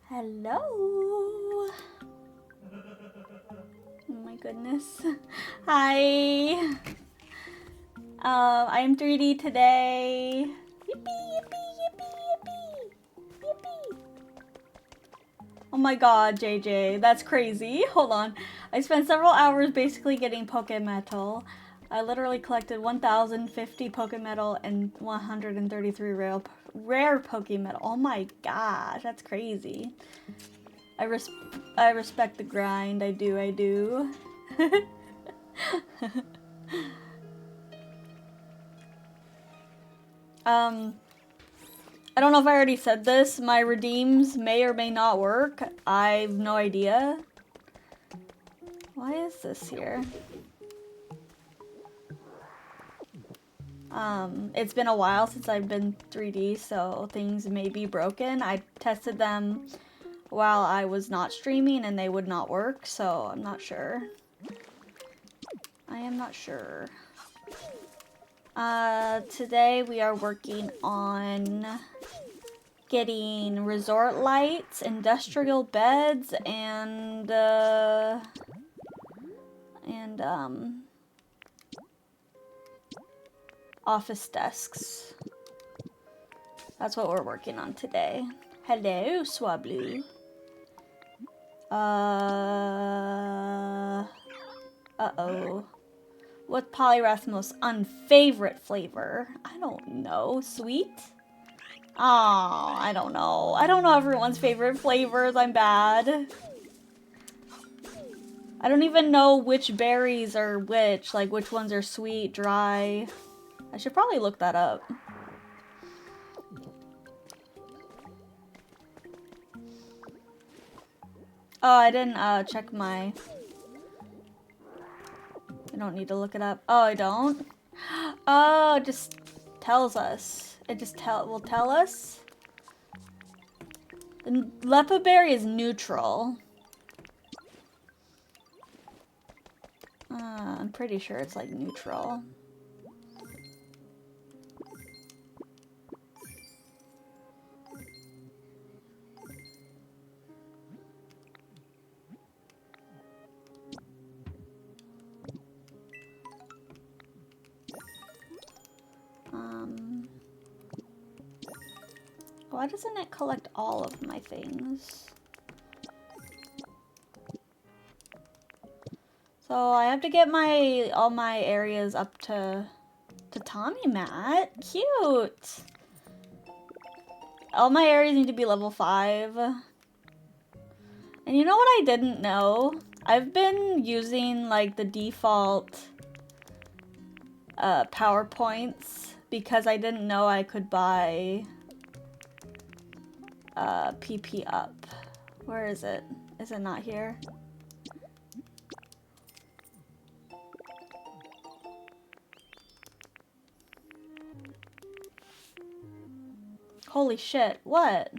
Hello! Oh my goodness. Hi! I'm 3D today. Yippee, yippee, yippee, yippee! Yippee! Oh my god, JJ, that's crazy. Hold on. I spent several hours basically getting Pokemetal. I literally collected 1,050 Pokemetal and 133 rare Pokemetal. Oh my gosh, that's crazy. I respect the grind. I do. I don't know if I already said this. My redeems may or may not work. I have no idea. Why is this here? It's been a while since I've been 3D, so things may be broken. I tested them while I was not streaming and they would not work, so I'm not sure. I am not sure. Today we are working on getting resort lights, industrial beds, and office desks. That's what we're working on today. Hello, Swablu. Uh-oh. What Polyrath's most unfavorite flavor? I don't know. Sweet? Oh, I don't know. I don't know everyone's favorite flavors. I'm bad. I don't even know which berries are which. Like, which ones are sweet, dry. I should probably look that up. Oh, I didn't check my... I don't need to look it up. Oh, I don't? Oh, it just tells us. It just will tell us. The Lepa berry is neutral. I'm pretty sure it's like neutral. Why doesn't it collect all of my things? So I have to get all my areas up to Tommy Mat. Cute. All my areas need to be level 5. And you know what I didn't know? I've been using like the default PowerPoints because I didn't know I could buy PP up. Where is it? Is it not here? Holy shit, what?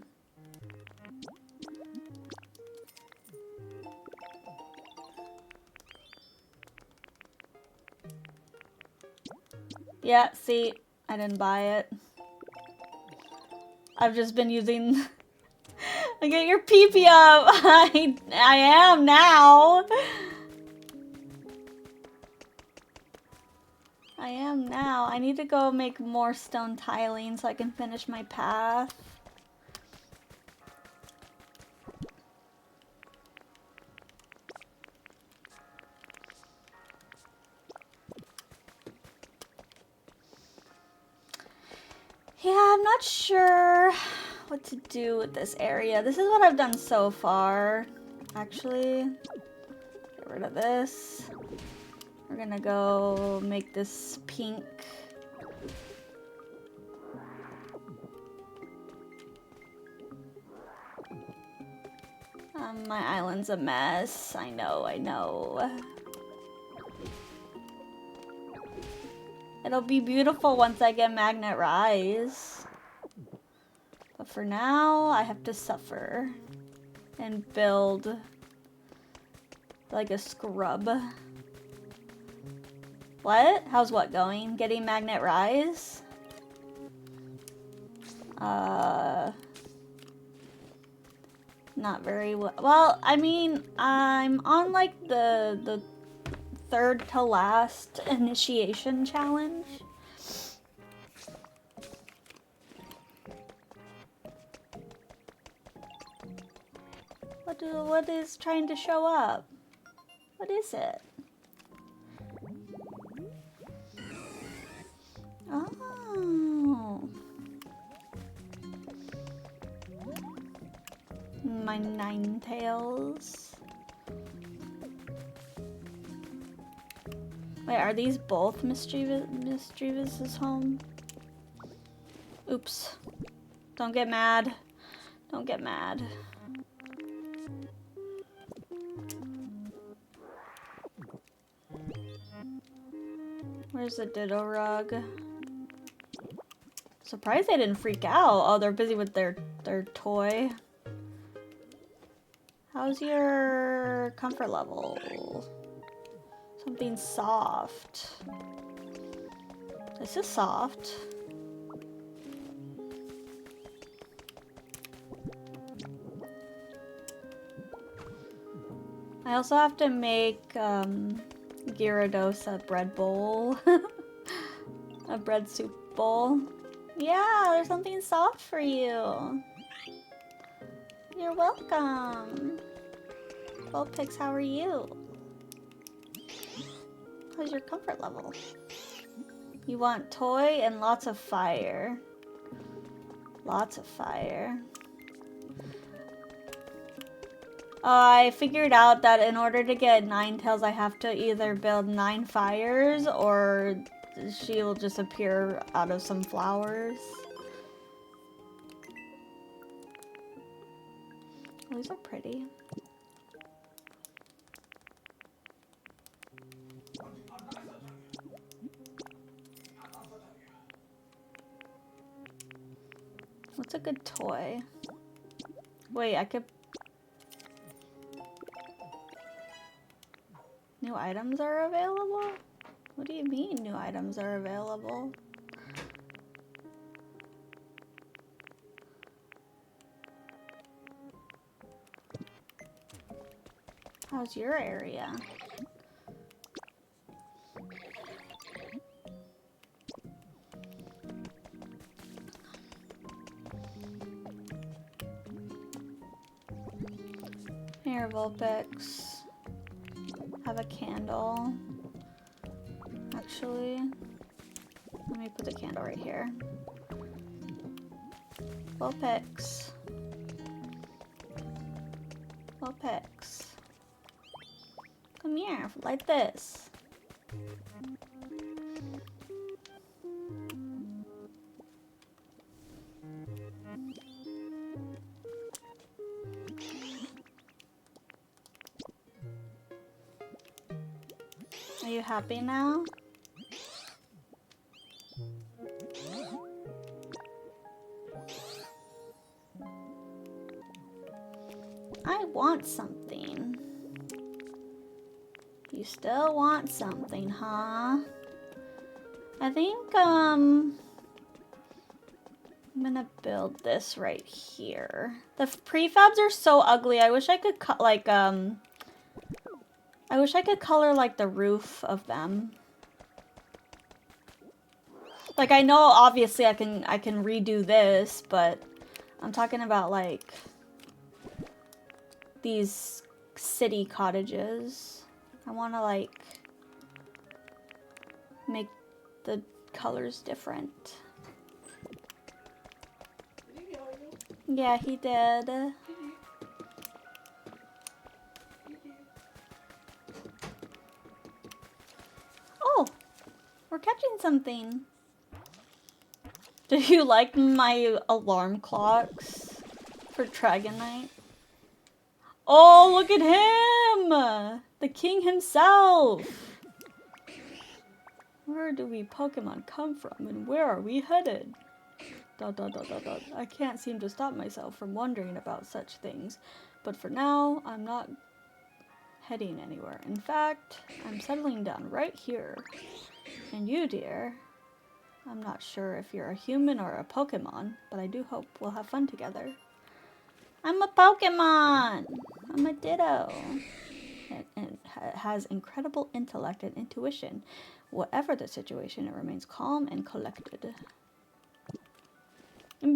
Yeah, see, I didn't buy it. I've just been using... Get your PP up! I am now! I am now. I need to go make more stone tiling so I can finish my path. Yeah, I'm not sure what to do with this area. This is what I've done so far, actually. Get rid of this. We're gonna go make this pink. My island's a mess. I know, I know. It'll be beautiful once I get Magnet Rise. But for now, I have to suffer and build like a scrub. What? How's what going? Getting Magnet Rise? Not very well. Well, I mean, I'm on like the third to last initiation challenge. What is trying to show up? What is it? Oh. My 9 tails. Wait, are these both Mischievous' home? Oops. Don't get mad. Don't get mad. Where's the Ditto Rug? Surprised they didn't freak out. Oh, they're busy with their toy. How's your comfort level? Something soft. This is soft. I also have to make Gyarados a bread bowl. A bread soup bowl. Yeah, there's something soft for you. You're welcome. Vulpix, how are you? How's your comfort level? You want toy and lots of fire. Lots of fire. I figured out that in order to get Ninetales, I have to either build 9 fires or she'll just appear out of some flowers. Oh, these are pretty. What's a good toy? Wait, I could... New items are available? What do you mean new items are available? How's your area? Here, Vulpix. Have a candle. Actually, let me put the candle right here. Vulpix. Vulpix. Come here, like this. Are you happy now? I want something. You still want something, huh? I think, I'm gonna build this right here. The prefabs are so ugly. I wish I could cut, like, I wish I could color, like, the roof of them. Like, I know, obviously, I can redo this, but I'm talking about, like, these city cottages. I want to, like, make the colors different. Yeah, he did. Oh, we're catching something. Do you like my alarm clocks for Dragonite? Oh, look at him! The king himself! Where do we Pokemon come from and where are we headed? ... I can't seem to stop myself from wondering about such things, but for now, I'm not heading anywhere. In fact, I'm settling down right here. And you, dear, I'm not sure if you're a human or a Pokemon, but I do hope we'll have fun together. I'm a Pokemon! I'm a Ditto. It has incredible intellect and intuition. Whatever the situation, it remains calm and collected.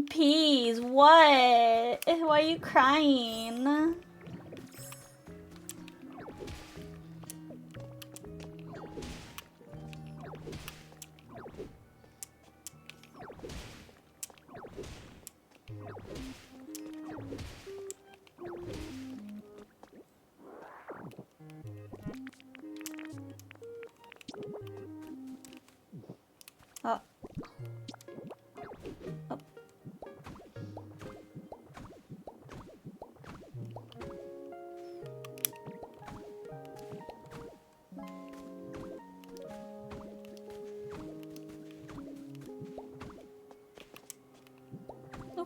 Peas, what? Why are you crying?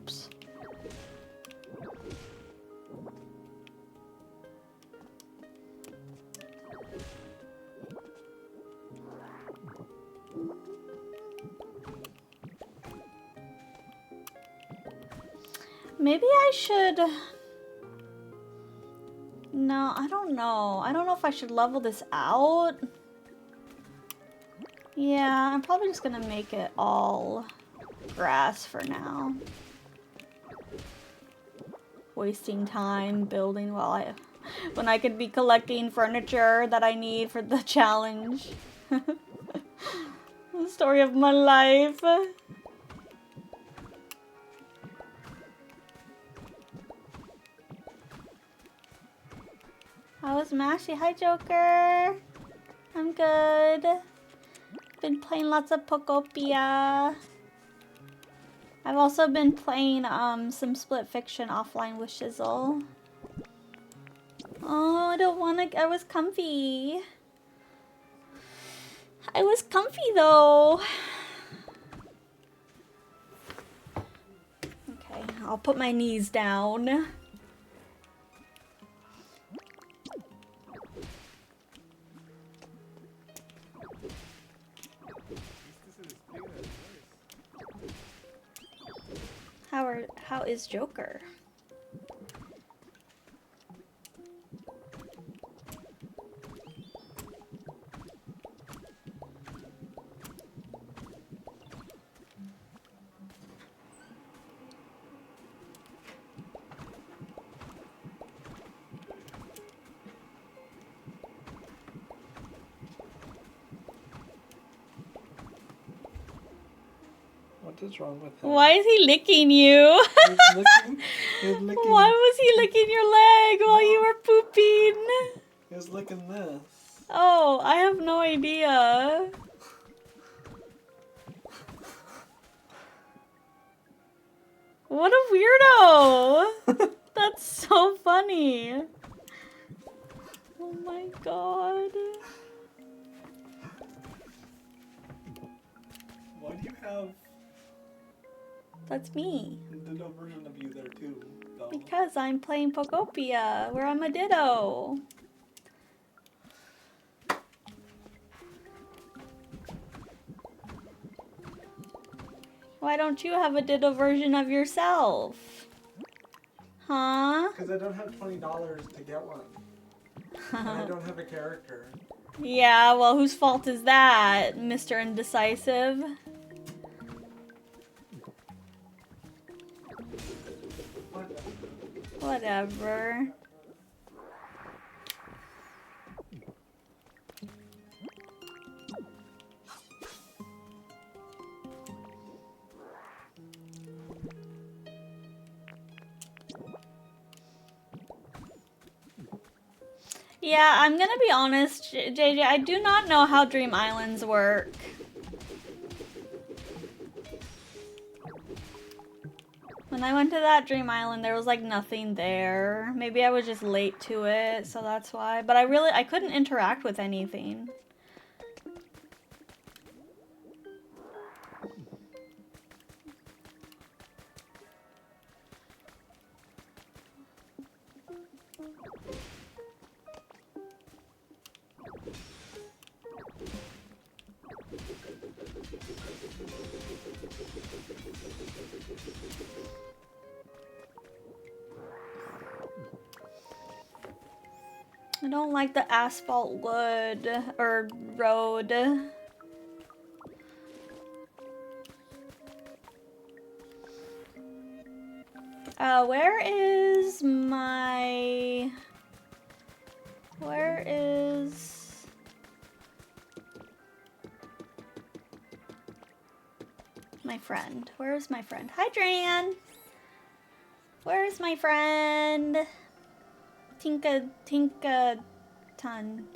Oops. Maybe I should... No, I don't know. I don't know if I should level this out. Yeah, I'm probably just gonna make it all grass for now. Wasting time building when I could be collecting furniture that I need for the challenge. The story of my life. How was Mashy? Hi, Joker. I'm good. Been playing lots of Pokopia. I've also been playing some Split Fiction offline with Shizzle. Oh, I don't want to. I was comfy. I was comfy though. Okay, I'll put my knees down. How is Joker? What is wrong with him? Why is he licking you? He's licking. Why was he licking your leg while you were pooping? He's licking this. Oh, I have no idea. What a weirdo! That's so funny. Oh my god. Why do you have... That's me. the Ditto version of you there too, though? Because I'm playing Pokopia, where I'm a Ditto. Why don't you have a Ditto version of yourself? Huh? Because I don't have $20 to get one. And I don't have a character. Yeah, well, whose fault is that, Mr. Indecisive? Whatever. Yeah, I'm gonna be honest, JJ, I do not know how Dream Islands work. When I went to that Dream Island, there was like nothing there. Maybe I was just late to it, so that's why. But I couldn't interact with anything. I don't like the asphalt wood or road. Where is my friend? Where's my friend? Hi, Dran. Where's my friend? Tinka Ton.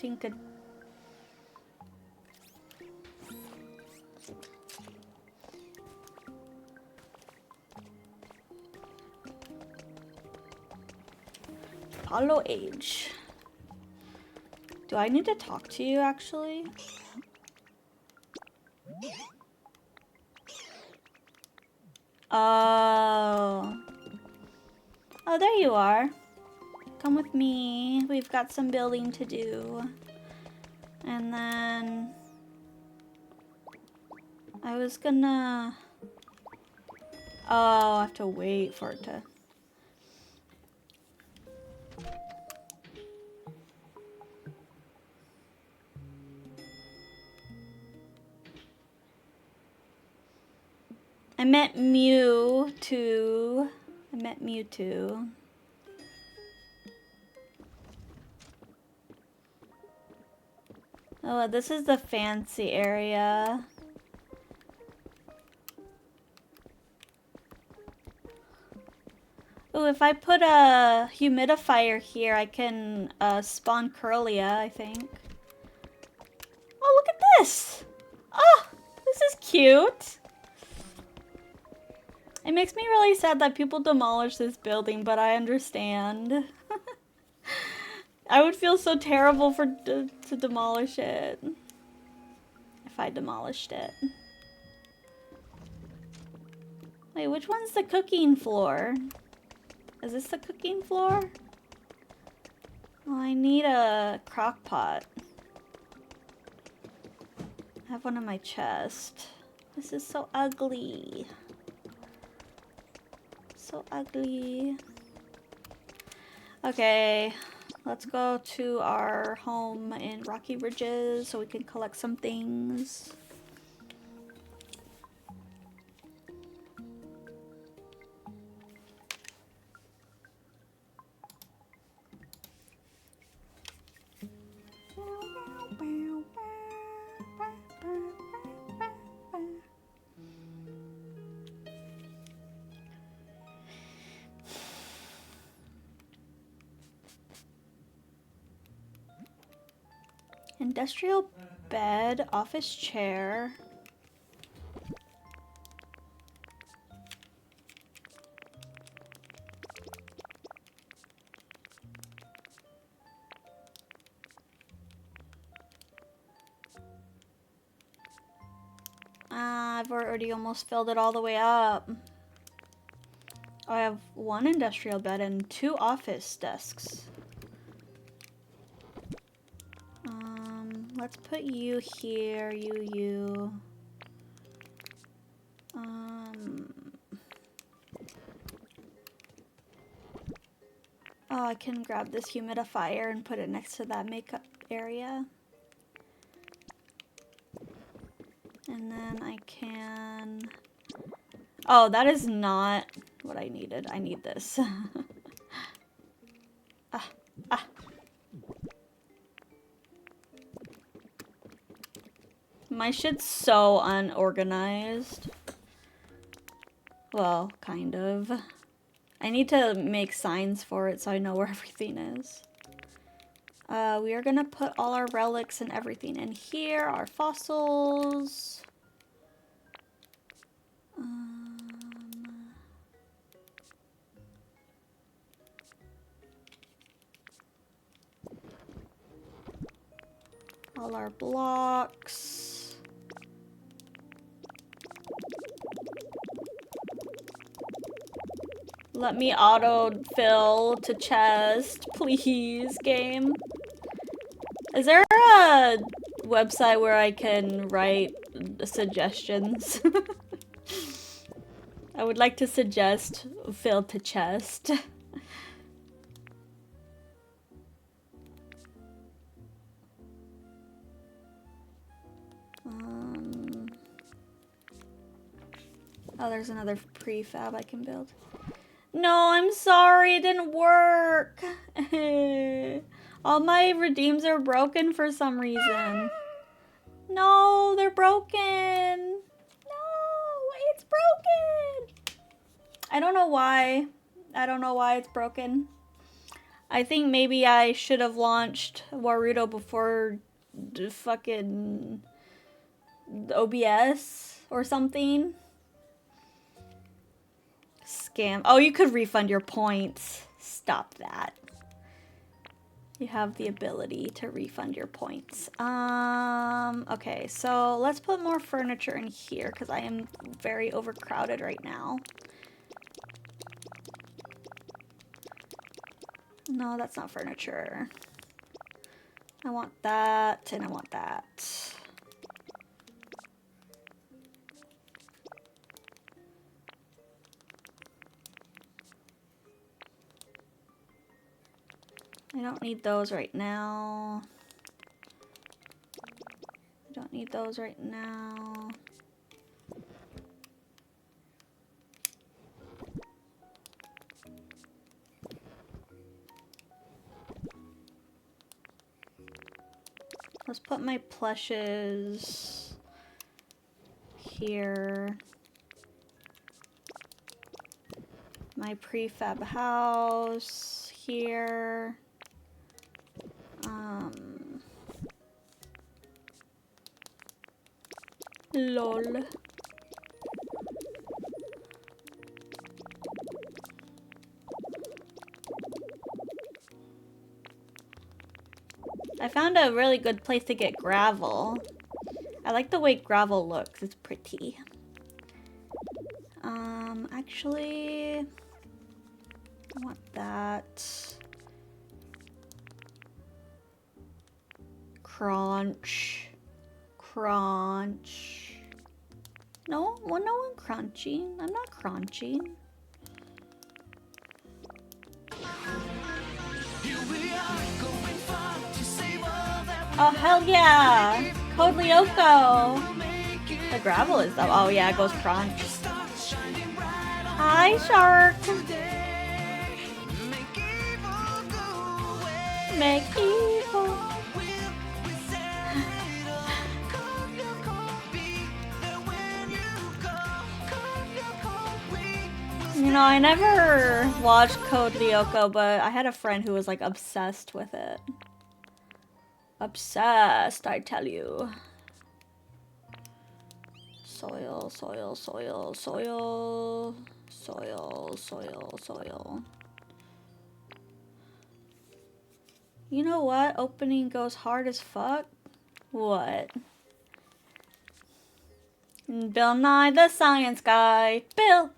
Apollo Age. Do I need to talk to you, actually? Oh. Oh, there you are. Come with me. We've got some building to do. And then... I was gonna... Oh, I have to wait for it to... I met Mewtwo. I met Mewtwo. Oh, this is the fancy area. Oh, if I put a humidifier here, I can spawn Curlia, I think. Oh, look at this! Oh, this is cute! It makes me really sad that people demolish this building, but I understand. I would feel so terrible to demolish it. If I demolished it. Wait, which one's the cooking floor? Is this the cooking floor? Oh, I need a crock pot. I have one in my chest. This is so ugly. So ugly. Okay, let's go to our home in Rocky Ridges so we can collect some things. Industrial bed, office chair. I've already almost filled it all the way up. I have one industrial bed and 2 office desks. Let's put you here, you. Oh, I can grab this humidifier and put it next to that makeup area. And then I can... Oh, that is not what I needed. I need this. My shit's so unorganized. Well, kind of. I need to make signs for it so I know where everything is. We are gonna put all our relics and everything in here. Our fossils. All our blocks. Let me auto-fill to chest, please, game. Is there a website where I can write suggestions? I would like to suggest fill to chest. Oh, there's another prefab I can build. No, I'm sorry, it didn't work. All my redeems are broken for some reason. No, they're broken. No, it's broken. I don't know why. I don't know why it's broken. I think maybe I should have launched Warudo before the fucking OBS or something. Scam. Oh, you could refund your points. Stop that. You have the ability to refund your points. Okay, so let's put more furniture in here because I am very overcrowded right now. No, that's not furniture. I want that, and I want that. I don't need those right now. I don't need those right now. Let's put my plushes here. My prefab house here. Lol. I found a really good place to get gravel. I like the way gravel looks. It's pretty. Actually, I want that. Crunch. Crunch. No, well, no one crunching. I'm not crunching. Oh, hell yeah! Code Lyoko! The gravel is though. Oh yeah, it goes crunch. Hi, shark! Make evil. You know, I never watched Code Lyoko, but I had a friend who was like obsessed with it. Obsessed, I tell you. Soil, soil, soil, soil, soil, soil, soil. You know what? Opening goes hard as fuck. What? Bill Nye the Science Guy. Bill.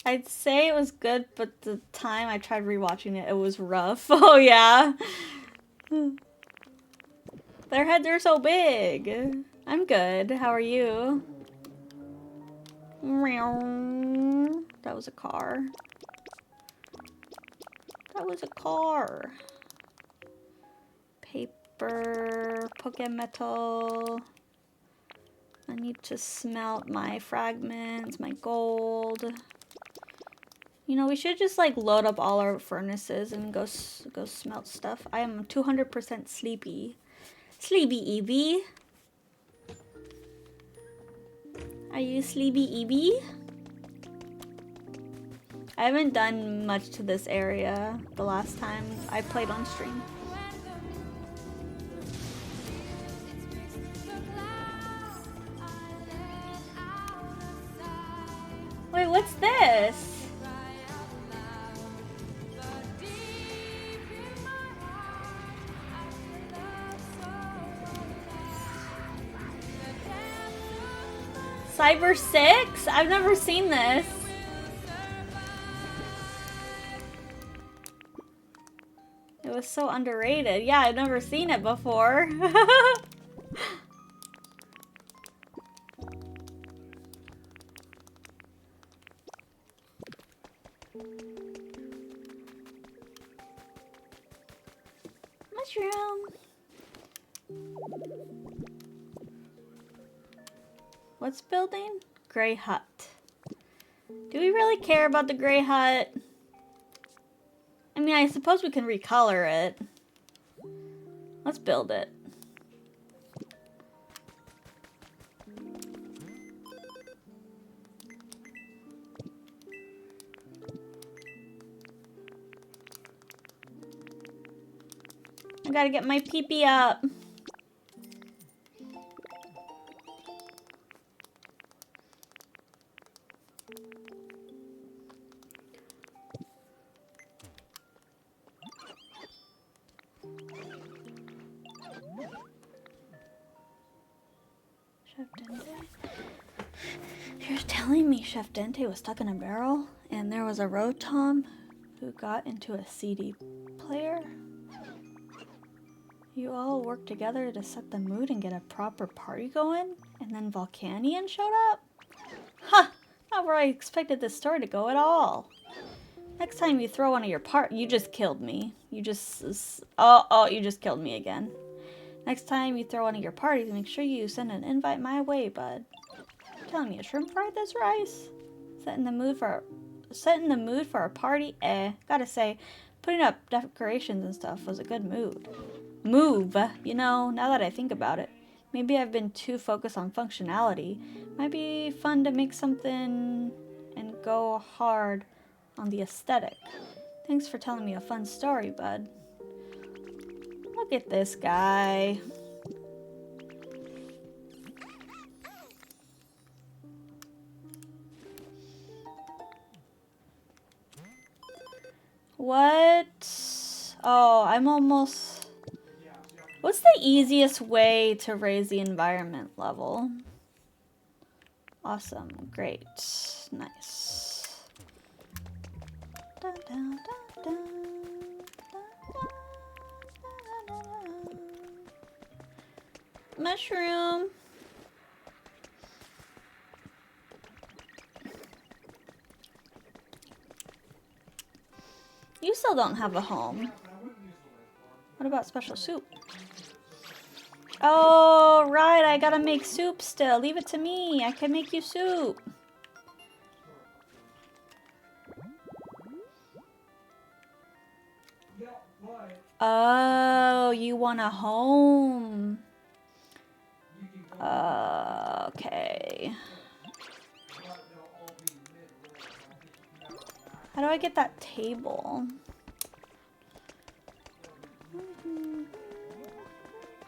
I'd say it was good, but the time I tried rewatching it, it was rough. Oh yeah. Their heads are so big. I'm good. How are you? That was a car. That was a car. Paper, Pokemon metal. I need to smelt my fragments, my gold. You know, we should just like load up all our furnaces and go smelt stuff. I am 200% sleepy. Sleepy Evie. Are you sleepy Evie? I haven't done much to this area the last time I played on stream. Wait, what's this? Cyber 6? I've never seen this. It was so underrated. Yeah, I've never seen it before. Mushroom. What's building? Gray hut. Do we really care about the gray hut? I mean, I suppose we can recolor it. Let's build it. I gotta get my pee-pee up. Chef Dente? You're telling me Chef Dente was stuck in a barrel and there was a road Tom who got into a CD player? You all worked together to set the mood and get a proper party going? And then Volcanian showed up? Ha! Not where I expected this story to go at all. Next time you throw one of your you just killed me. You just killed me again. Next time you throw one of your parties, make sure you send an invite my way, bud. You're telling me a shrimp fried this rice? Set in the mood for a party? Gotta say, putting up decorations and stuff was a good move. You know, now that I think about it, maybe I've been too focused on functionality. Might be fun to make something and go hard on the aesthetic. Thanks for telling me a fun story, bud. Look at this guy. What? Oh, I'm almost... What's the easiest way to raise the environment level? Awesome. Great. Nice. Dun, dun, dun, dun. Mushroom. You still don't have a home. What about special soup? Oh, right. I gotta make soup still. Leave it to me. I can make you soup. Oh, you want a home. Okay. How do I get that table?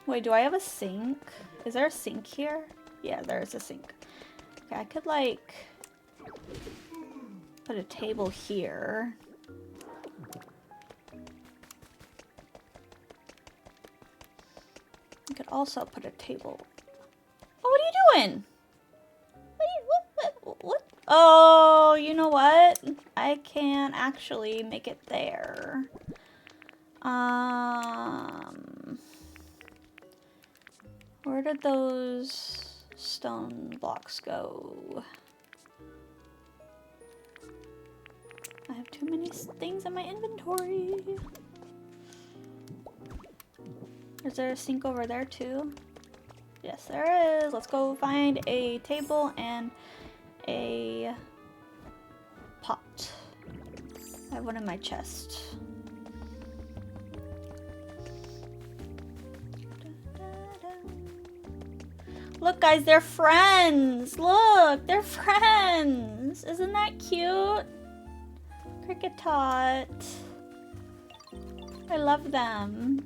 Wait, do I have a sink? Is there a sink here? Yeah, there is a sink. Okay, I could like put a table here. I could also put a table. Oh, what are you doing? What? Oh, you know what? I can actually make it there. Where did those stone blocks go? I have too many things in my inventory. Is there a sink over there too? Yes, there is. Let's go find a table and a pot. I have one in my chest. Look, guys, they're friends. Look, they're friends. Isn't that cute? Cricket Tot. I love them.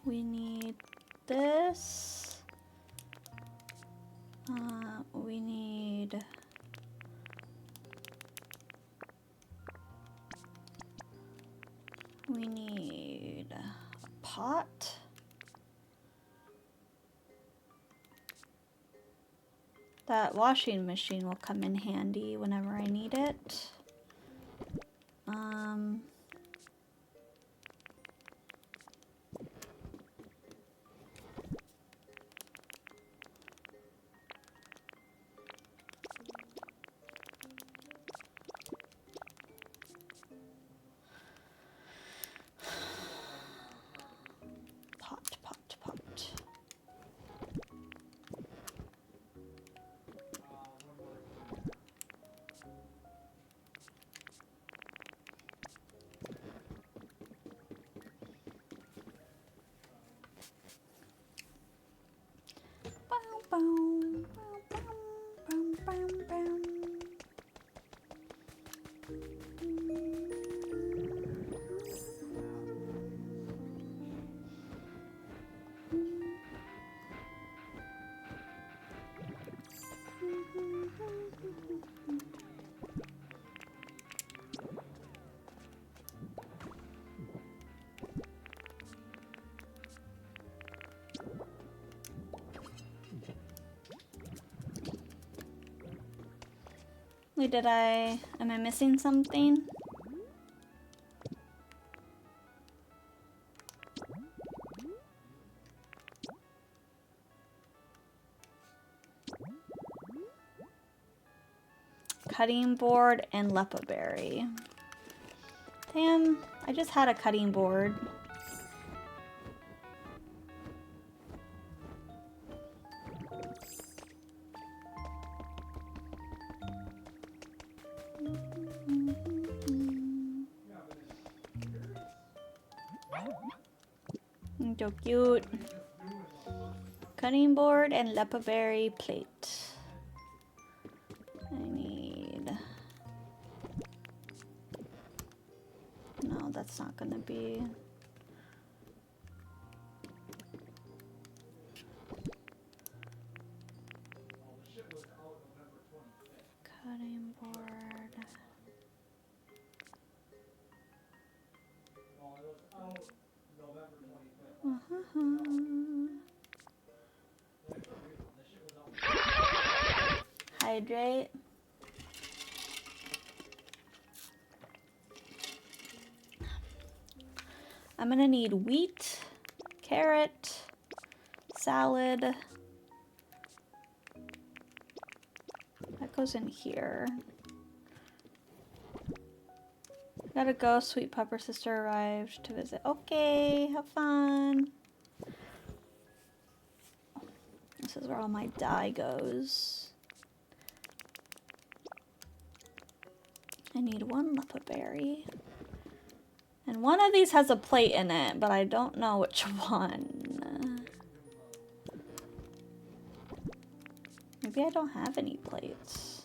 We need this. We need a pot. That washing machine will come in handy whenever I need it. Wait, am I missing something? Cutting board and lepa berry. Damn, I just had a cutting board. So cute. Cutting board and lepa berry plate. I need... No, that's not gonna be... Cutting board. Hydrate. I'm gonna need wheat, carrot, salad. That goes in here. Gotta go. Sweet Pepper sister arrived to visit. Okay, have fun. This is where all my dye goes. I need one lepa berry. And one of these has a plate in it, but I don't know which one. Maybe I don't have any plates.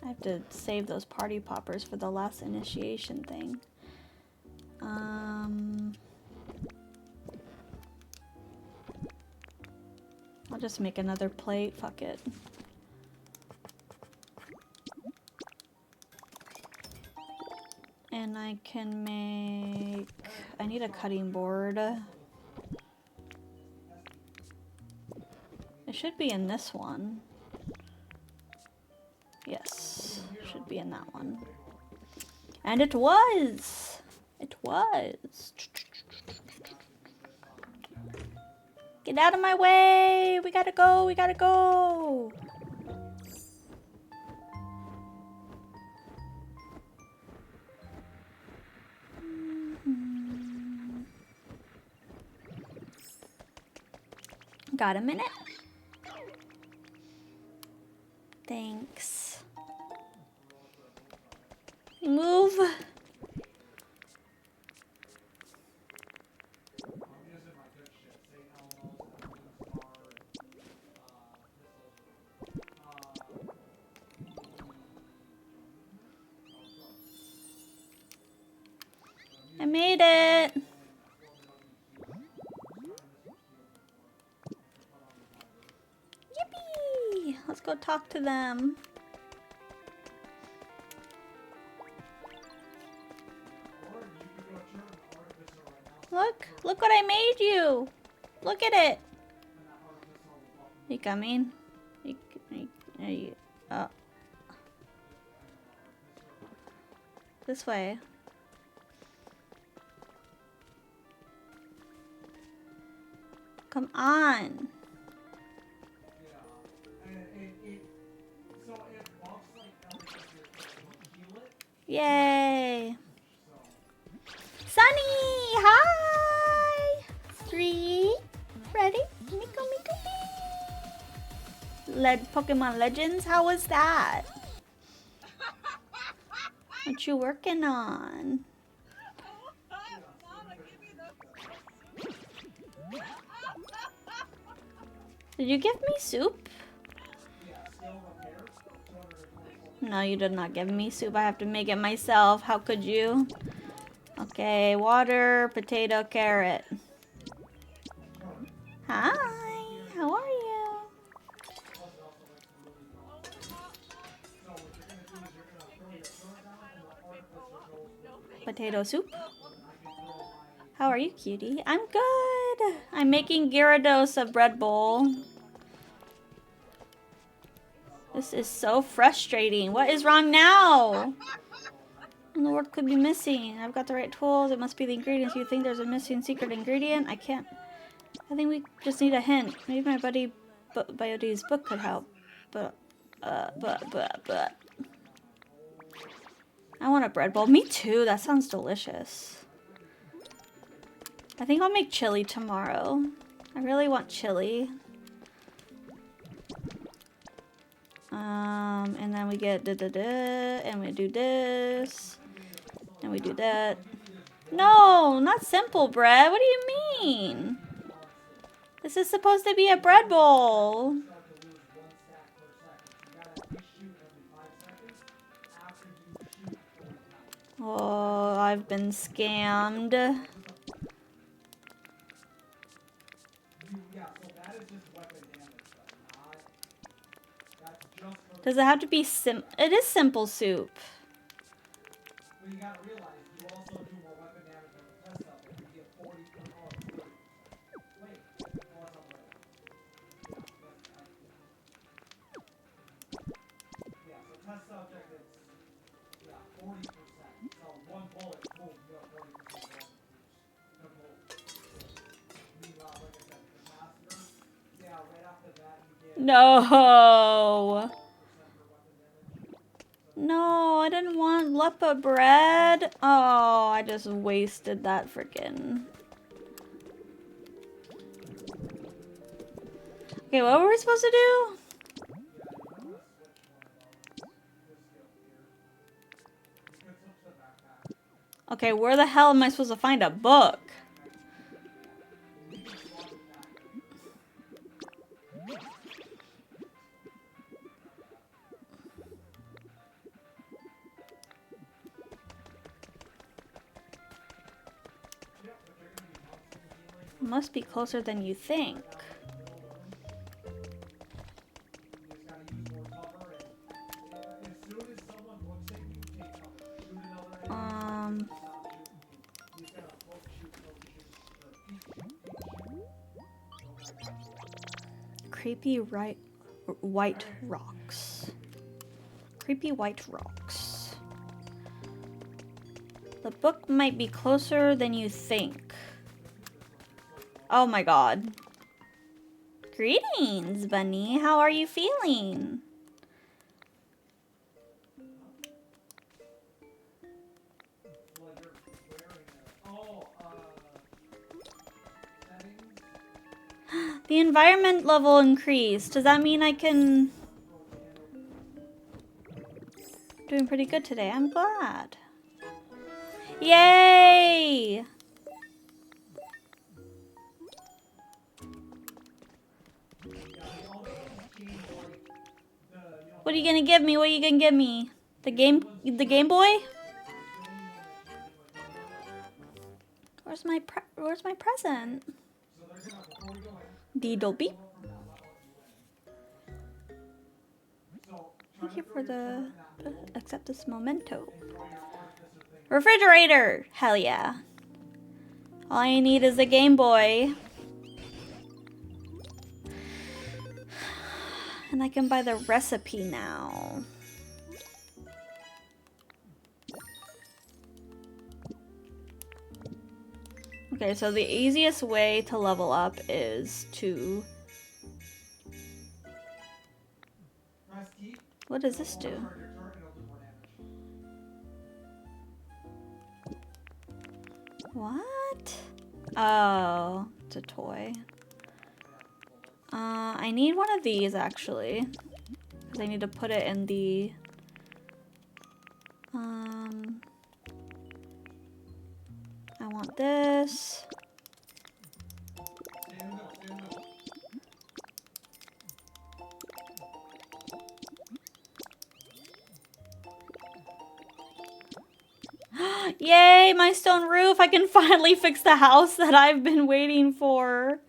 I have to save those party poppers for the last initiation thing. I'll just make another plate, fuck it. And I can make... I need a cutting board. It should be in this one. Yes, should be in that one. And it was! It was! Get out of my way! We gotta go, we gotta go! Got a minute? Thanks. Move. I made it. Yippee! Let's go talk to them. Look what I made you. Look at it. You coming? Oh. This way. Come on. Yay. Sunny, hi. 3, ready? Miko. Pokemon Legends, how was that? What you working on? Did you give me soup? No, you did not give me soup. I have to make it myself. How could you? Okay, water, potato, carrot. Hi, how are you? Potato soup. How are you, cutie? I'm good. I'm making Gyarados a bread bowl. This is so frustrating. What is wrong now? And the word could be missing. I've got the right tools. It must be the ingredients. You think there's a missing secret ingredient? I can't. I think we just need a hint. Maybe my buddy Biodee's book could help. But. I want a bread bowl. Me too. That sounds delicious. I think I'll make chili tomorrow. I really want chili. And then we get and we do this, and we do that. No, not simple bread. What do you mean? This is supposed to be a bread bowl. Oh, I've been scammed. Does it have to be It is simple soup. Well, you gotta realize you also do more weapon damage on the test up if you get 40 or 40%. Wait, yeah, so test subject is 40%. So one bullet, boom, you got 40% damage. Meanwhile, like I said, the master, right after that you get No. No, I didn't want Leppa bread. Oh, I just wasted that freaking. Okay, what were we supposed to do? Okay, where the hell am I supposed to find a book? Must be closer than you think. Creepy white rocks. Creepy white rocks. The book might be closer than you think. Oh my god. Greetings, Bunny. How are you feeling? The environment level increased. Does that mean I can... Doing pretty good today. I'm glad. Yay! What are you gonna give me? What are you gonna give me? The Game Boy? Where's my present? Deedle-beep. Thank you for the... accept this memento. Refrigerator! Hell yeah. All I need is a Game Boy. And I can buy the recipe now. Okay, so the easiest way to level up is to... What does this do? What? Oh, it's a toy. I need one of these actually, because I need to put it in the I want this. Yay, my stone roof! I can finally fix the house that I've been waiting for.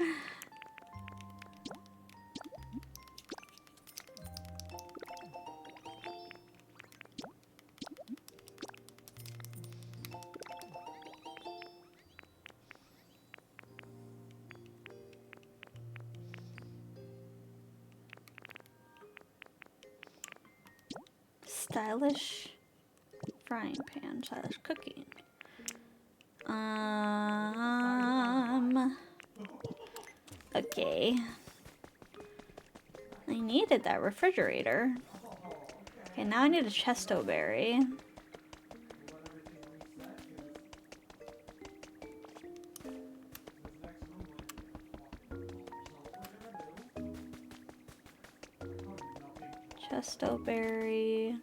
Stylish frying pan, stylish cooking. Okay. I needed that refrigerator. Okay, now I need a chesto berry. Chesto berry.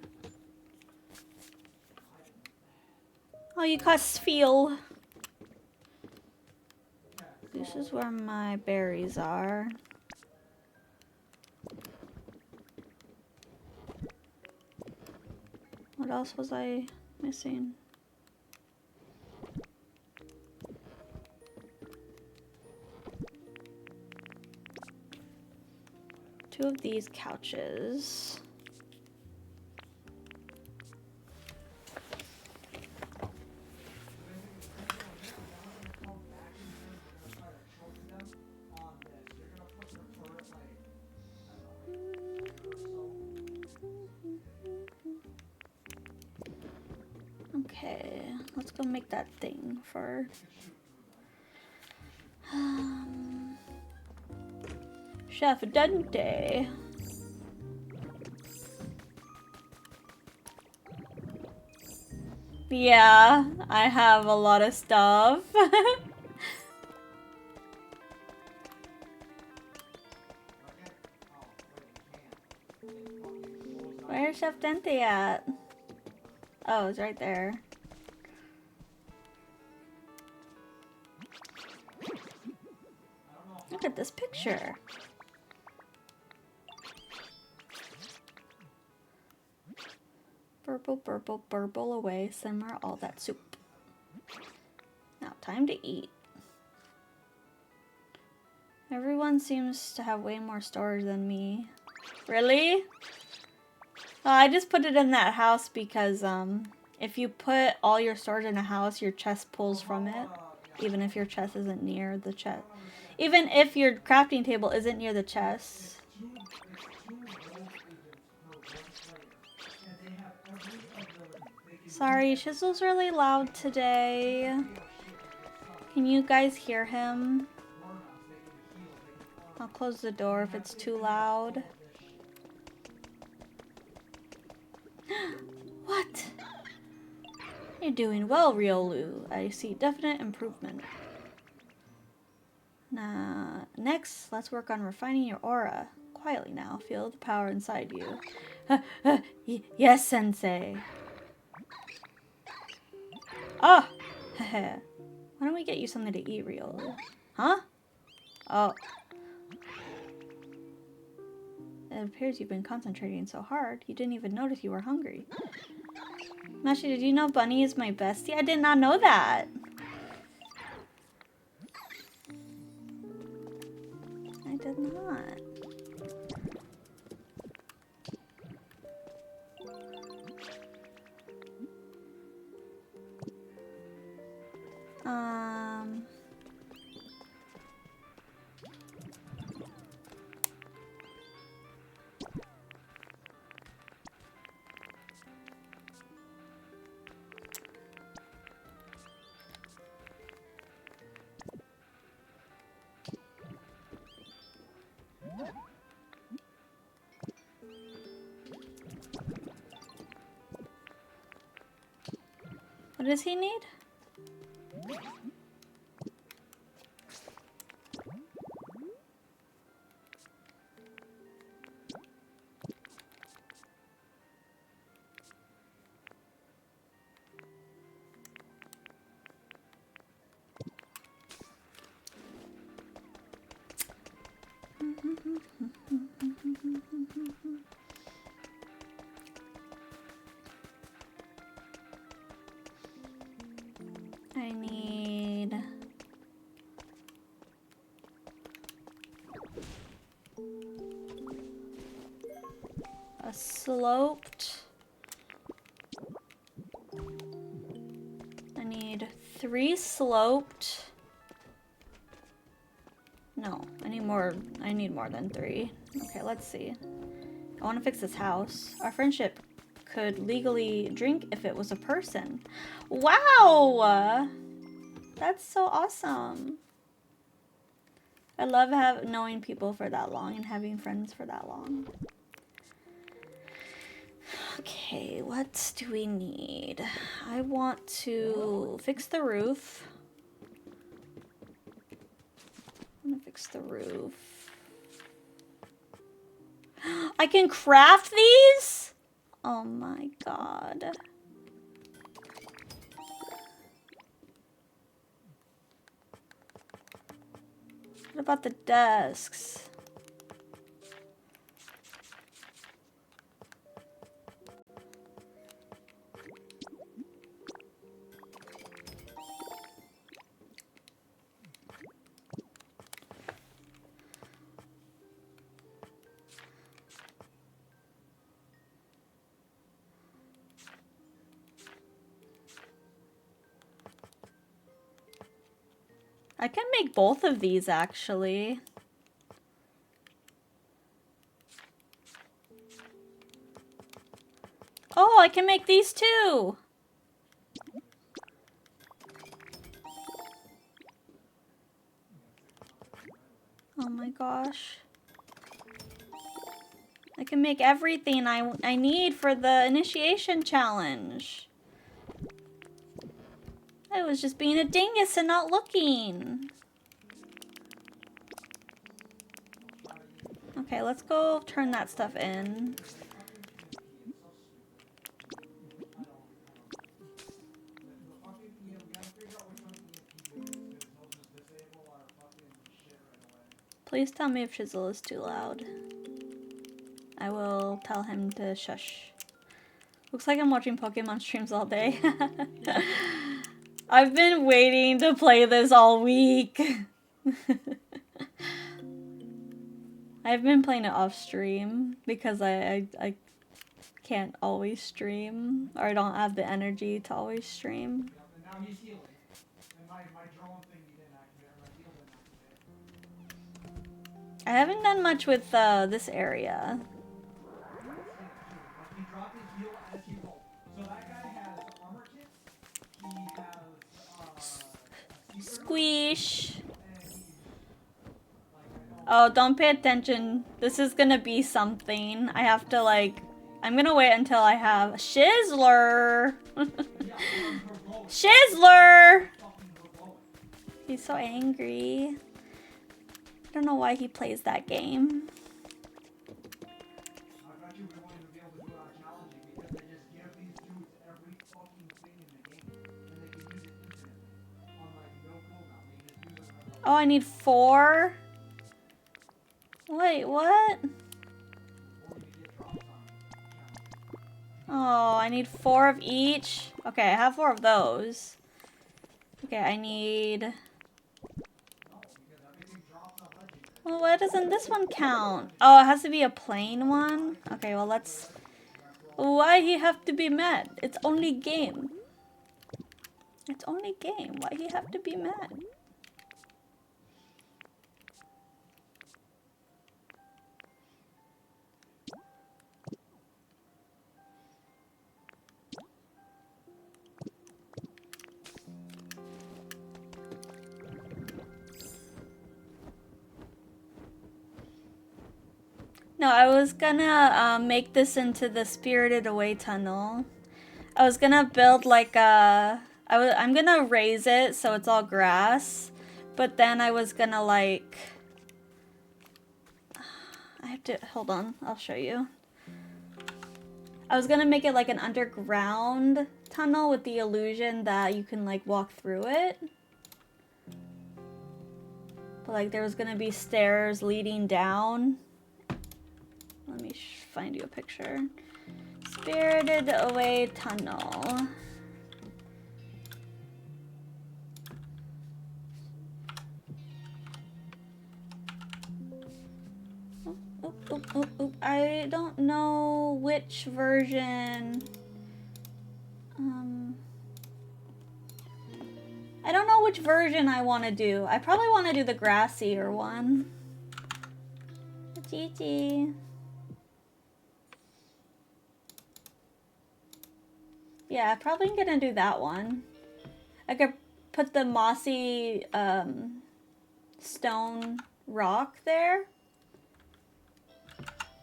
Oh, you got Sfeel. This is where my berries are. What else was I missing? Two of these couches. Okay, let's go make that thing for Chef Dente. Yeah, I have a lot of stuff. Where's Chef Dente at? Oh, it's right there. Look at this picture. Burble, burble, burble away, simmer all that soup. Now, time to eat. Everyone seems to have way more storage than me. Really? I just put it in that house because, if you put all your storage in a house, your chest pulls from it. Even if your chest isn't near the chest. Even if your crafting table isn't near the chest. Sorry, Chisel's really loud today. Can you guys hear him? I'll close the door if it's too loud. What? You're doing well, Riolu. I see definite improvement. Next, let's work on refining your aura. Quietly now, feel the power inside you. Yes, Sensei. Oh! Why don't we get you something to eat, Riolu? Huh? Oh. It appears you've been concentrating so hard, you didn't even notice you were hungry. Mashi, did you know Bunny is my bestie? I did not know that. I did not. What does he need? I need a sloped. I need 3 sloped. No, I need more. I need more than 3. Okay, let's see. I want to fix this house. Our friendship could legally drink if it was a person. Wow! That's so awesome. I love knowing people for that long and having friends for that long. Okay, what do we need? I want to fix the roof. I'm gonna fix the roof. I can craft these? Oh my god. What about the desks? I can make both of these actually. Oh, I can make these too. Oh my gosh. I can make everything I need for the initiation challenge. I was just being a dingus and not looking. Okay, let's go turn that stuff in. Please tell me if Shizzle is too loud. I will tell him to shush. Looks like I'm watching Pokemon streams all day. I've been waiting to play this all week. I've been playing it off stream because I can't always stream, or I don't have the energy to always stream. And now he's healing. And my drone thing he didn't activate, or my heal didn't activate. I haven't done much with this area. Like, he dropped his heal as he rolled. So that guy has armor kits, he has, Squish. Oh, don't pay attention. This is gonna be something. I have to like... I'm gonna wait until I have Shizzler. Shizzler! He's so angry. I don't know why he plays that game. Oh, I need 4? Wait, what? Oh, I need 4 of each? Okay, I have 4 of those. Okay, I need... Well, why doesn't this one count? Oh, it has to be a plain one? Okay, well, let's... Why he have to be mad? It's only game. It's only game. Why he have to be mad? No, I was gonna make this into the Spirited Away tunnel. I was gonna build like a... I'm gonna raise it so it's all grass. But then I was gonna like... I have to... Hold on, I'll show you. I was gonna make it like an underground tunnel with the illusion that you can like walk through it. But like there was gonna be stairs leading down. Let me find you a picture. Spirited Away tunnel. Oop. I don't know which version. I don't know which version I want to do. I probably want to do the grassier one. Gigi. Yeah, probably gonna do that one. I could put the mossy stone rock there.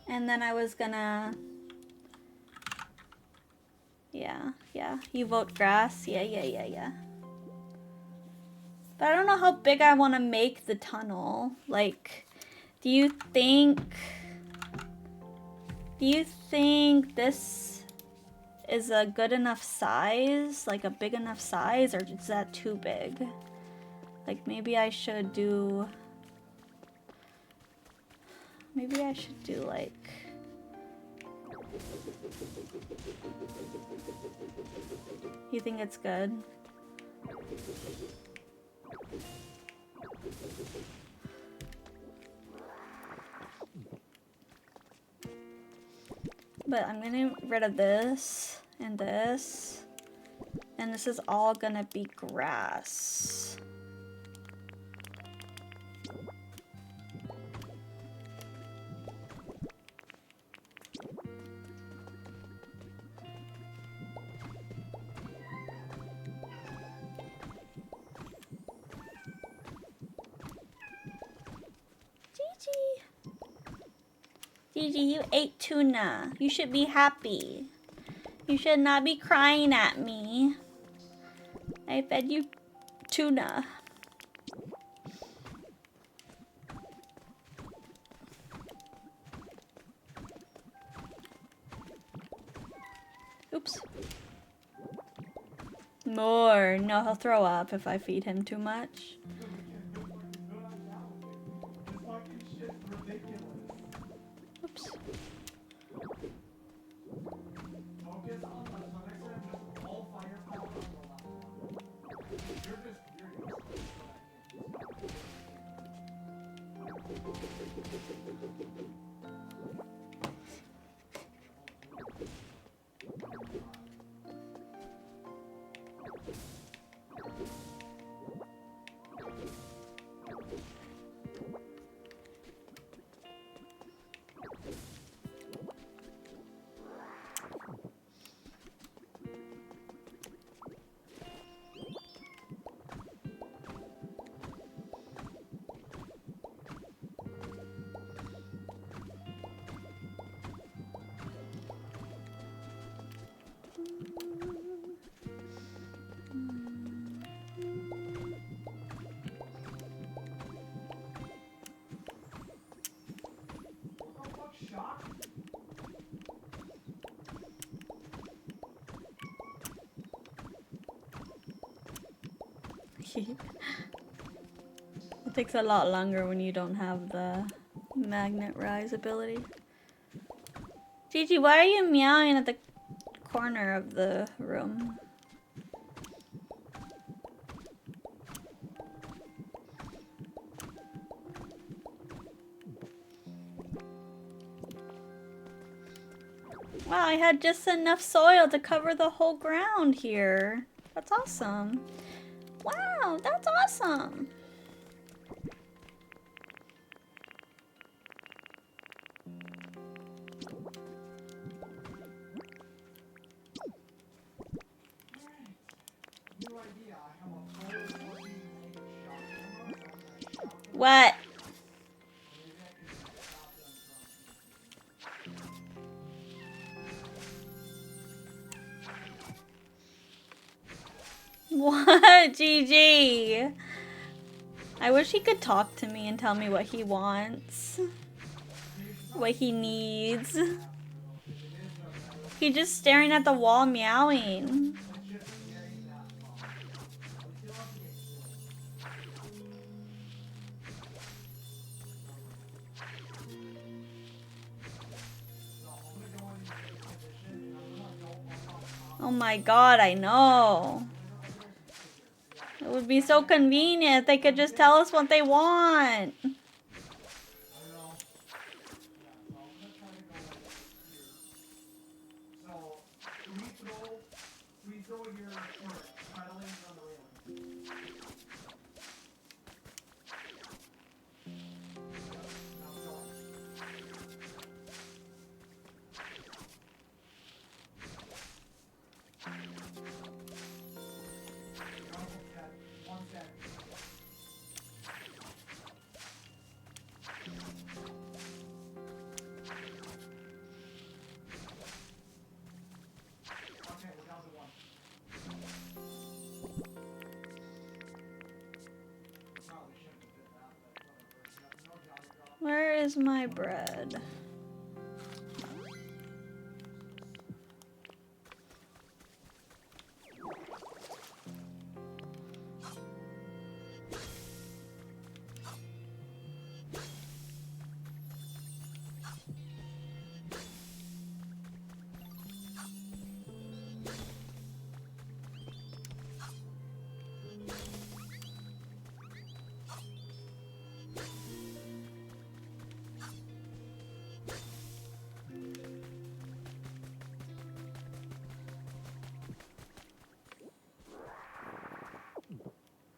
And then I was gonna... Yeah. You vote grass? Yeah. But I don't know how big I want to make the tunnel. Like, do you think this is a good enough size? Like a big enough size, or is that too big? Like maybe I should do like... You think it's good? But I'm gonna get rid of this and this. And this is all gonna be grass. Gigi, you ate tuna. You should be happy. You should not be crying at me. I fed you tuna. Oops. More. No, he'll throw up if I feed him too much. Oops. It takes a lot longer when you don't have the magnet rise ability. Gigi, why are you meowing at the corner of the room? Wow, I had just enough soil to cover the whole ground here. That's awesome. Wow, that's awesome. What? What, GG? I wish he could talk to me and tell me what he wants. What he needs. He's just staring at the wall meowing. Oh my god, I know. It would be so convenient if they could just tell us what they want. is my bread?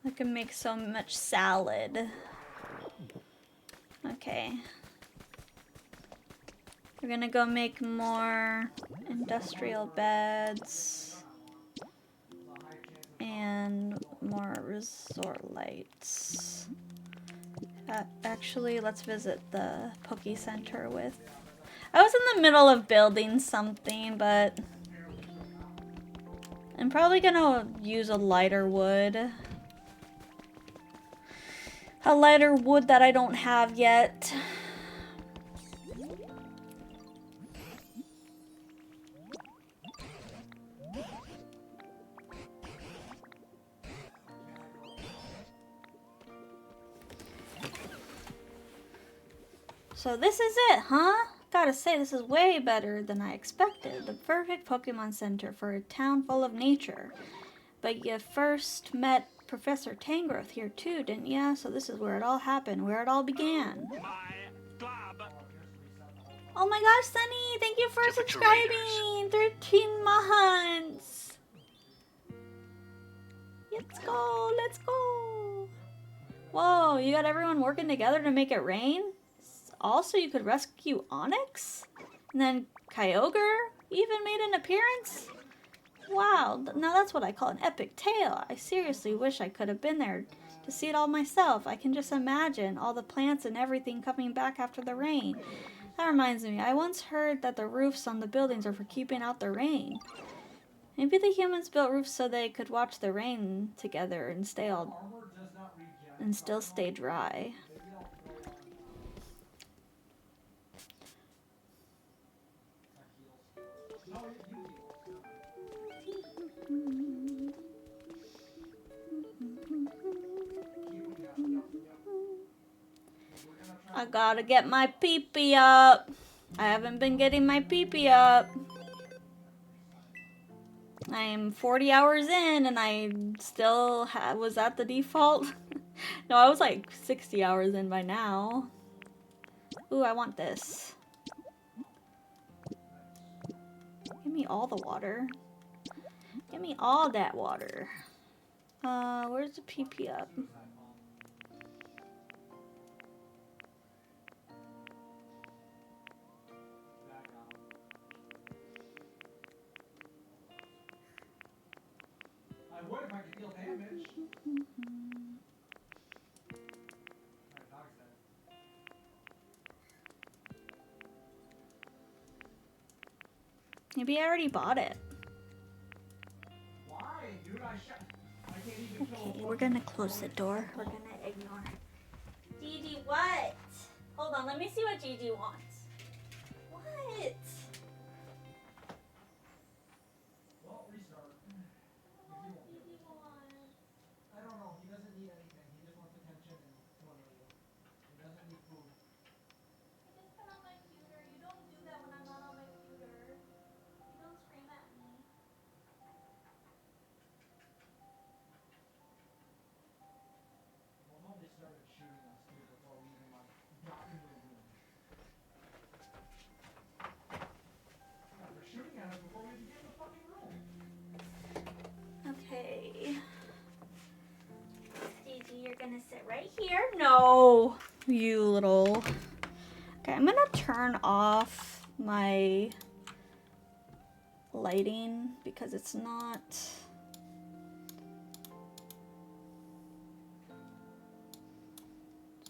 I can make so much salad. Okay. We're gonna go make more industrial beds and more resort lights. Actually, let's visit the Poke Center with... I was in the middle of building something, but I'm probably gonna use a lighter wood. A lighter wood that I don't have yet. So this is it, huh? Gotta say, this is way better than I expected. The perfect Pokemon Center for a town full of nature. But you first met Professor Tangrowth here too, didn't ya? So this is where it all happened, where it all began. Oh my gosh, Sunny! Thank you for subscribing! 13 months! Let's go, let's go! Whoa, you got everyone working together to make it rain? Also, you could rescue Onyx? And then Kyogre even made an appearance? Wow, now that's what I call an epic tale. I seriously wish I could have been there to see it all myself. I can just imagine all the plants and everything coming back after the rain. That reminds me, I once heard that the roofs on the buildings are for keeping out the rain. Maybe the humans built roofs so they could watch the rain together and still stay dry. I gotta get my pee-pee up. I haven't been getting my pee-pee up. I'm 40 hours in and I still was at the default. No, I was like 60 hours in by now. Ooh, I want this. Give me all the water. Give me all that water. Where's the pee-pee up? I would if I could deal damage. Maybe I already bought it. Why, dude? I can't even kill Okay, we're gonna close the door. We're gonna ignore. Gigi, what? Hold on, let me see what Gigi wants. What? Well, restart. What does Gigi want? I don't know. He doesn't need anything. He just wants attention and familiarity. He doesn't need food. I just put on my computer. You don't do that when I'm not on my computer. You don't scream at me. Well, nobody started shooting us, dude, before we even, like, got into the room. Yeah, they're shooting at us before we even get in the fucking room. Okay. Gigi, you're gonna sit right here. No, you little. Okay, I'm gonna turn off my lighting because it's not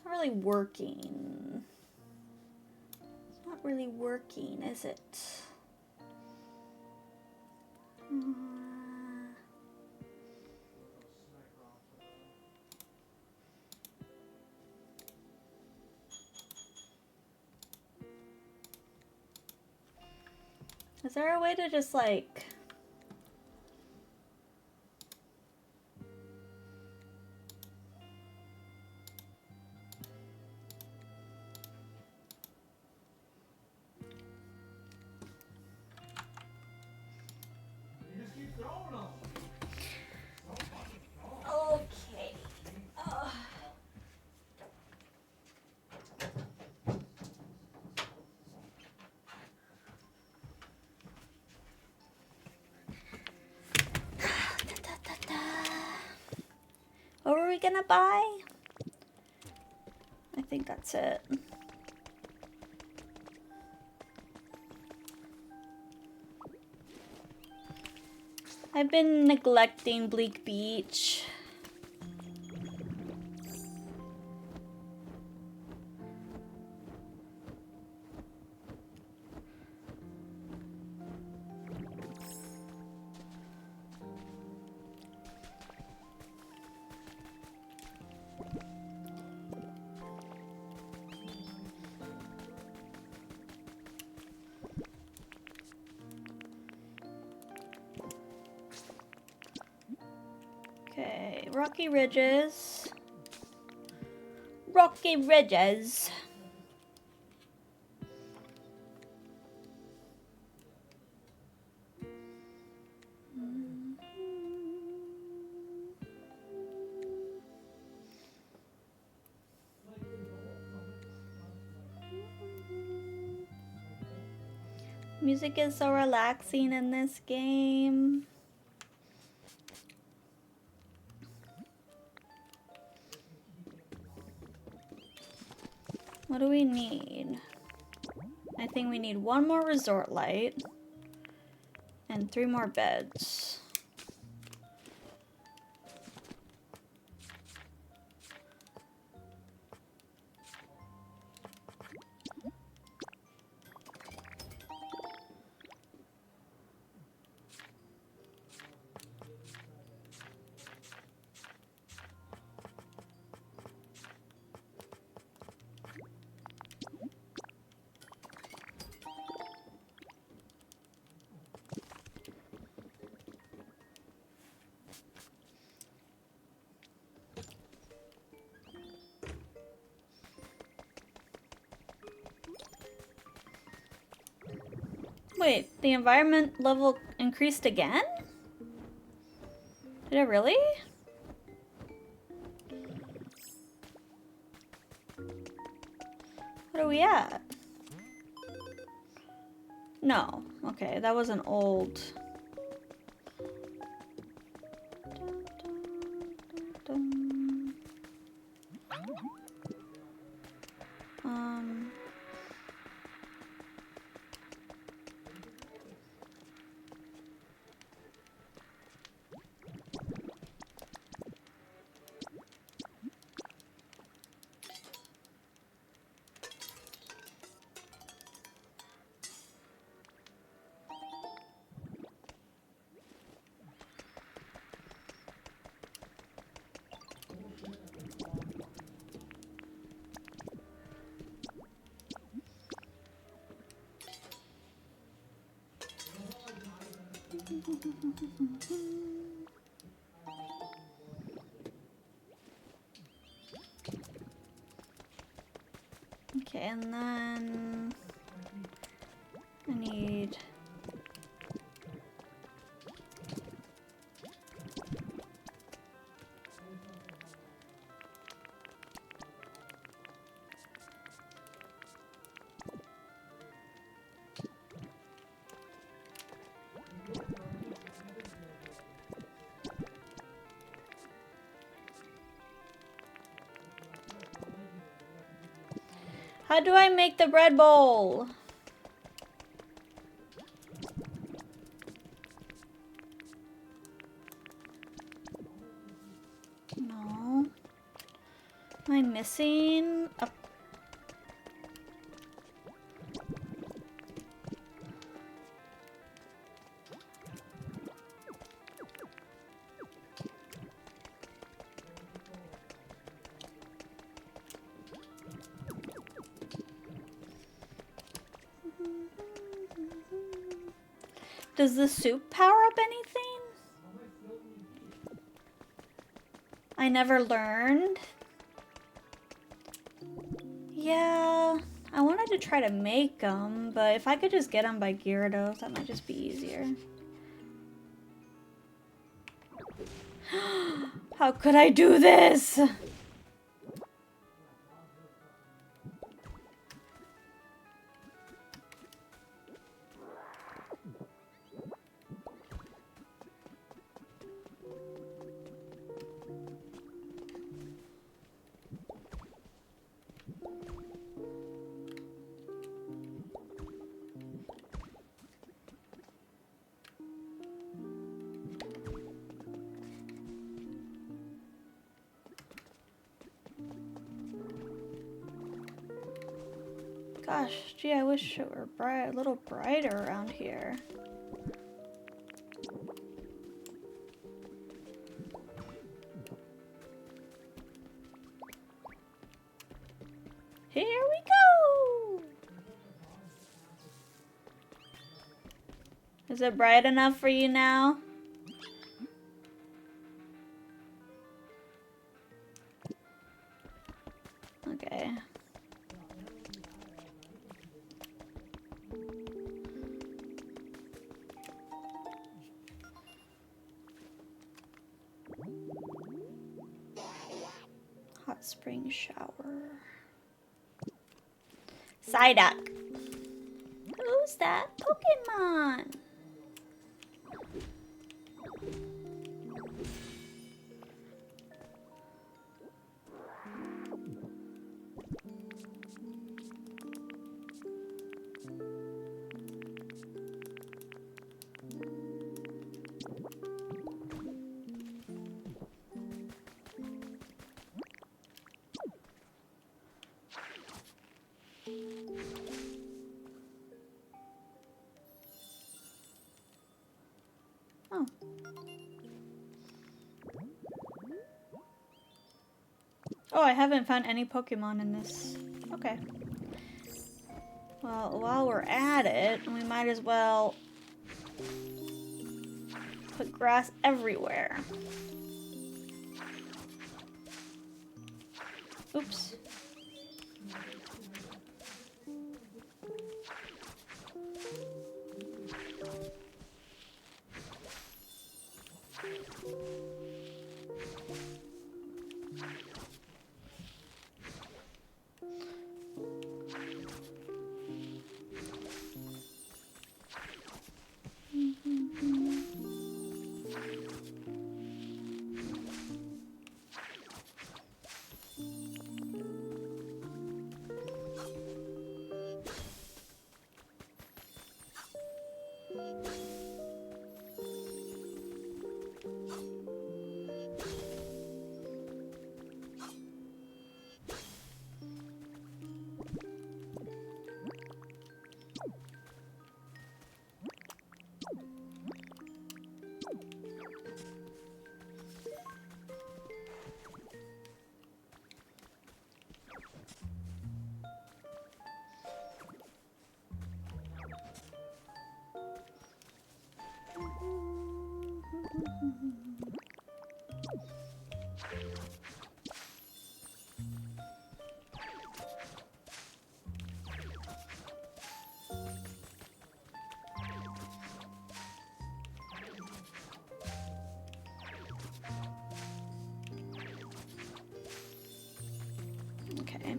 really working. It's not really working, is it? Is there a way to just like... You just keep throwing them. Okay. Ugh. What were we gonna buy? I think that's it. I've been neglecting Bleak Beach. Okay, Rocky Ridges. Rocky Ridges. Music is so relaxing in this game. What do we need? I think we need one more resort light and 3 more beds. Wait, the environment level increased again? Did it really? What are we at? No. Okay, that was an old... Okay, and then I need... How do I make the bread bowl? No. Am I missing a... Does the soup power up anything? I never learned. Yeah, I wanted to try to make them, but if I could just get them by Gyarados, that might just be easier. How could I do this? Gosh, gee, I wish it were bright, a little brighter around here. Here we go! Is it bright enough for you now? Okay. Hot spring shower. Psyduck. Who's that Pokemon? Oh. Oh, I haven't found any Pokemon in this. Okay. Well, while we're at it, we might as well put grass everywhere. Oops. Okay.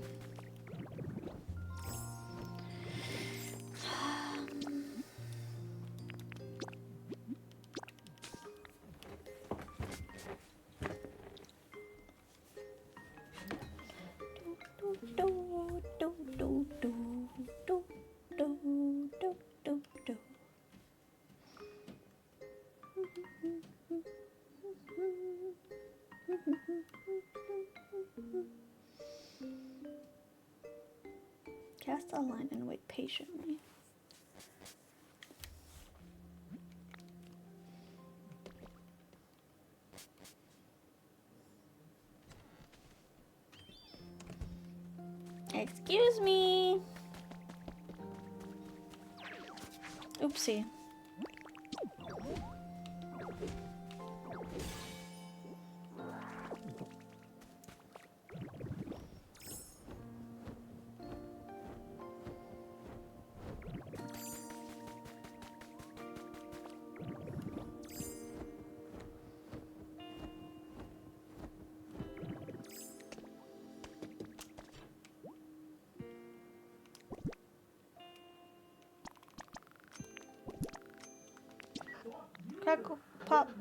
Cast a line and wait patiently. Excuse me. Oopsie. Crackle pop.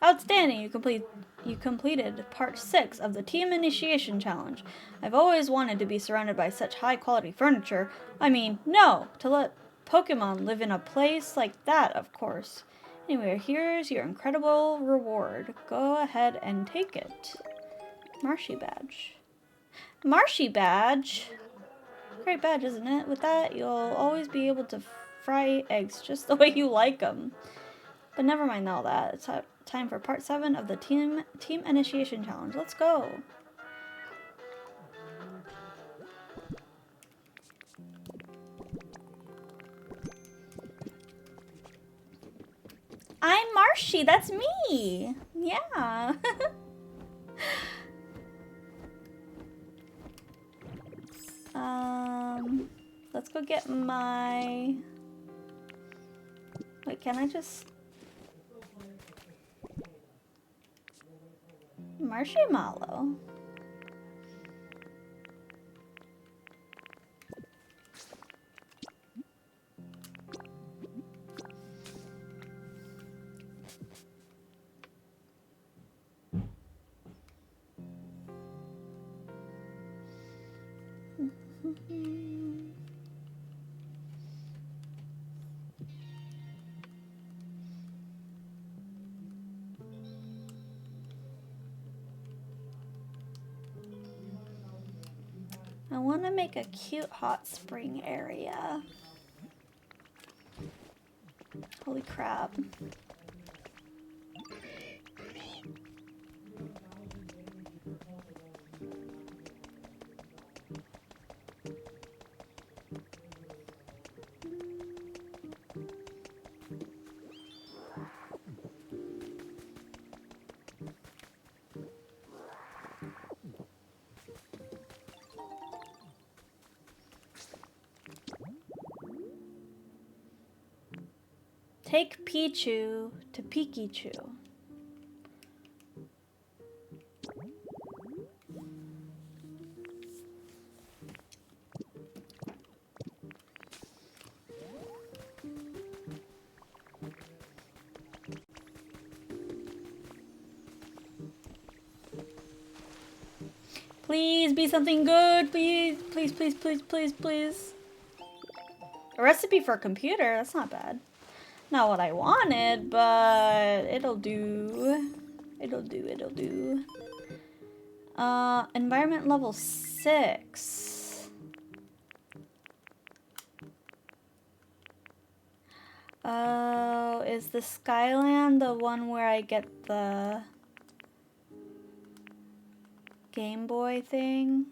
Outstanding! You completed part 6 of the Team Initiation Challenge. I've always wanted to be surrounded by such high-quality furniture. I mean, no! To let Pokemon live in a place like that, of course. Anyway, here's your incredible reward. Go ahead and take it. Marshy badge. Marshy badge? Great badge, isn't it? With that, you'll always be able to fry eggs just the way you like them. But never mind all that. It's time for part 7 of the Team Initiation Challenge. Let's go. I'm Marshy. That's me. Yeah. Let's go get my... Wait, can I just... Marshmallow. I want to make a cute hot spring area. Holy crap. Take Pichu to Pikachu. Please be something good, please. Please, please, please, please, please. A recipe for a computer, that's not bad. Not what I wanted, but it'll do. It'll do, it'll do. Environment level 6. Oh, is the Skyland the one where I get the Game Boy thing?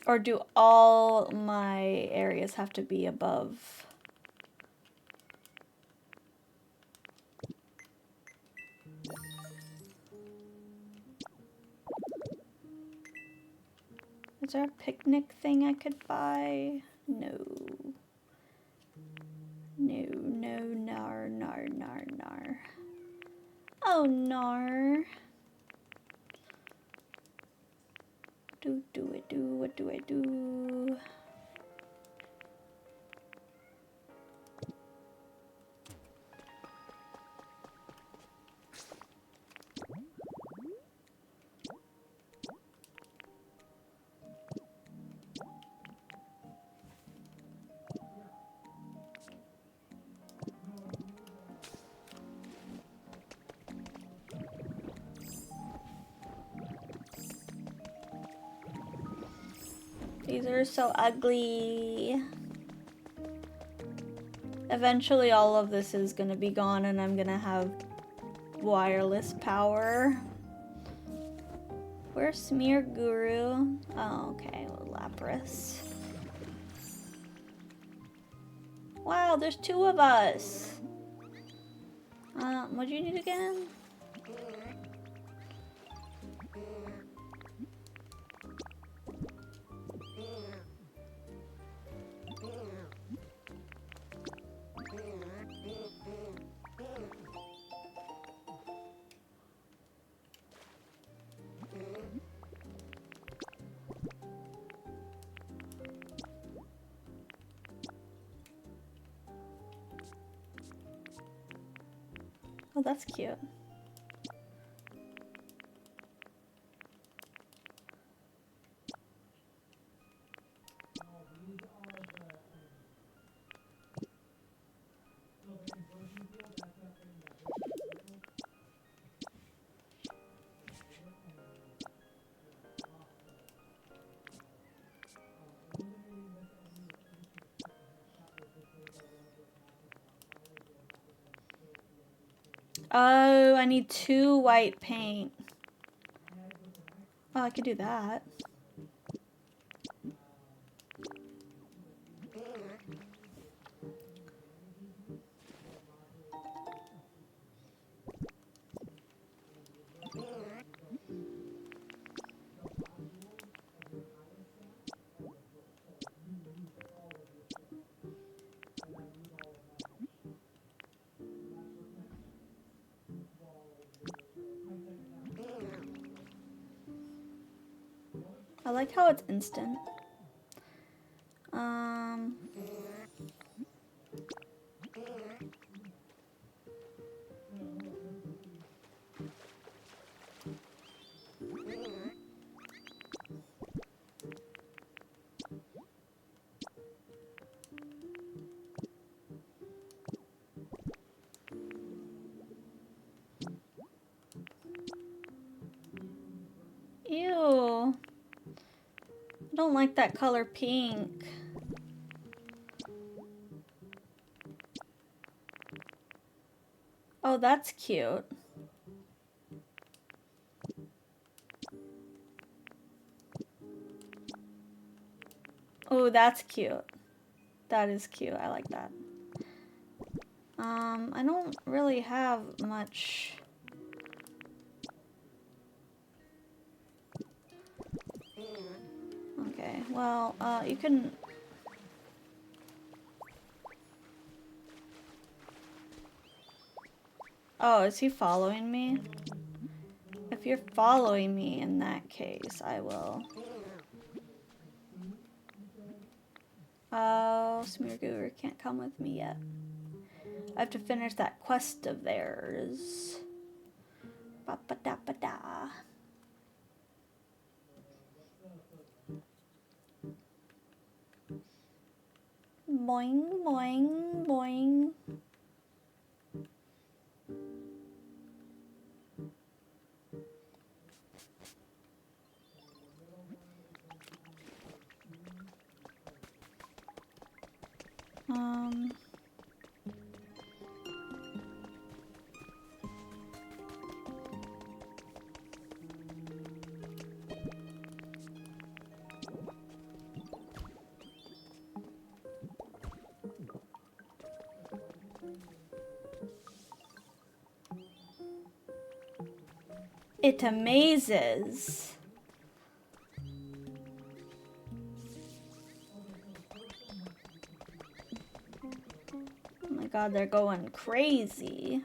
Or do all my areas have to be above? Is there a picnic thing I could buy? No. No, no, nar, nar, nar, nar. Oh, nar. What do I do? These are so ugly. Eventually all of this is gonna be gone and I'm gonna have wireless power. Where's Smear Guru? Oh, okay, Lapras. Wow, there's 2 of us. What do you need again? Oh, that's cute. Oh, I need 2 white paint. Oh, I could do that. I like how it's instant. Ew. I don't like that color pink. Oh, that's cute. Oh, that's cute. That is cute. I like that. I don't really have much. Okay, well, you can... Oh, is he following me? If you're following me, in that case, I will. Oh, Smeargoober can't come with me yet. I have to finish that quest of theirs. Ba-ba-da-ba-da. Boing, boing, boing. Um... It amazes. Oh my god, they're going crazy.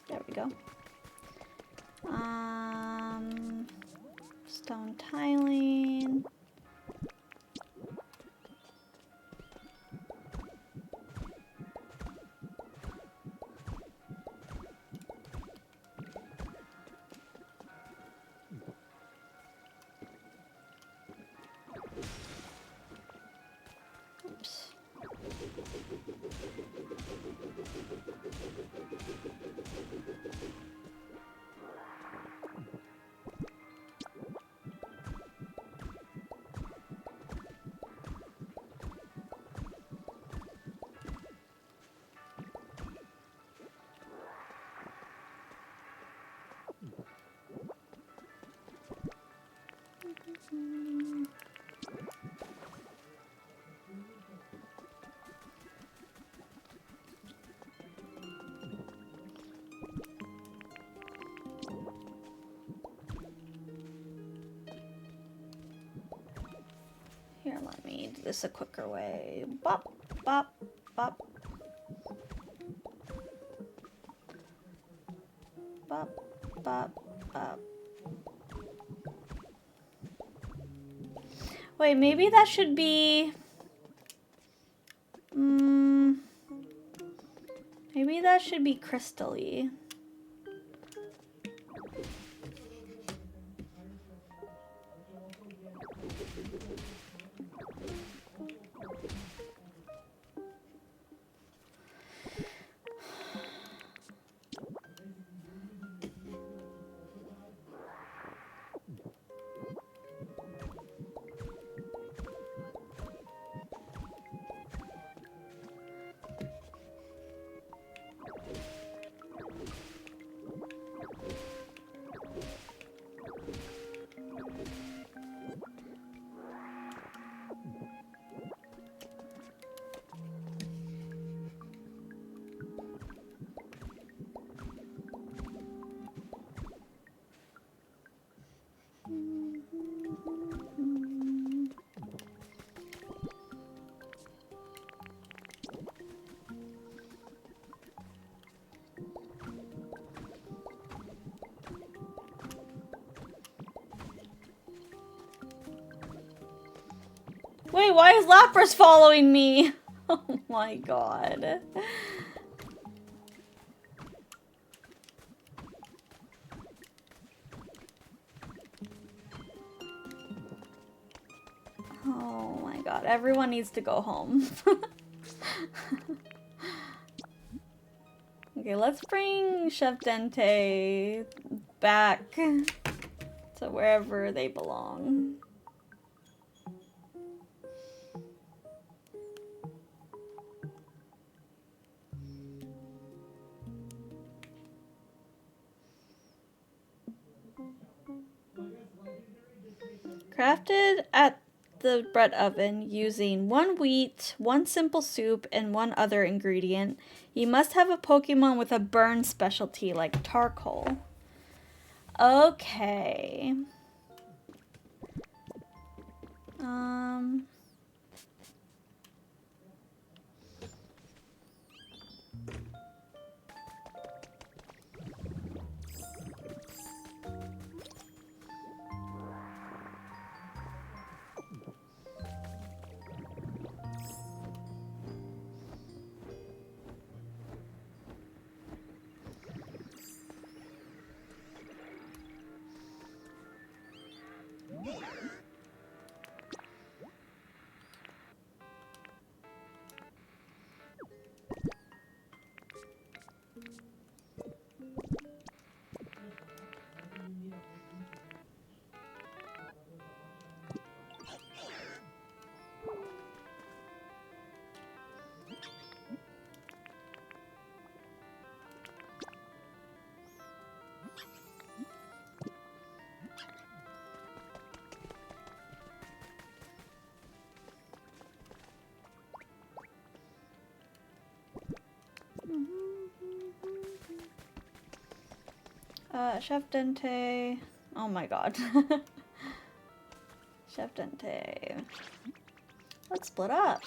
There we go. Stone tiling. Oops. do this a quicker way. Bop, bop, bop. Bop, bop, bop. Wait, maybe that should be... maybe that should be crystal-y. Wait, why is Lapras following me? Oh my god. Oh my god, everyone needs to go home. Okay, let's bring Chef Dente back to wherever they belong. Crafted at the bread oven using 1 wheat, 1 simple soup, and 1 other ingredient. You must have a Pokemon with a burn specialty like charcoal. Okay. Chef Dente. Oh my god. Chef Dente. Let's split up.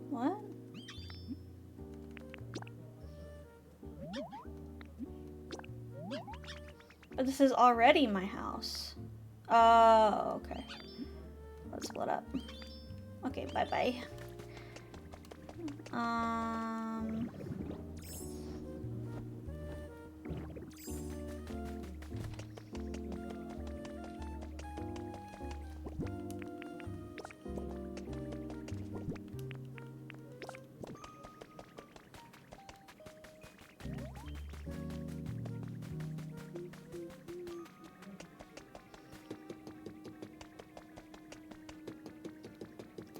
What? But this is already my house. Oh, okay. Let's split up. Okay, bye-bye.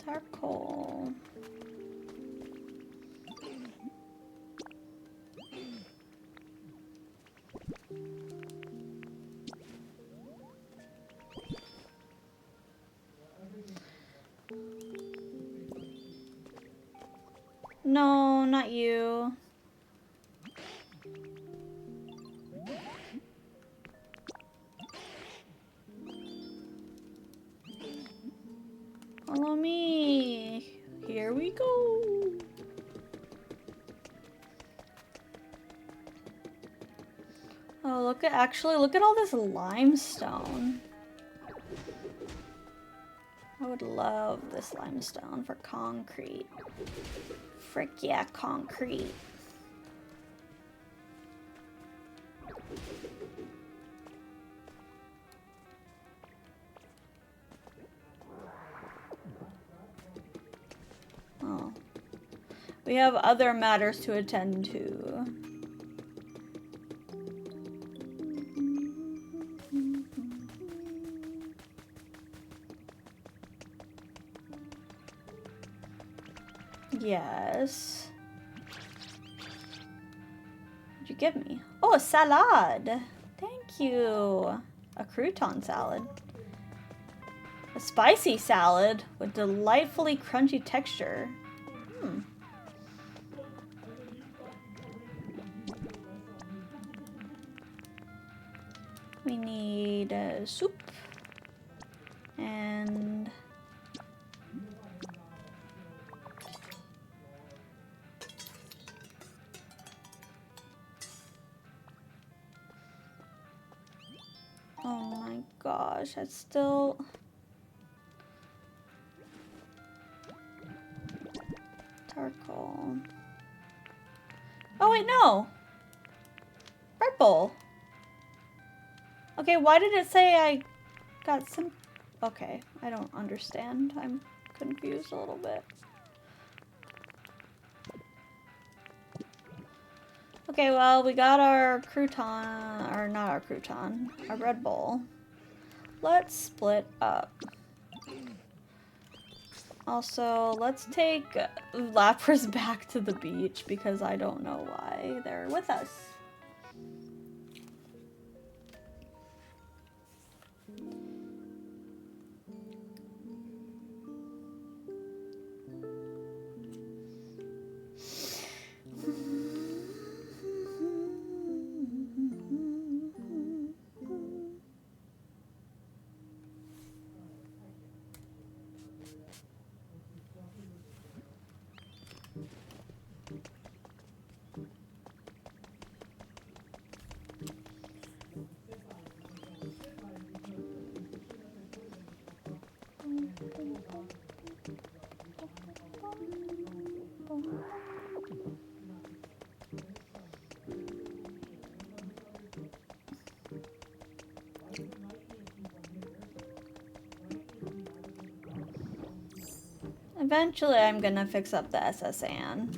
Charcoal. No, not you. Follow me. Here we go. Oh, look at all this limestone. I would love this limestone for concrete. Frick yeah, concrete. Oh. We have other matters to attend to. Yes. What'd you give me? Oh, a salad. Thank you. A crouton salad. A spicy salad with delightfully crunchy texture. Hmm. We need soup and oh my gosh, that's still charcoal. Oh wait, no. Red Bull. Okay, why did it say I got some? Okay, I don't understand. I'm confused a little bit. Okay, well, we got our crouton, or not our crouton, our Red Bull. Let's split up. Also, let's take Lapras back to the beach because I don't know why they're with us. Eventually, I'm gonna fix up the SSN.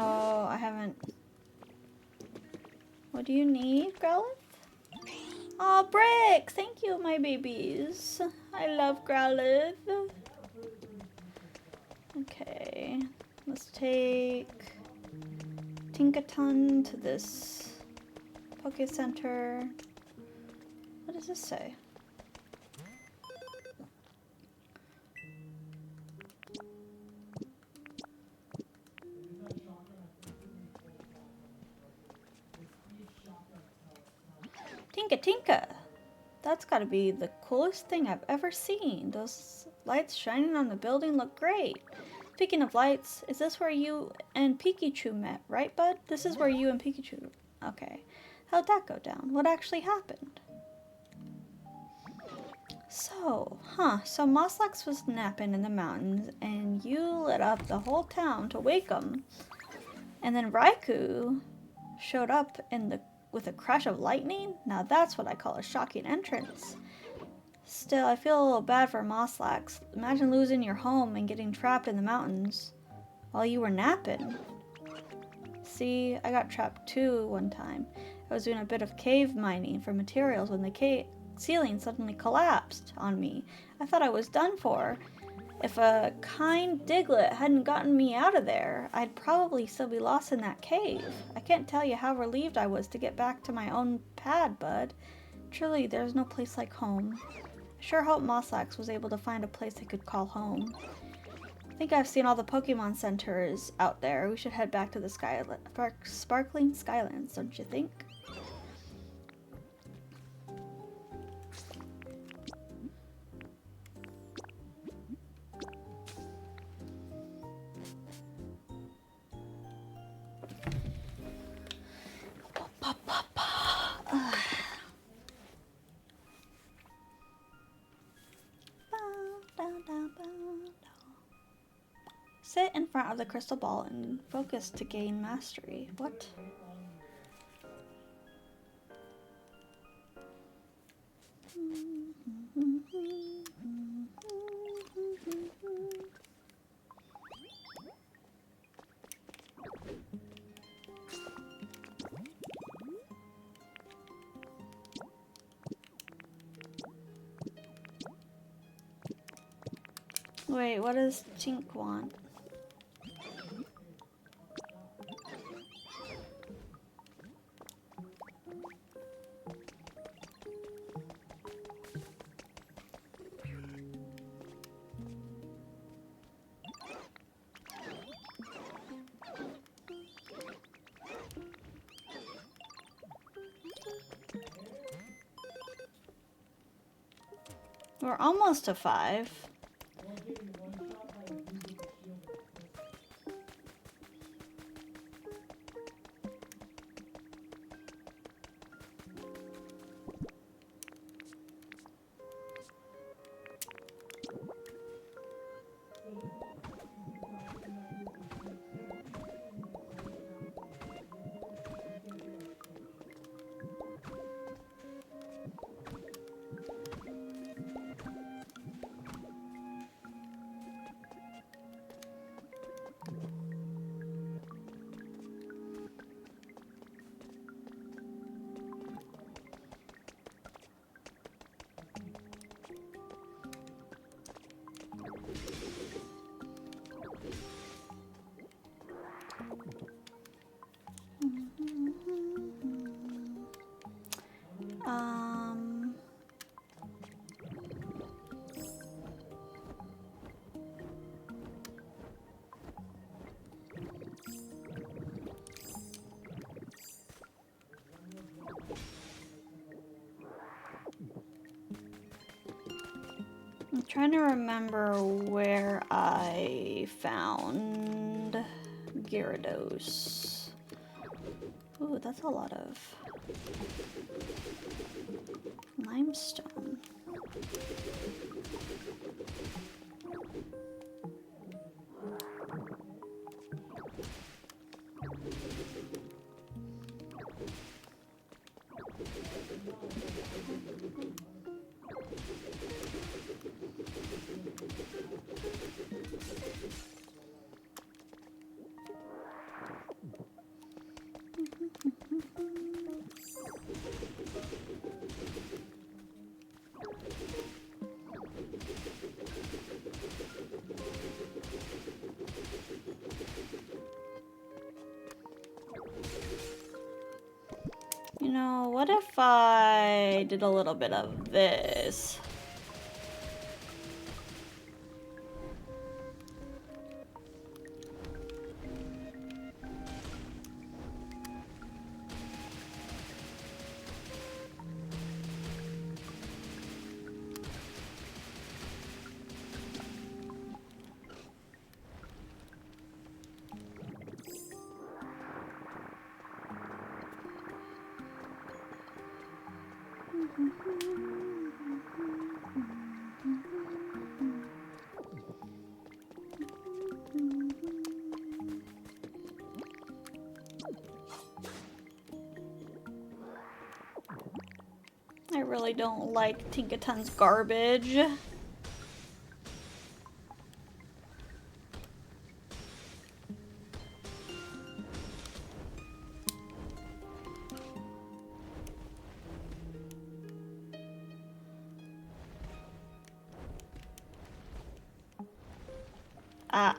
Oh, I haven't. What do you need, Growlithe? Oh, bricks! Thank you, my babies. I love Growlithe. Okay, let's take Tinkaton to this Poke Center. What does this say? Tinka! That's gotta be the coolest thing I've ever seen. Those lights shining on the building look great. Speaking of lights, is this where you and Pikachu met, right, bud? This is where you and Pikachu... Okay. How'd that go down? What actually happened? So Moslax was napping in the mountains, and you lit up the whole town to wake him. And then Raikou showed up with a crash of lightning? Now that's what I call a shocking entrance. Still, I feel a little bad for Moslax. Imagine losing your home and getting trapped in the mountains while you were napping. See, I got trapped too one time. I was doing a bit of cave mining for materials when the ceiling suddenly collapsed on me. I thought I was done for. If a kind Diglett hadn't gotten me out of there, I'd probably still be lost in that cave. I can't tell you how relieved I was to get back to my own pad, bud. Truly, there's no place like home. I sure hope Moslax was able to find a place they could call home. I think I've seen all the Pokemon centers out there. We should head back to the sparkling Skylands, don't you think? Sit in front of the crystal ball and focus to gain mastery. What? Wait, what does Tink want? We're almost to 5. I'm trying to remember where I found Gyarados. Ooh, that's a lot of limestone. You know, what if I did a little bit of this? I really don't like Tinkaton's garbage. Ah.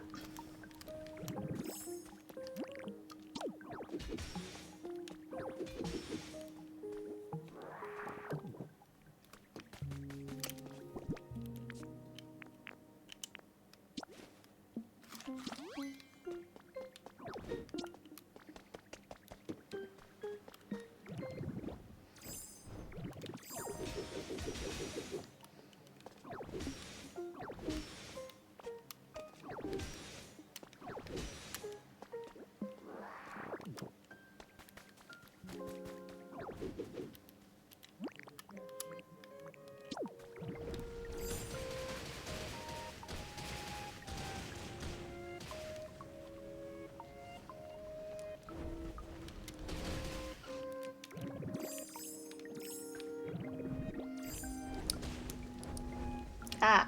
Ah.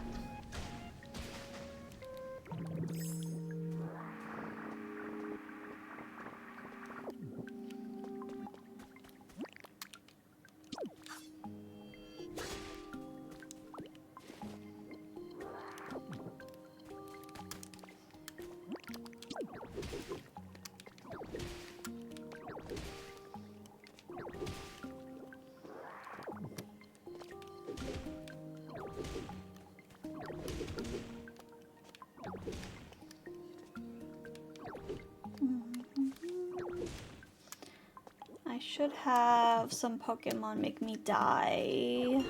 I should have some Pokemon make me die.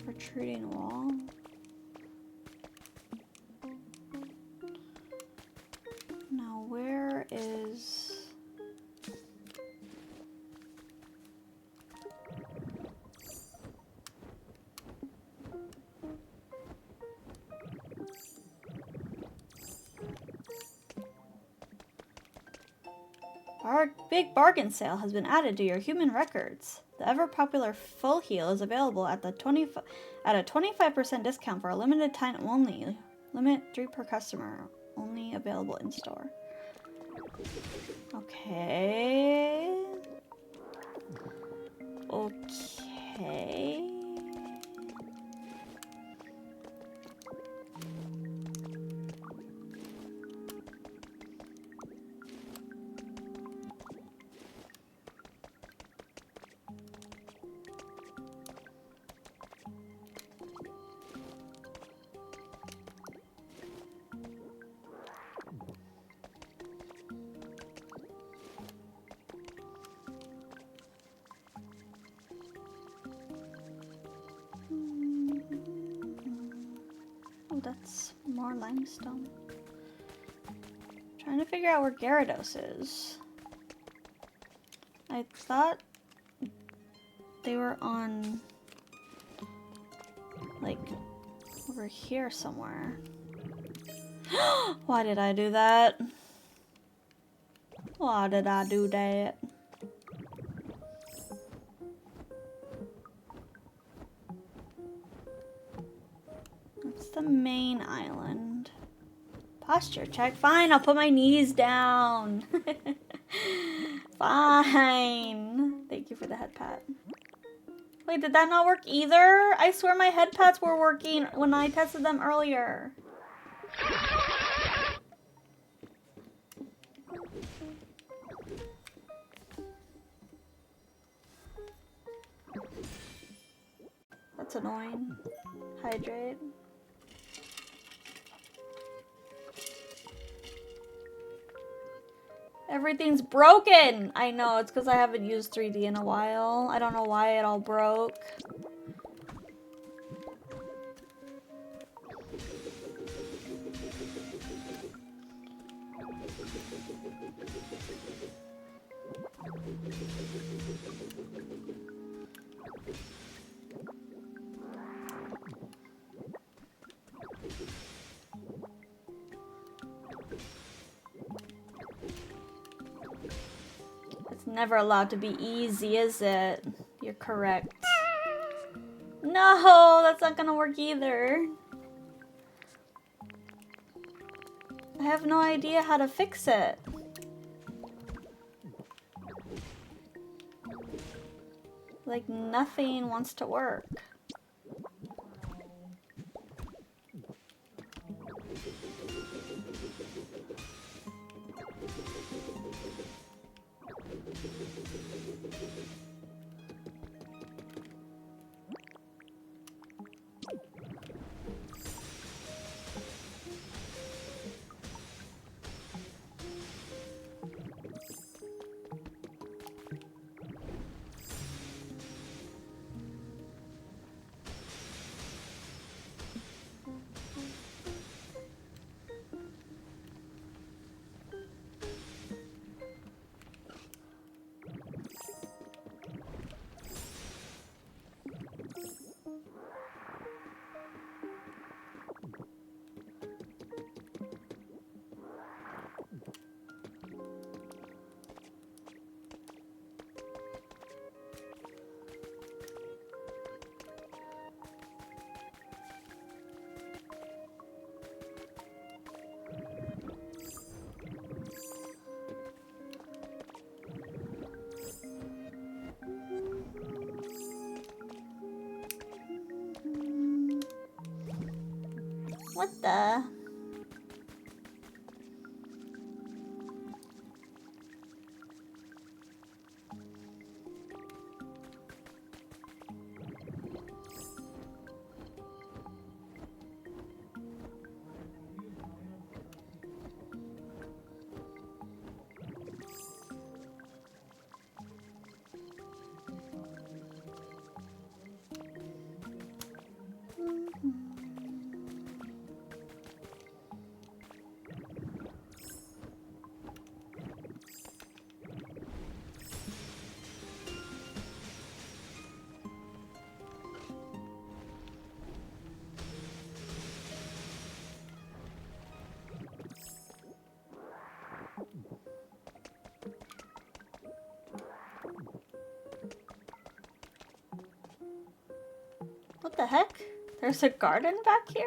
Retreating wall. Now where is... Big bargain sale has been added to your human records. The ever-popular Full Heal is available at a 25% discount for a limited time only. Limit 3 per customer. Only available in store. Okay. Okay. Oh, that's more limestone. Trying to figure out where Gyarados is. I thought they were on, like, over here somewhere. Why did I do that? Why did I do that? It's the main island. Posture check. Fine, I'll put my knees down. Fine. Thank you for the head pat. Wait, did that not work either? I swear my head pats were working when I tested them earlier. That's annoying. Hydrate. Everything's broken! I know, it's because I haven't used 3D in a while. I don't know why it all broke. It's never allowed to be easy, is it? You're correct. No, that's not gonna work either. I have no idea how to fix it. Like, nothing wants to work. What the? What the heck? There's a garden back here?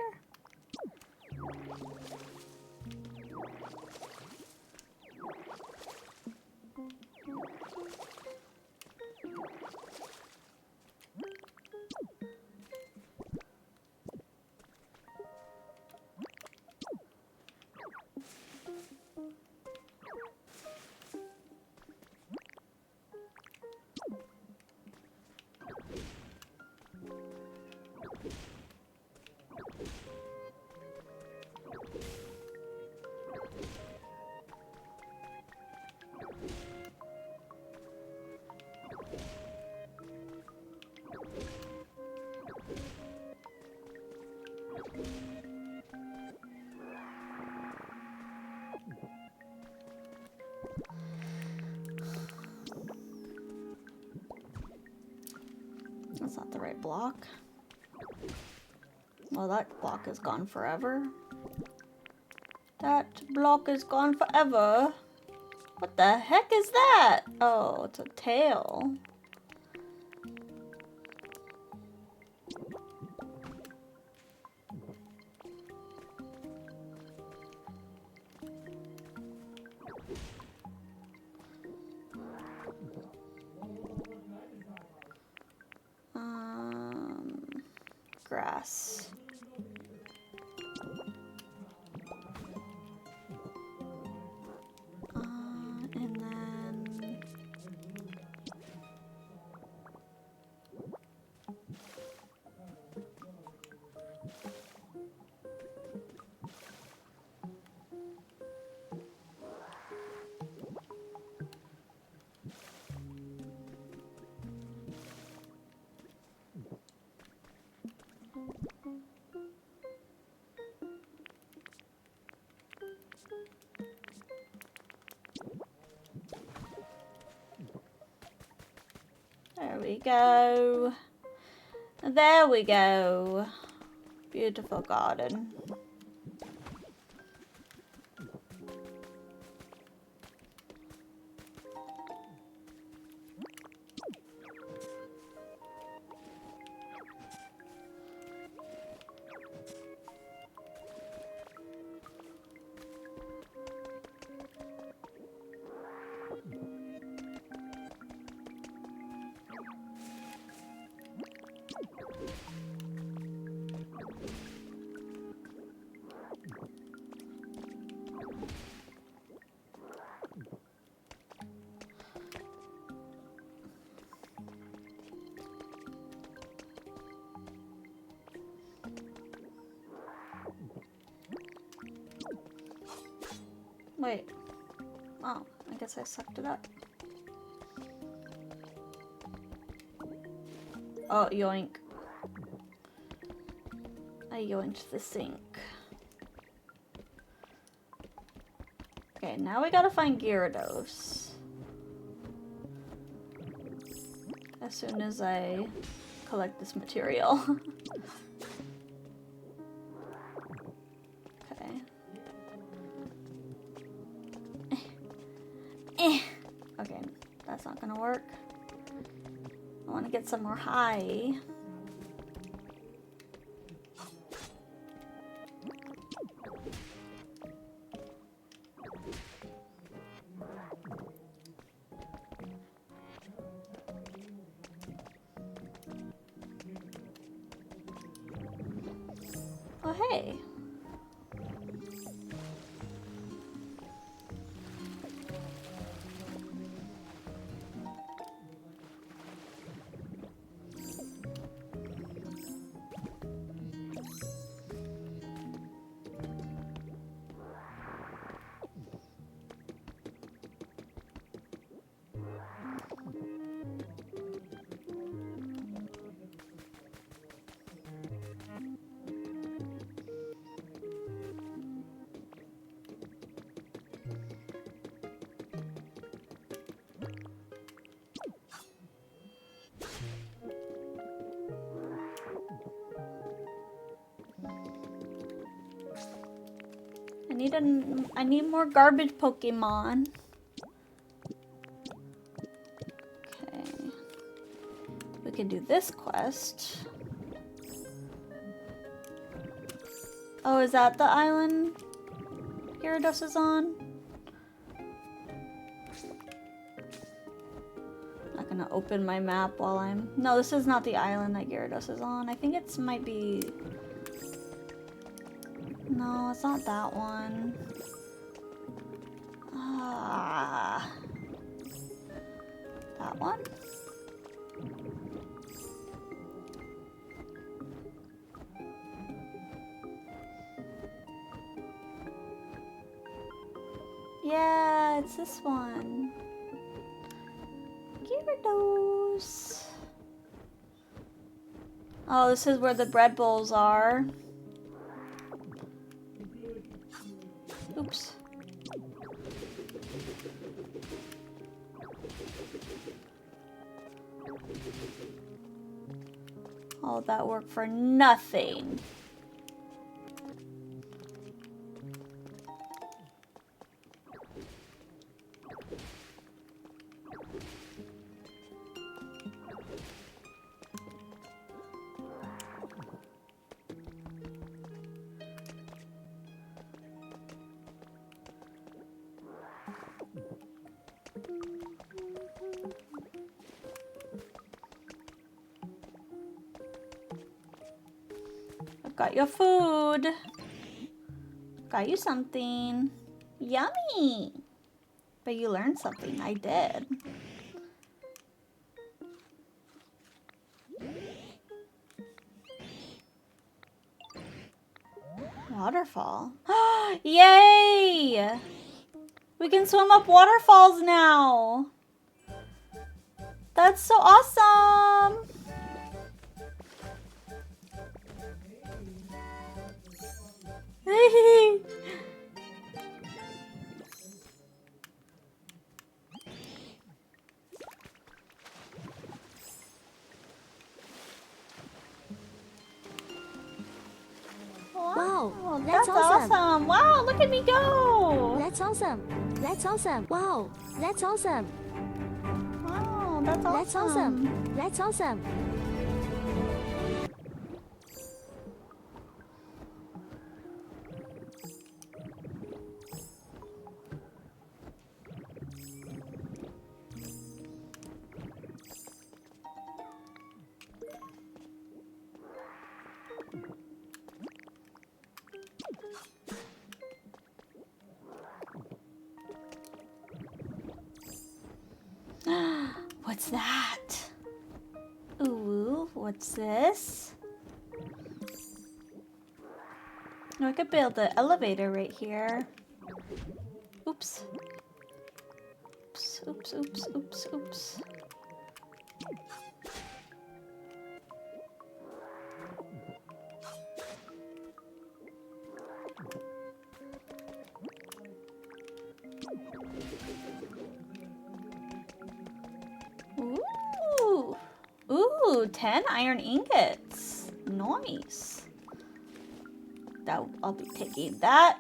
That's not the right block. Well, that block is gone forever. That block is gone forever. What the heck is that? Oh, it's a tail. Grass. And then we go. There we go. Beautiful garden. Wait. Oh, I guess I sucked it up. Oh, yoink. I yoinked the sink. Okay, now we gotta find Gyarados. As soon as I collect this material. Okay. Okay, that's not gonna work. I want to get some more high. Oh, hey. I need more garbage Pokemon. Okay. We can do this quest. Oh, is that the island Gyarados is on? Not gonna open my map while I'm... No, this is not the island that Gyarados is on. I think it might be... No, it's not that one. Ah, that one? Yeah, it's this one. Gyarados. Oh, this is where the bread bowls are. Oops. All that work for nothing. Got your food. Got you something. Yummy. But you learned something. I did. Waterfall. Yay! We can swim up waterfalls now. That's so awesome. Wow, Oh, that's awesome. Wow, look at me go. That's awesome. That's awesome. Wow, that's awesome. Wow, that's That's awesome. awesome. That's awesome. What's that? Ooh, what's this? Oh, I could build an elevator right here. Oops. Oops, oops, oops, oops, oops. Ooh. Ooh, 10 iron ingots. Nice. I'll be taking that.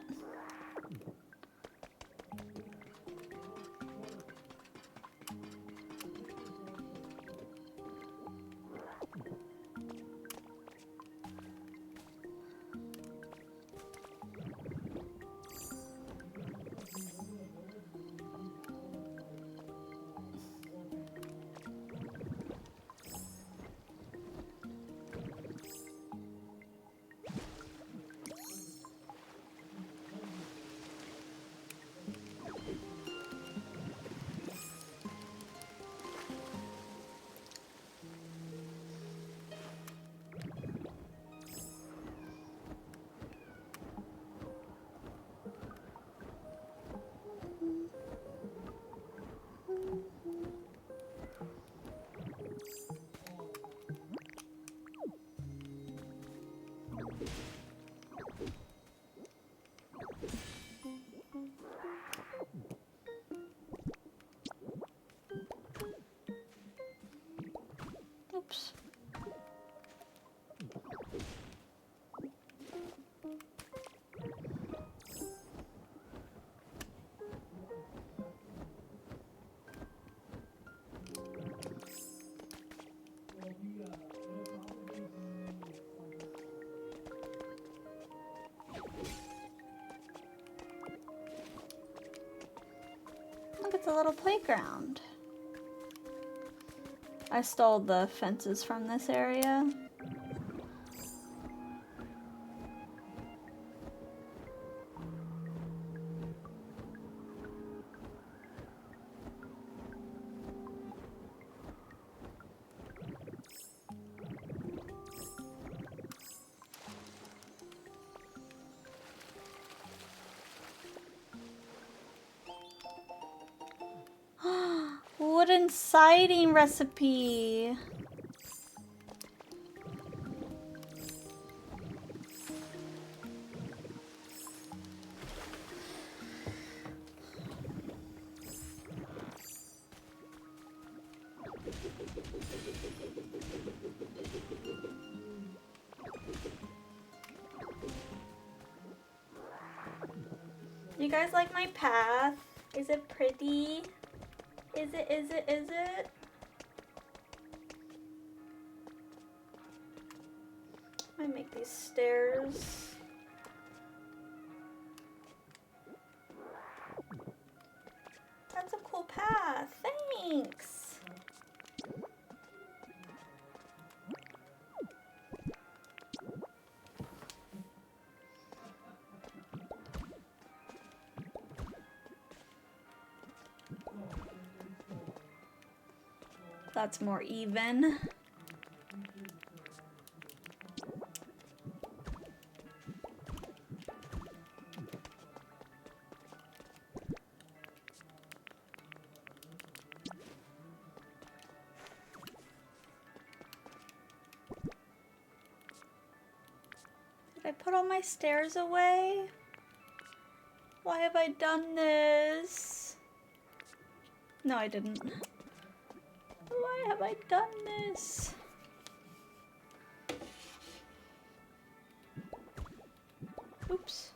Oops. Look, it's a little playground. I stole the fences from this area. Wooden siding recipe. You guys like my path? Is it pretty? Is it? I make these stairs. That's a cool path. Thanks. That's more even. Did I put all my stairs away? Why have I done this? No, I didn't. Why have I done this? Oops.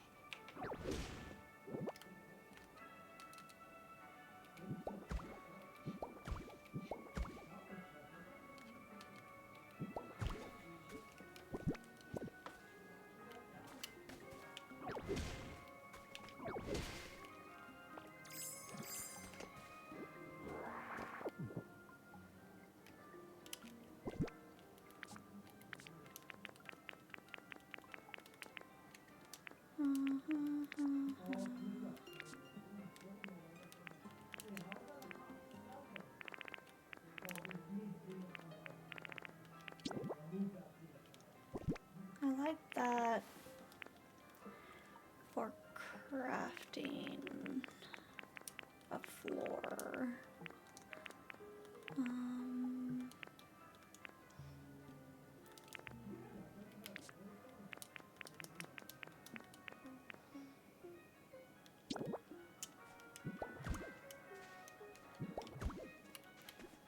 I like that for crafting a floor.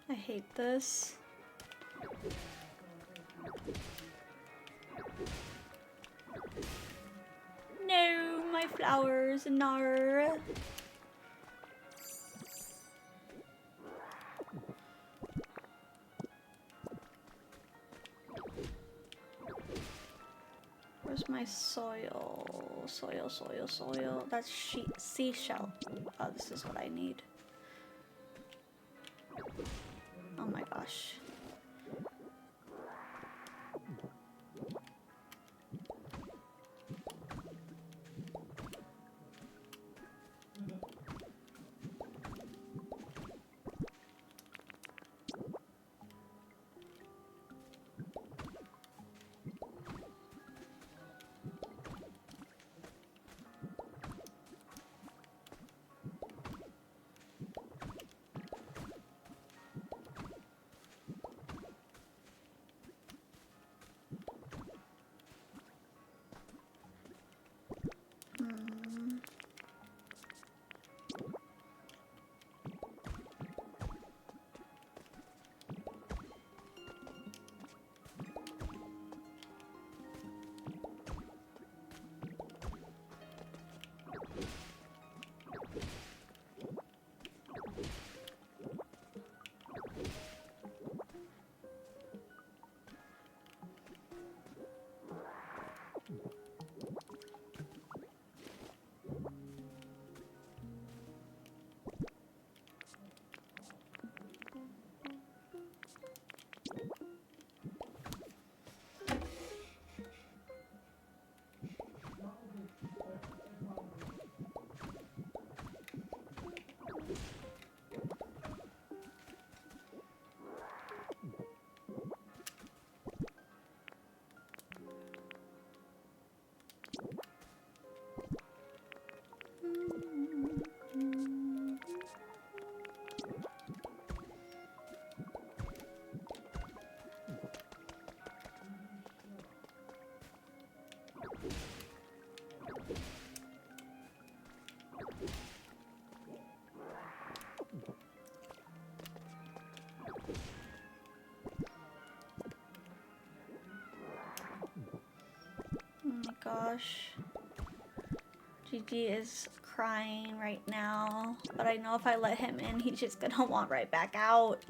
I hate this. No, my flowers, no. Where's my soil? Soil. That's seashell. Oh, this is what I need. Oh my gosh. Gosh. Gigi is crying right now, but I know if I let him in, he's just gonna want right back out.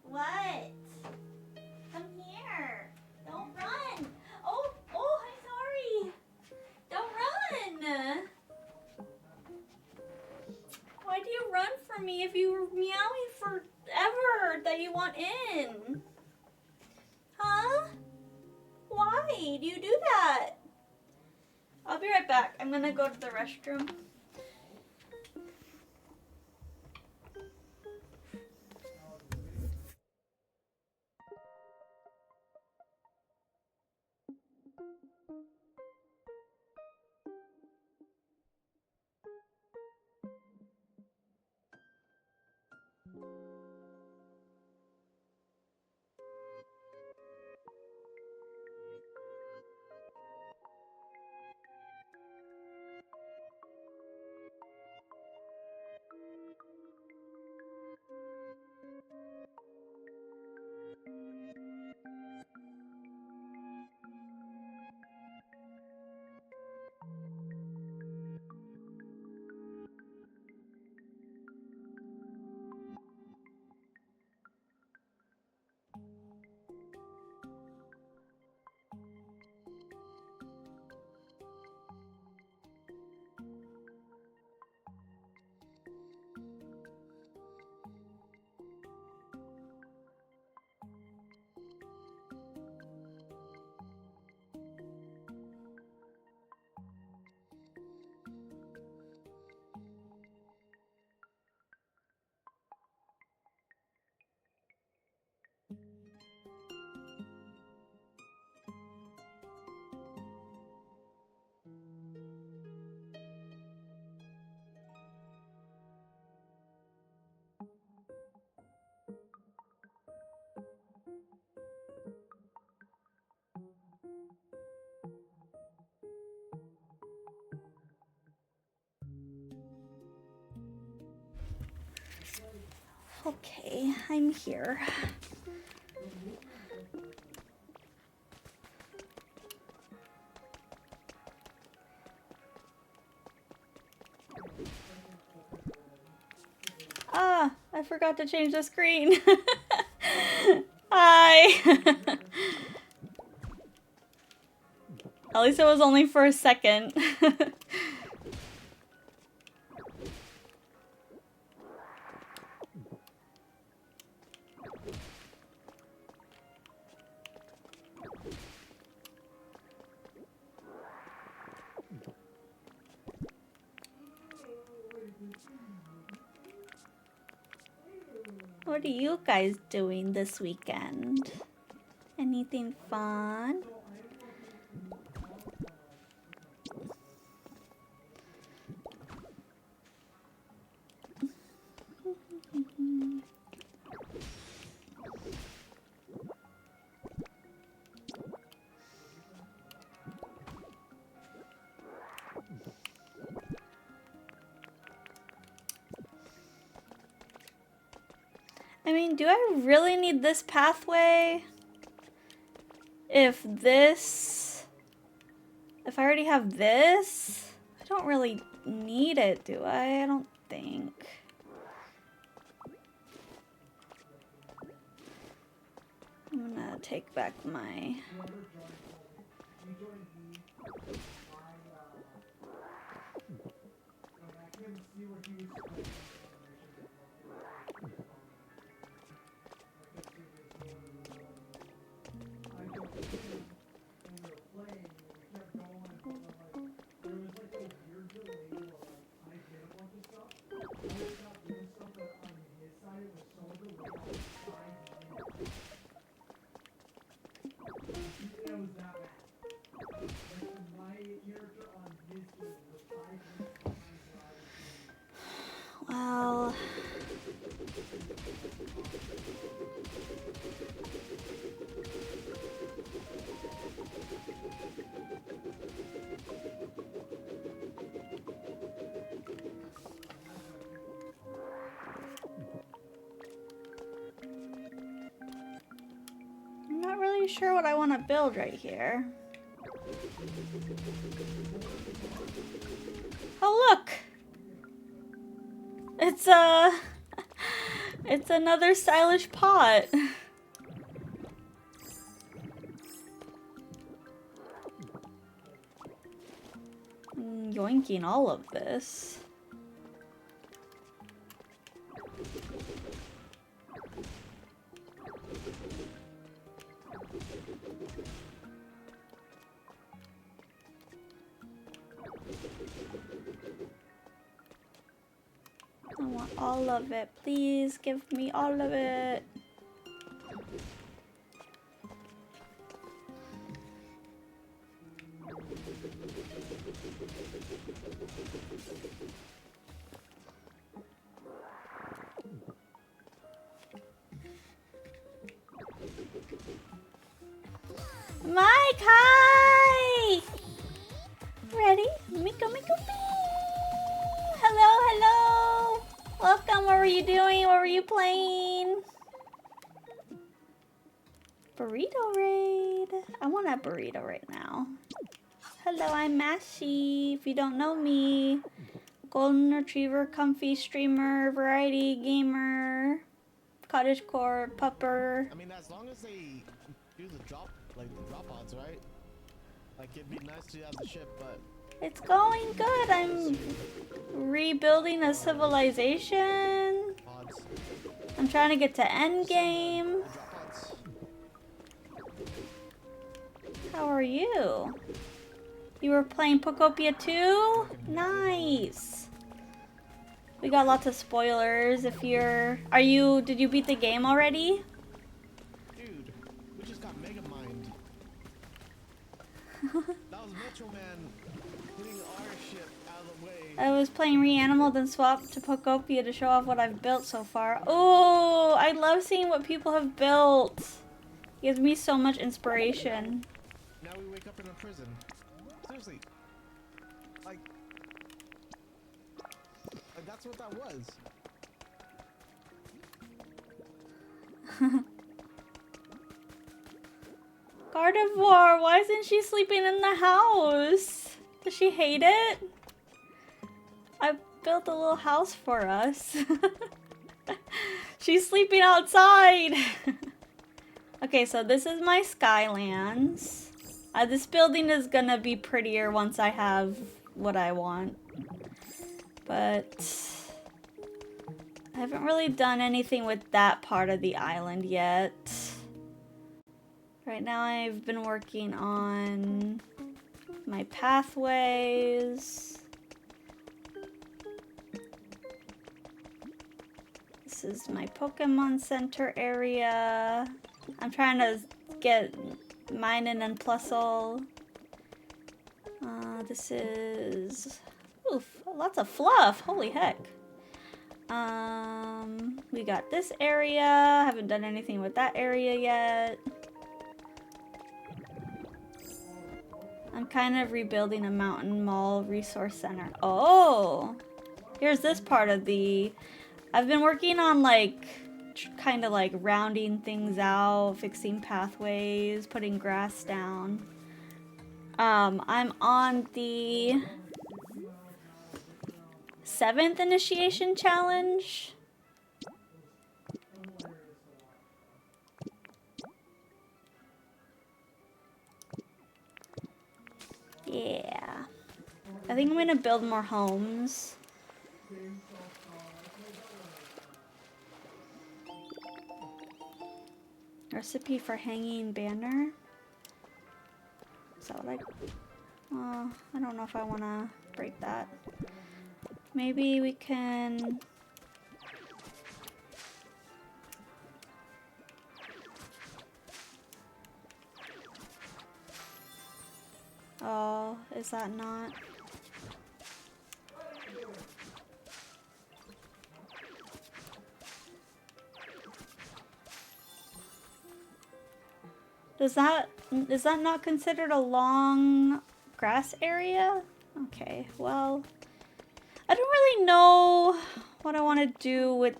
What? Come here. Don't run. Oh, I'm sorry. Don't run. Why do you run from me if you were meowing forever that you want in? Huh? Why do you do that? I'll be right back. I'm gonna go to the restroom. Okay, I'm here. Ah, I forgot to change the screen. Hi. At least it was only for a second. What are you guys doing this weekend? Anything fun? I mean, do I really need this pathway? If I already have this, I don't really need it, do I? I don't think. I'm gonna take back my... Well... I'm not really sure what I want to build right here. Oh, look! It's it's another stylish pot. Yoinking all of this. I want all of it. Please give me all of it. Mike, hi! Ready? Miko, Miko, Miko. Hello, hello! Welcome, what were you doing? What were you playing? Burrito raid. I want a burrito right now. Hello, I'm Mashi. If you don't know me, golden retriever, comfy streamer, variety gamer, cottagecore, pupper. I mean, as long as they do the drop, like the drop odds, right? Like, it'd be nice to have the ship, but... It's going good. I'm rebuilding a civilization. Odds. I'm trying to get to endgame. The drop odds. How are you? You were playing Pokopia too? Nice. We got lots of spoilers. If you're... Did you beat the game already? Dude, we just got Mega Mind. That was Metro Man putting our ship out of the way. I was playing Reanimal, then swapped to Pokopia to show off what I've built so far. Oh, I love seeing what people have built. It gives me so much inspiration. Now we wake up in a prison. Seriously. Like that's what that was. Gardevoir, why isn't she sleeping in the house? Does she hate it? I built a little house for us. She's sleeping outside. Okay, so this is my Skylands. This building is gonna be prettier once I have what I want. But I haven't really done anything with that part of the island yet. Right now I've been working on my pathways. This is my Pokemon Center area. I'm trying to get Minun and Plusle. This is... Oof, lots of fluff. Holy heck. We got this area. Haven't done anything with that area yet. I'm kind of rebuilding a Mountain Mall Resource Center. Oh! Here's this part of the... I've been working on like... kind of like rounding things out, fixing pathways, putting grass down. I'm on the 7th initiation challenge. Yeah. I think I'm gonna build more homes. Recipe for hanging banner. So like, I don't know if I want to break that. Maybe we can... Oh, is that not? Is that not considered a long grass area? Okay, well, I don't really know what I want to do with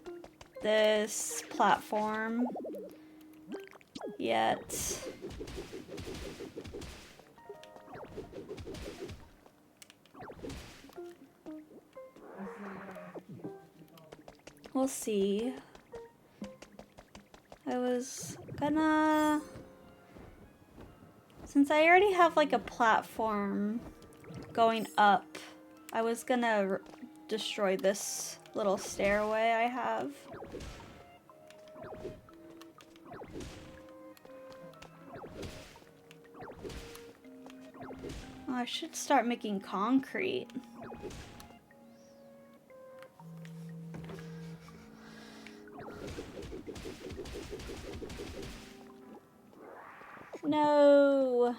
this platform yet. We'll see. I was gonna... Since I already have like a platform going up, I was gonna destroy this little stairway I have. Oh, I should start making concrete. No.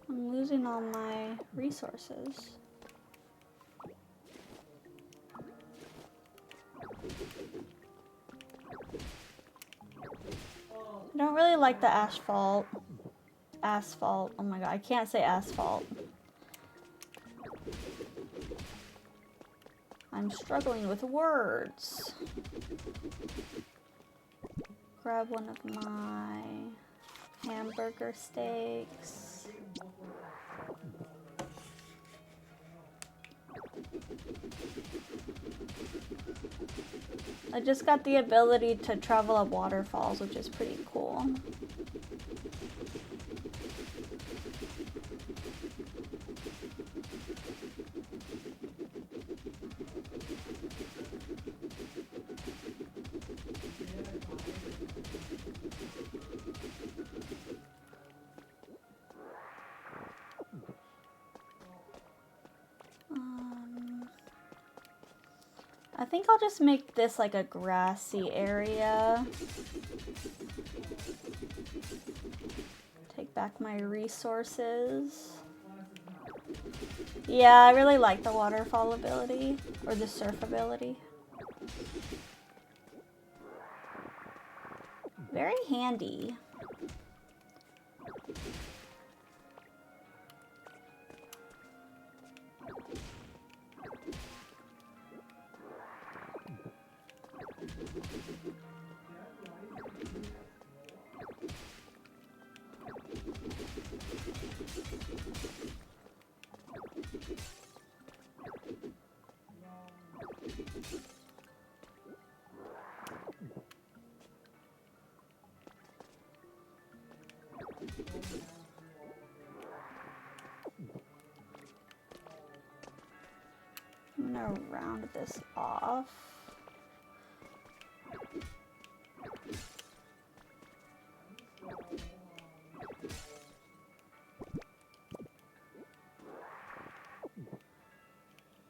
I'm losing all my resources. I don't really like the asphalt. Asphalt. Oh my god, I can't say asphalt. I'm struggling with words. Grab one of my hamburger steaks. I just got the ability to travel up waterfalls, which is pretty cool. I think I'll just make this like a grassy area. Take back my resources. Yeah, I really like the waterfall ability, or the surf ability. Very handy. gonna round this off.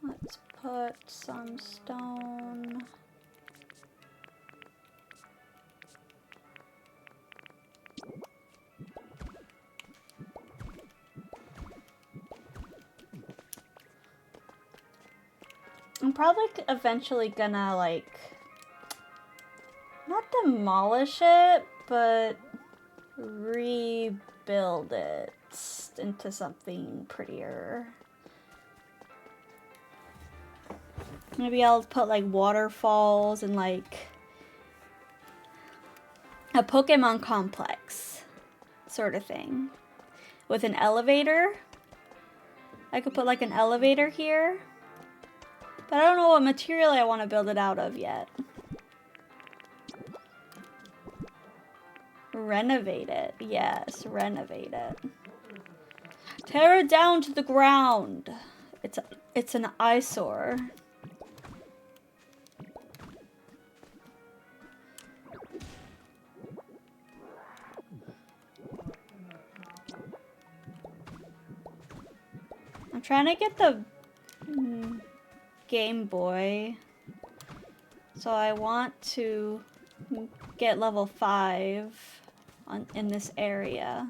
Let's put some stone. I'm probably eventually gonna, like, not demolish it, but rebuild it into something prettier. Maybe I'll put, like, waterfalls and, like, a Pokemon complex sort of thing. With an elevator. I could put, like, an elevator here. But I don't know what material I want to build it out of yet. Renovate it. Yes, renovate it. Tear it down to the ground. It's an eyesore. I'm trying to get the Game Boy. So I want to get level 5 in this area.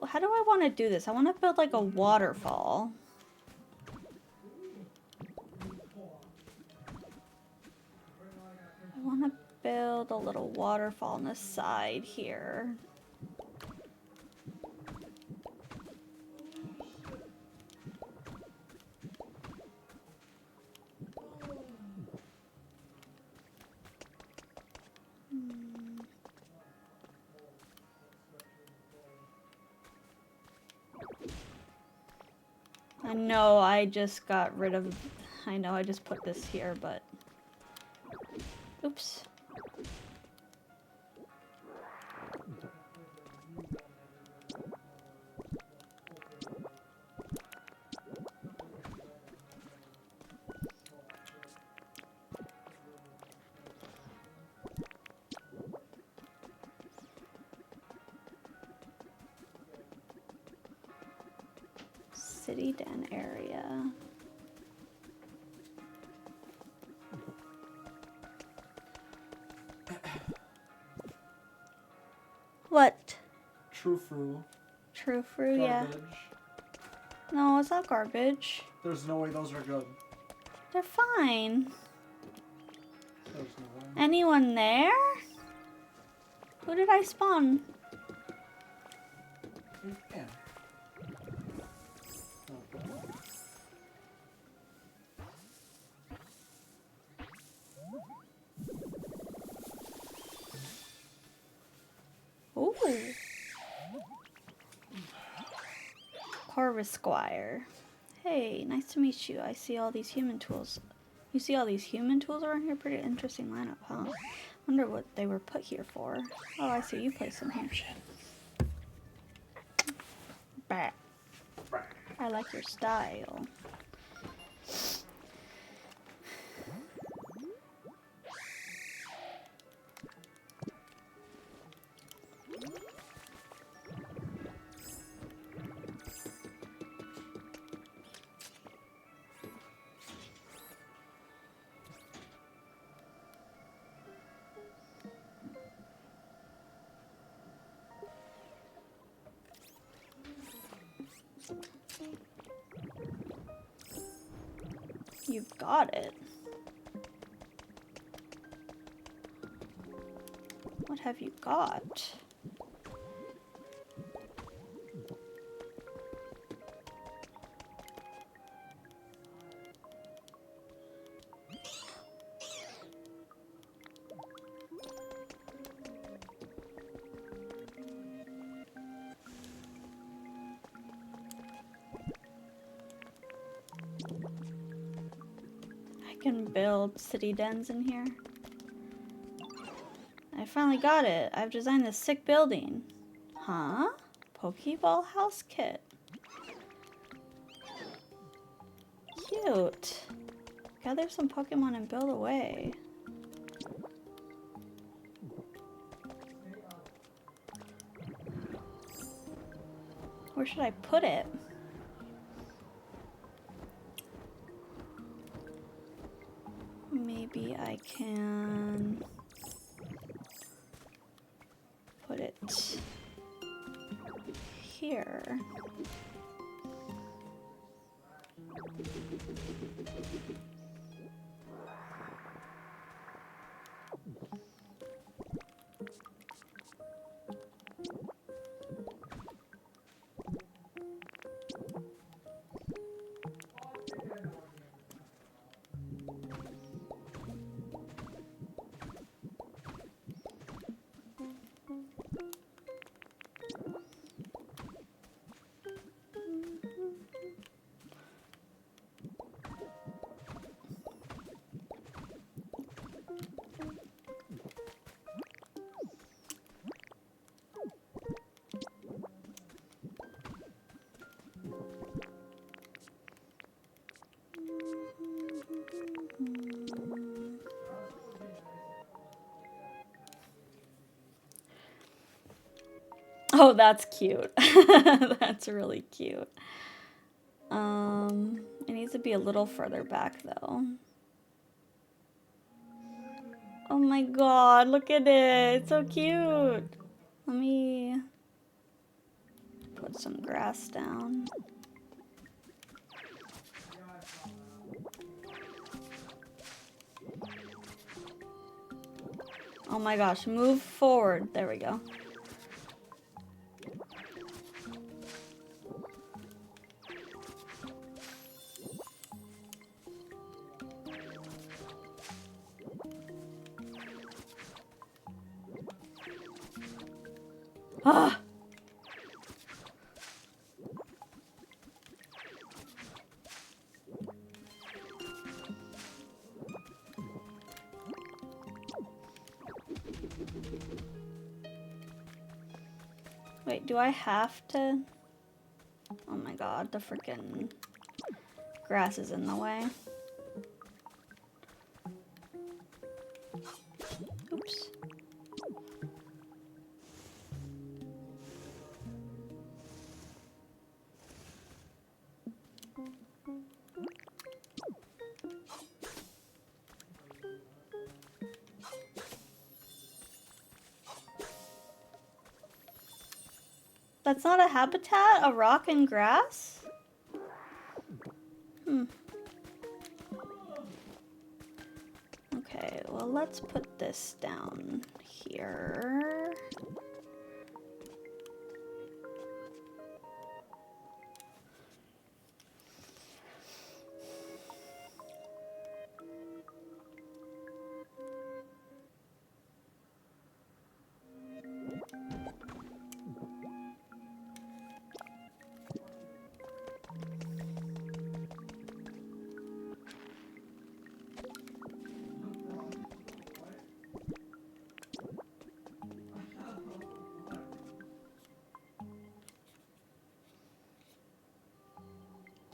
How do I want to do this? I want to build like a waterfall. I want to build a little waterfall on the side here. I know I just got rid of... I know I just put this here, but... Oops. City Den area. What? True fruit. True fruit, yeah. Garbage. No, it's not garbage. There's no way those are good. They're fine. There's no way. Anyone there? Who did I spawn? You can. Ooh. Corvus Squire. Hey, nice to meet you. I see all these human tools. You see all these human tools around here? Pretty interesting lineup, huh? Wonder what they were put here for. Oh, I see you play some here. Bah. I like your style. You've got it. What have you got? I can build city dens in here. I finally got it. I've designed this sick building. Huh? Pokeball house kit. Cute. Gather some Pokemon and build away. Where should I put it? Maybe I can put it here. Oh, that's cute. That's really cute. It needs to be a little further back though. Oh my god, look at it. It's so cute. Let me put some grass down. Oh my gosh, move forward. There we go. Ah! Wait, do I have to? Oh my god, the freaking grass is in the way. Oops. That's not a habitat? A rock and grass? Okay, well let's put this down here.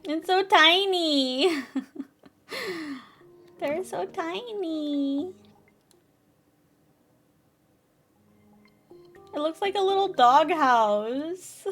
It's so tiny. They're so tiny. It looks like a little doghouse.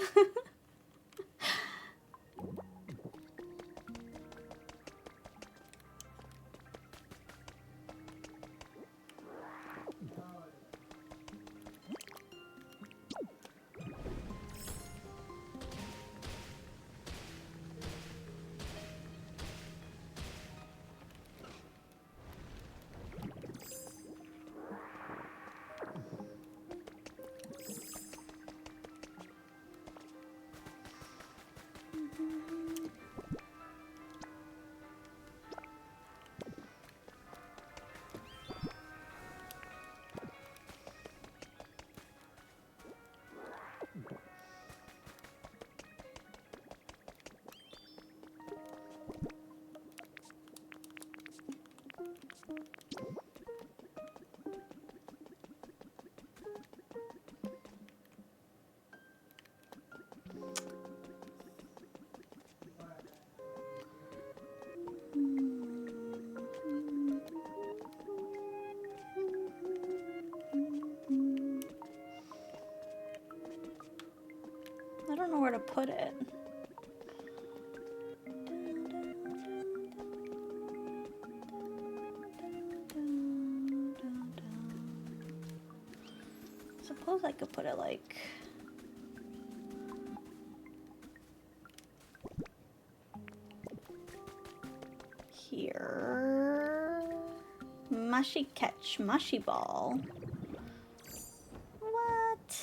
I don't know where to put it. Suppose I could put it like here. Mushy catch, mushy ball. What?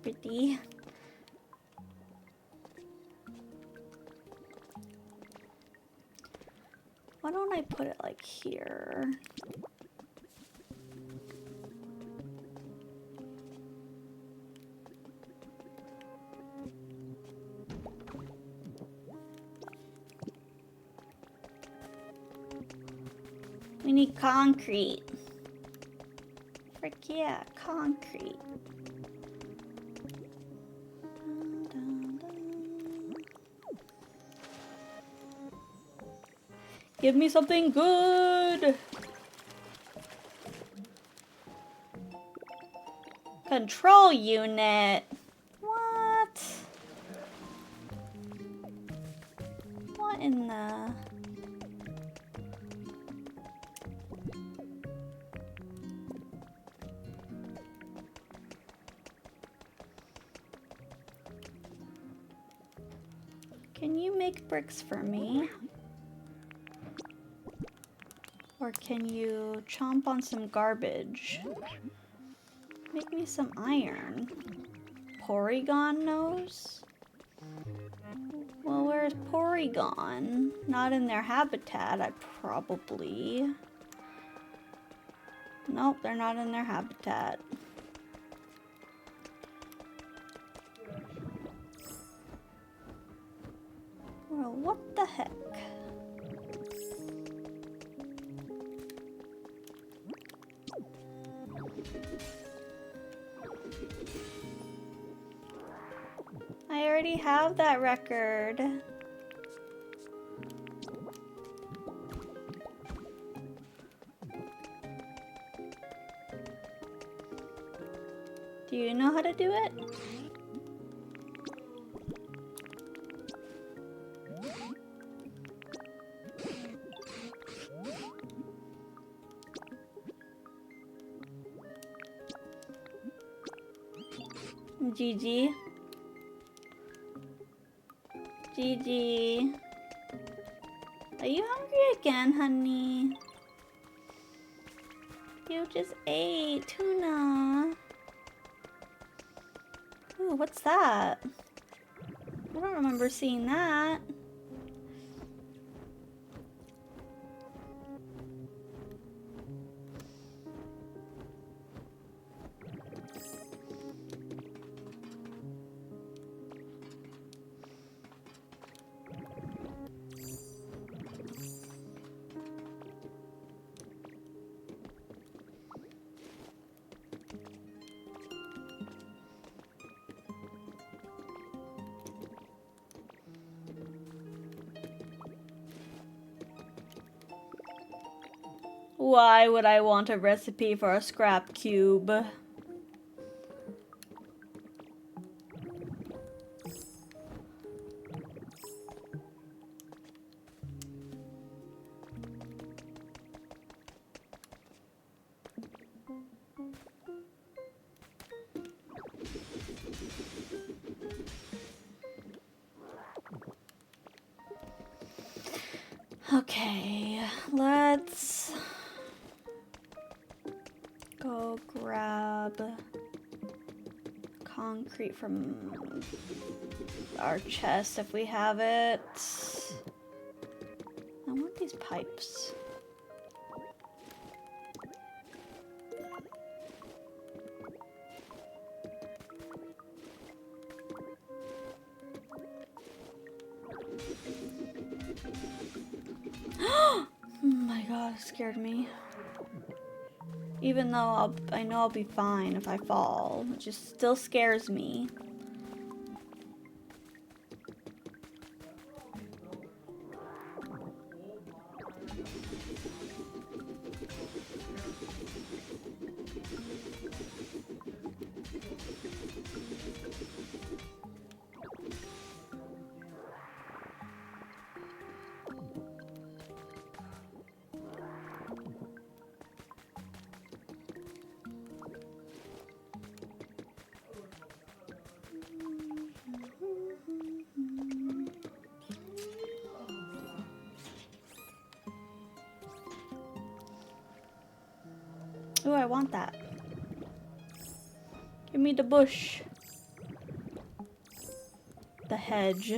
Pretty. Why don't I put it like here? We need concrete. Frick yeah, concrete. Give me something good. Control unit. What? What in the... Can you make bricks for me? Or can you chomp on some garbage? Make me some iron. Porygon knows? Well, where's Porygon? Not in their habitat, I probably. Nope, they're not in their habitat. Well, what the heck? I already have that record. Do you know how to do it? GG. GG. Are you hungry again, honey? You just ate tuna. Ooh, what's that? I don't remember seeing that. Why would I want a recipe for a scrap cube? Okay, let's go grab concrete from our chest if we have it. I want these pipes. god, it scared me. Even though I know I'll be fine if I fall. It just still scares me. Ooh, I want that. Give me the bush. The hedge.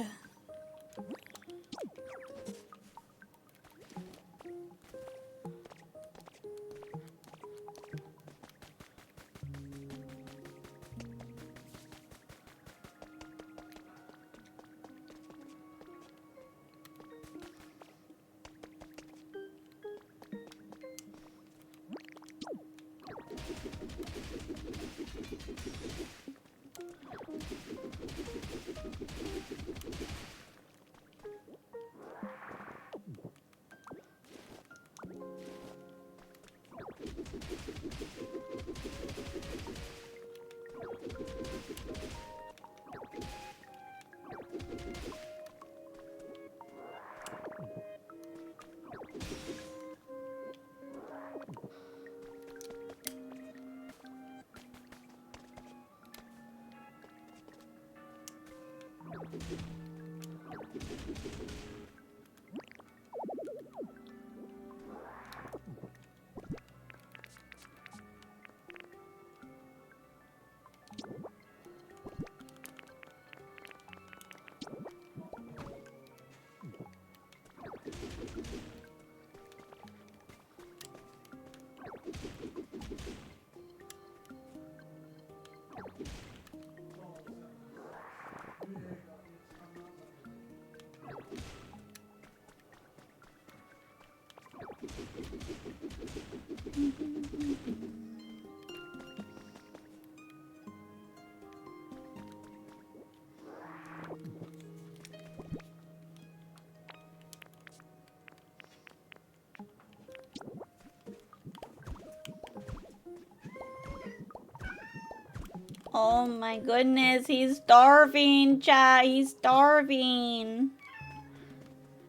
Oh my goodness, he's starving, chat. He's starving.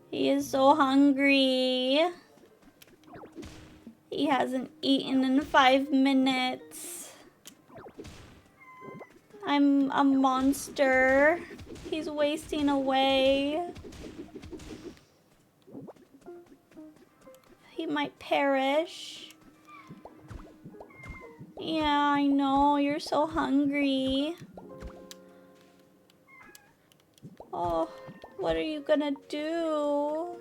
He is so hungry. He hasn't eaten in 5 minutes. I'm a monster. He's wasting away. He might perish. Yeah, I know. You're so hungry. Oh, what are you gonna do?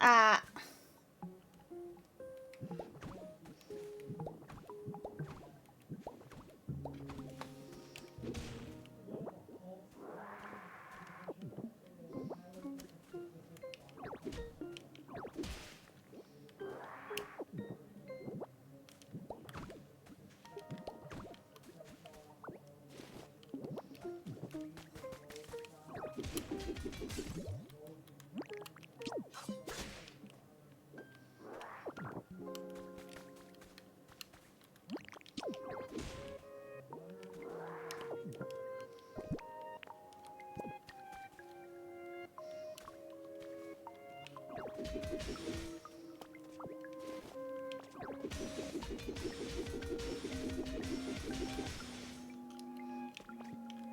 Ah.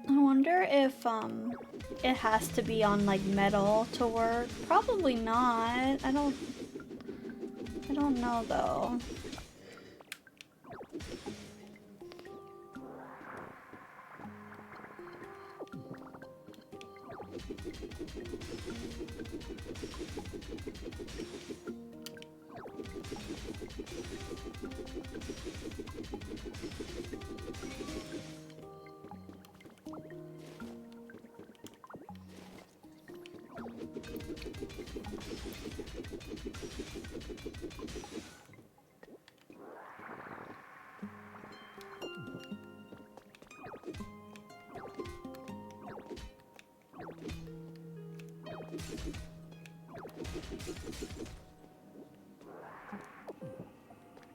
I wonder if it has to be on like metal to work. Probably not. I don't know though.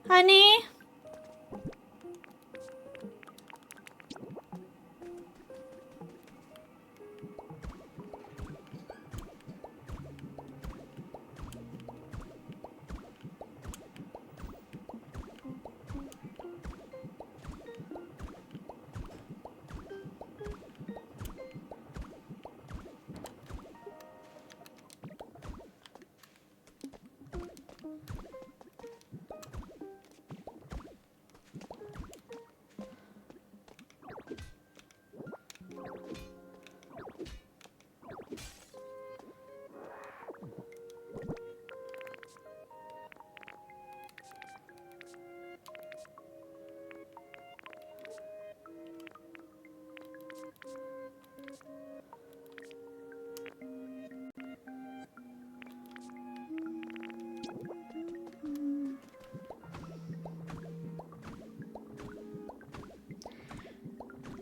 Honey?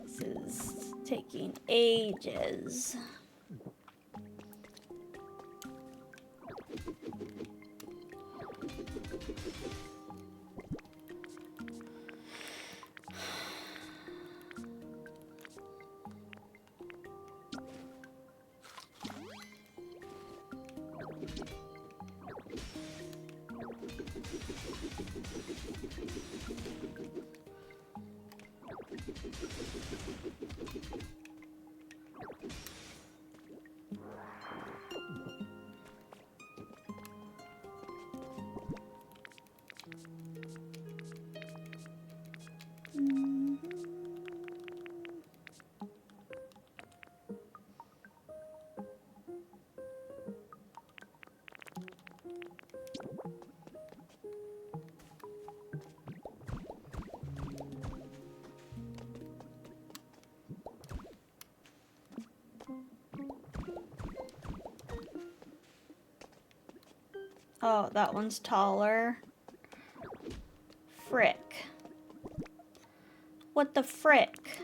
This is taking ages. Oh, that one's taller. Frick. What the frick?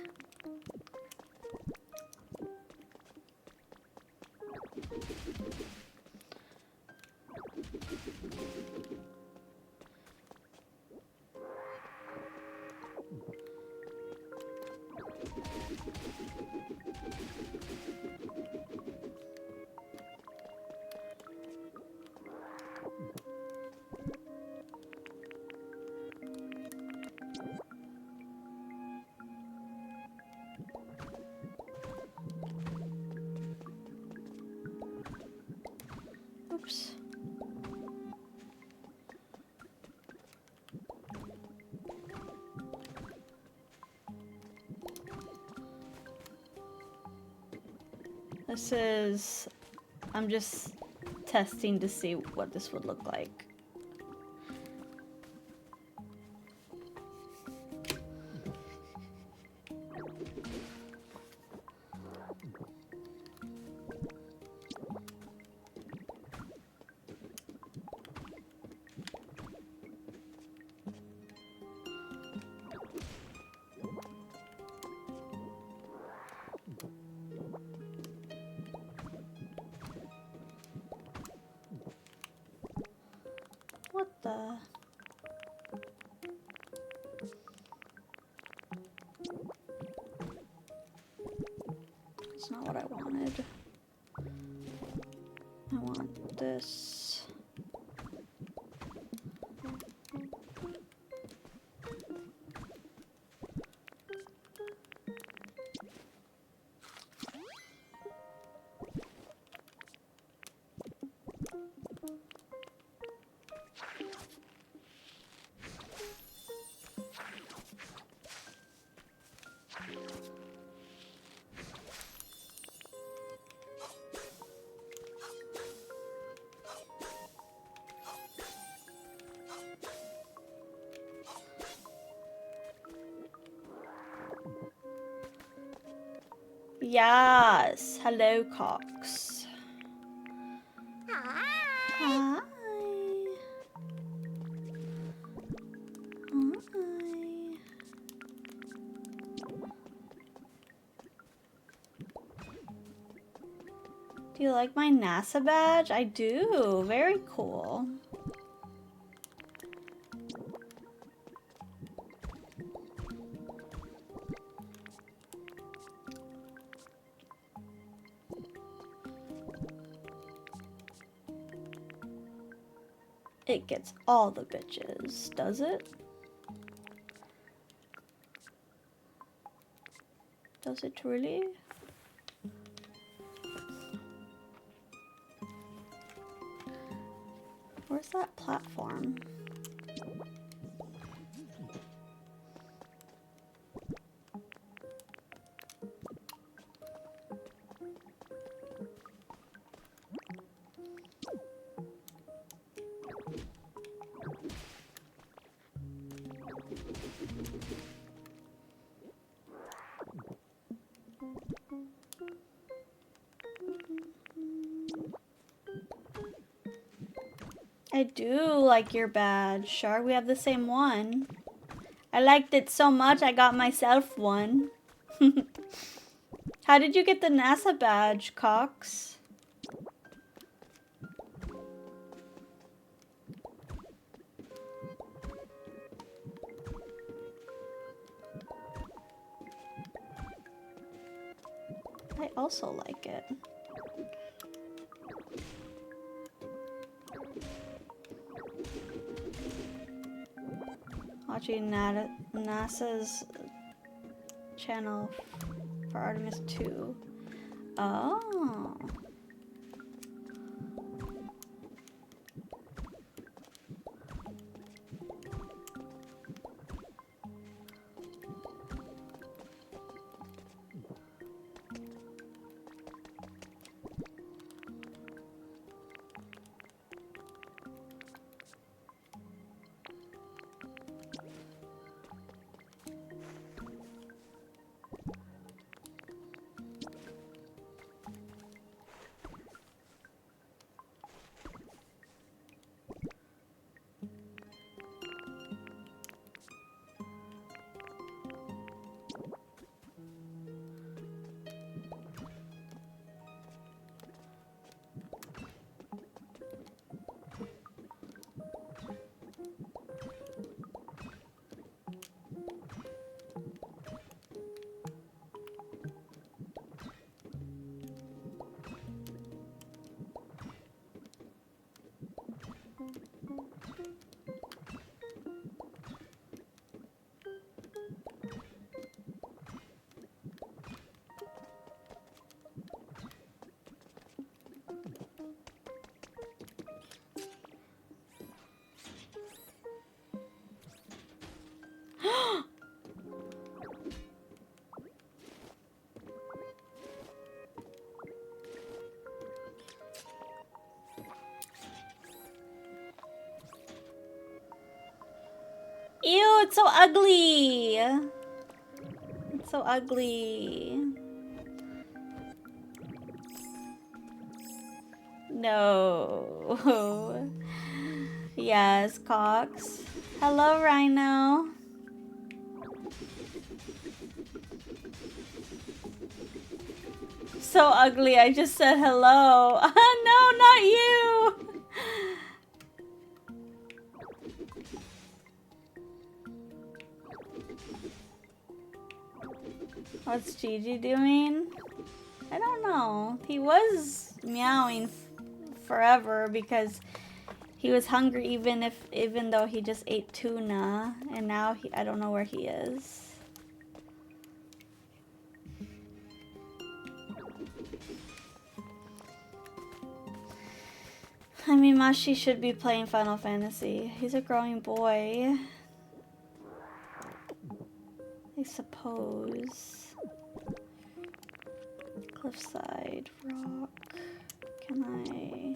Oops. This is... I'm just testing to see what this would look like. What the? That's not what I wanted. I want this. Yes. Hello, Cox. Hi. Hi. Do you like my NASA badge? I do. Very cool. It gets all the bitches, does it? Does it really? Where's that platform? I do like your badge, Shark. We have the same one. I liked it so much I got myself one. How did you get the NASA badge, Cox? I also like it. Watching NASA's channel for Artemis 2. Oh. Ew, it's so ugly. It's so ugly. No. Yes, Cox. Hello, Rhino. So ugly, I just said hello. No, not you. What's Gigi doing? I don't know. He was meowing forever because he was hungry even though he just ate tuna, and now I don't know where he is. I mean, Mashi should be playing Final Fantasy. He's a growing boy. I suppose. Cliffside rock. Can I?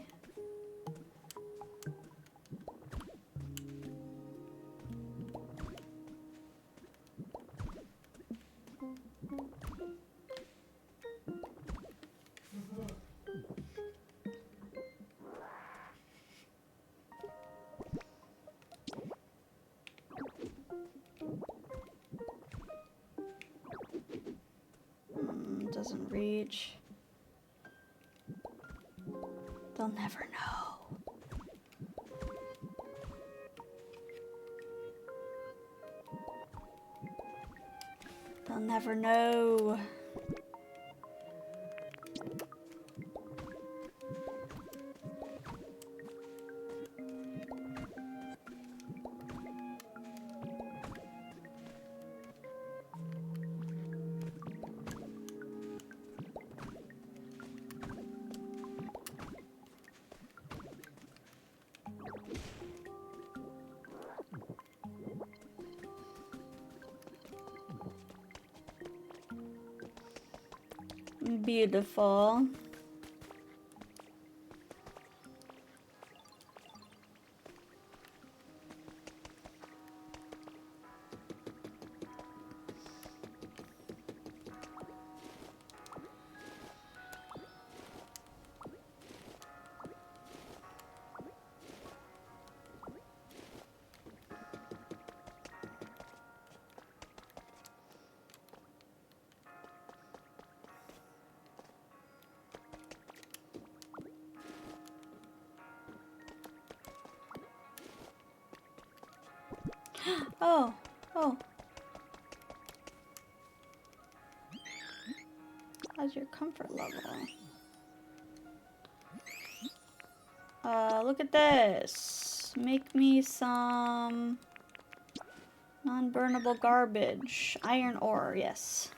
doesn't reach. They'll never know. They'll never know. Beautiful. Oh, oh. How's your comfort level? Look at this. Make me some non-burnable garbage. Iron ore, yes.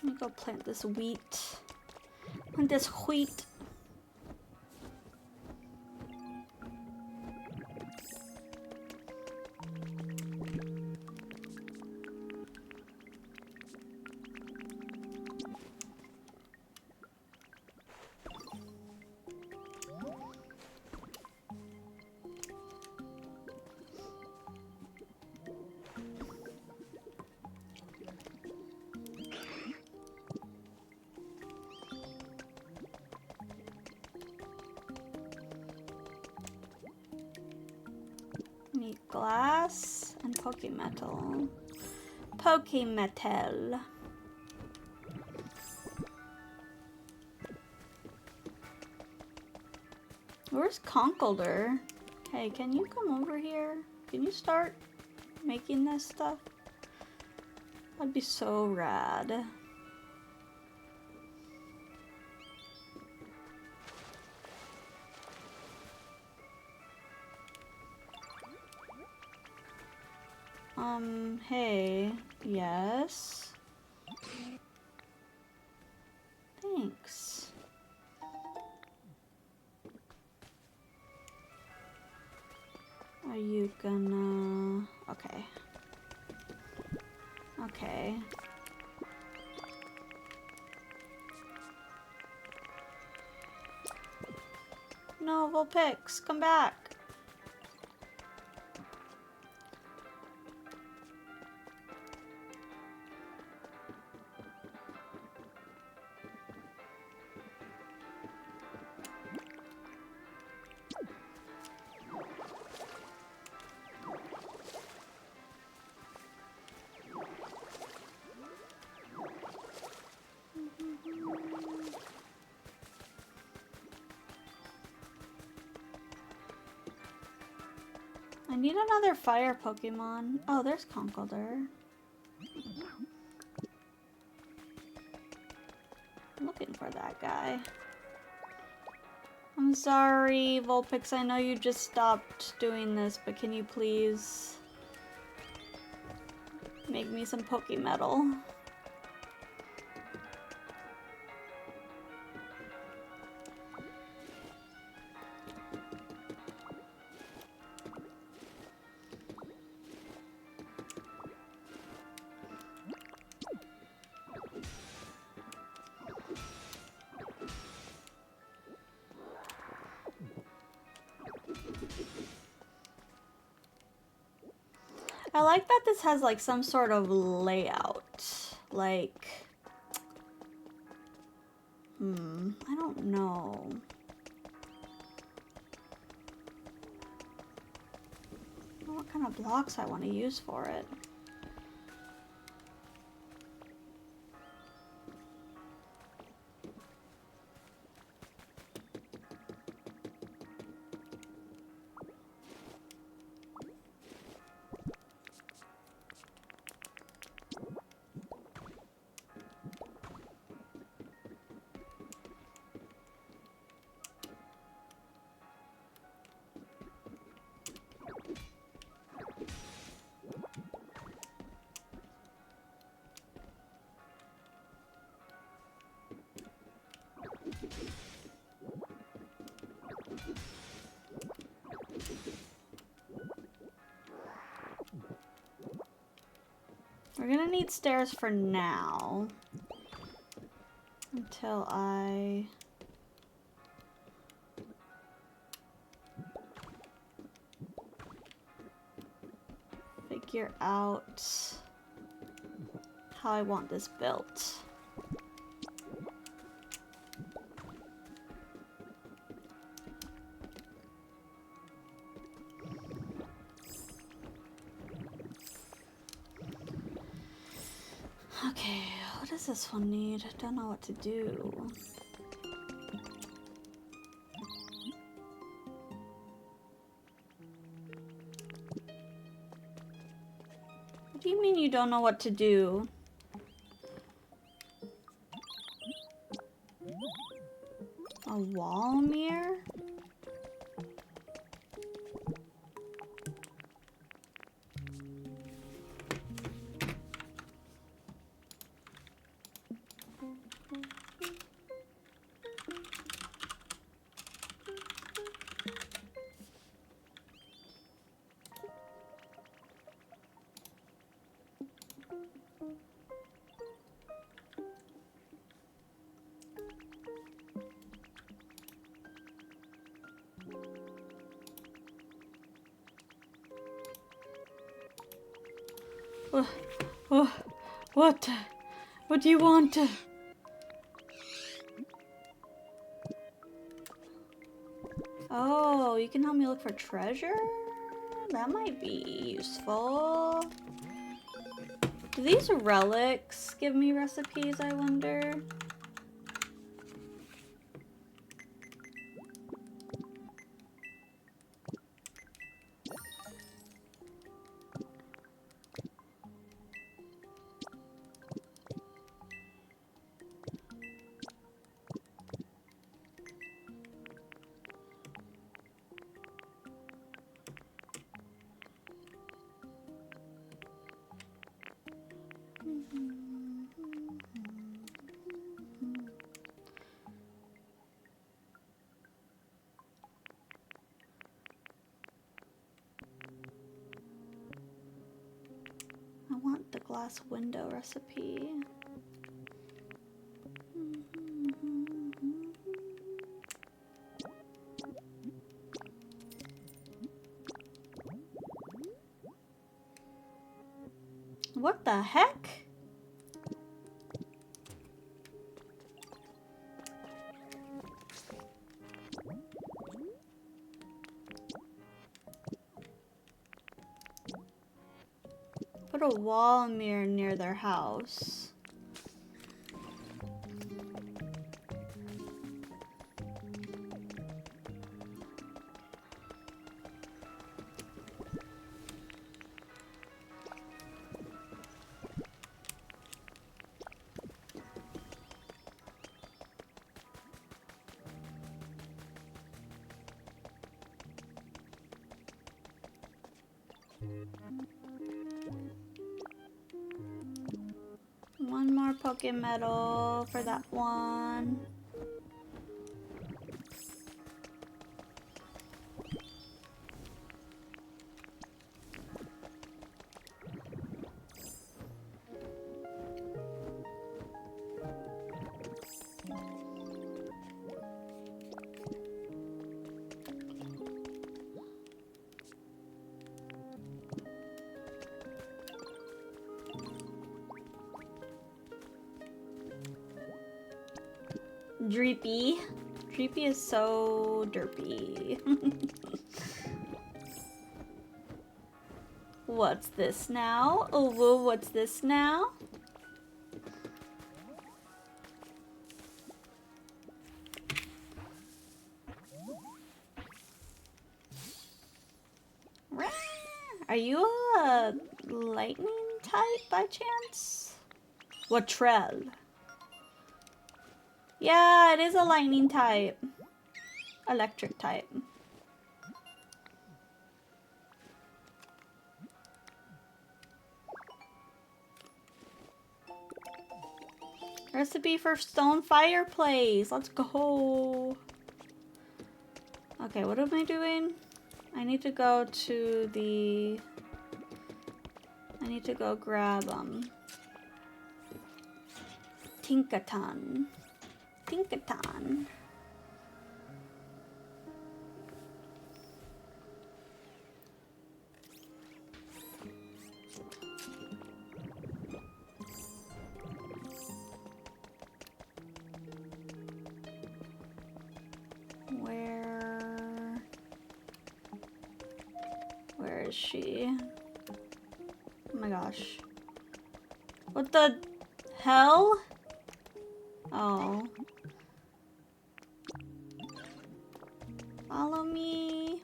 Let me go plant this wheat. Plant this wheat. Need glass and Pokemetal. Pokemetal. Where's Conkeldurr? Hey, can you come over here? Can you start making this stuff? That'd be so rad. Hey, yes. Thanks. Are you gonna... Okay. Okay. No, Vulpix, come back. I need another fire Pokemon. Oh, there's Conkeldurr. I'm looking for that guy. I'm sorry, Vulpix. I know you just stopped doing this, but can you please make me some Pokemetal? I like that this has like some sort of layout. Like, I don't know. I don't know what kind of blocks I want to use for it. We're gonna need stairs for now. Until I... figure out how I want this built. Okay, what does this one need? I don't know what to do. What do you mean you don't know what to do? A wall mirror? What? What do you want? Oh, you can help me look for treasure? That might be useful. Do these relics give me recipes, I wonder? I want the glass window recipe. What the heck? Put a wall mirror near their house. One more Pokemetal for that one. Dreepy. Dreepy is so derpy. What's this now? Oh, whoa, what's this now? Are you a lightning type by chance? Watrel. Yeah, it is a lightning type. Electric type. Recipe for stone fireplace. Let's go. Okay, what am I doing? I need to go to the... I need to go grab, Tinkaton. Tinkaton. Where is she? Oh my gosh. What the hell? Oh. Follow me.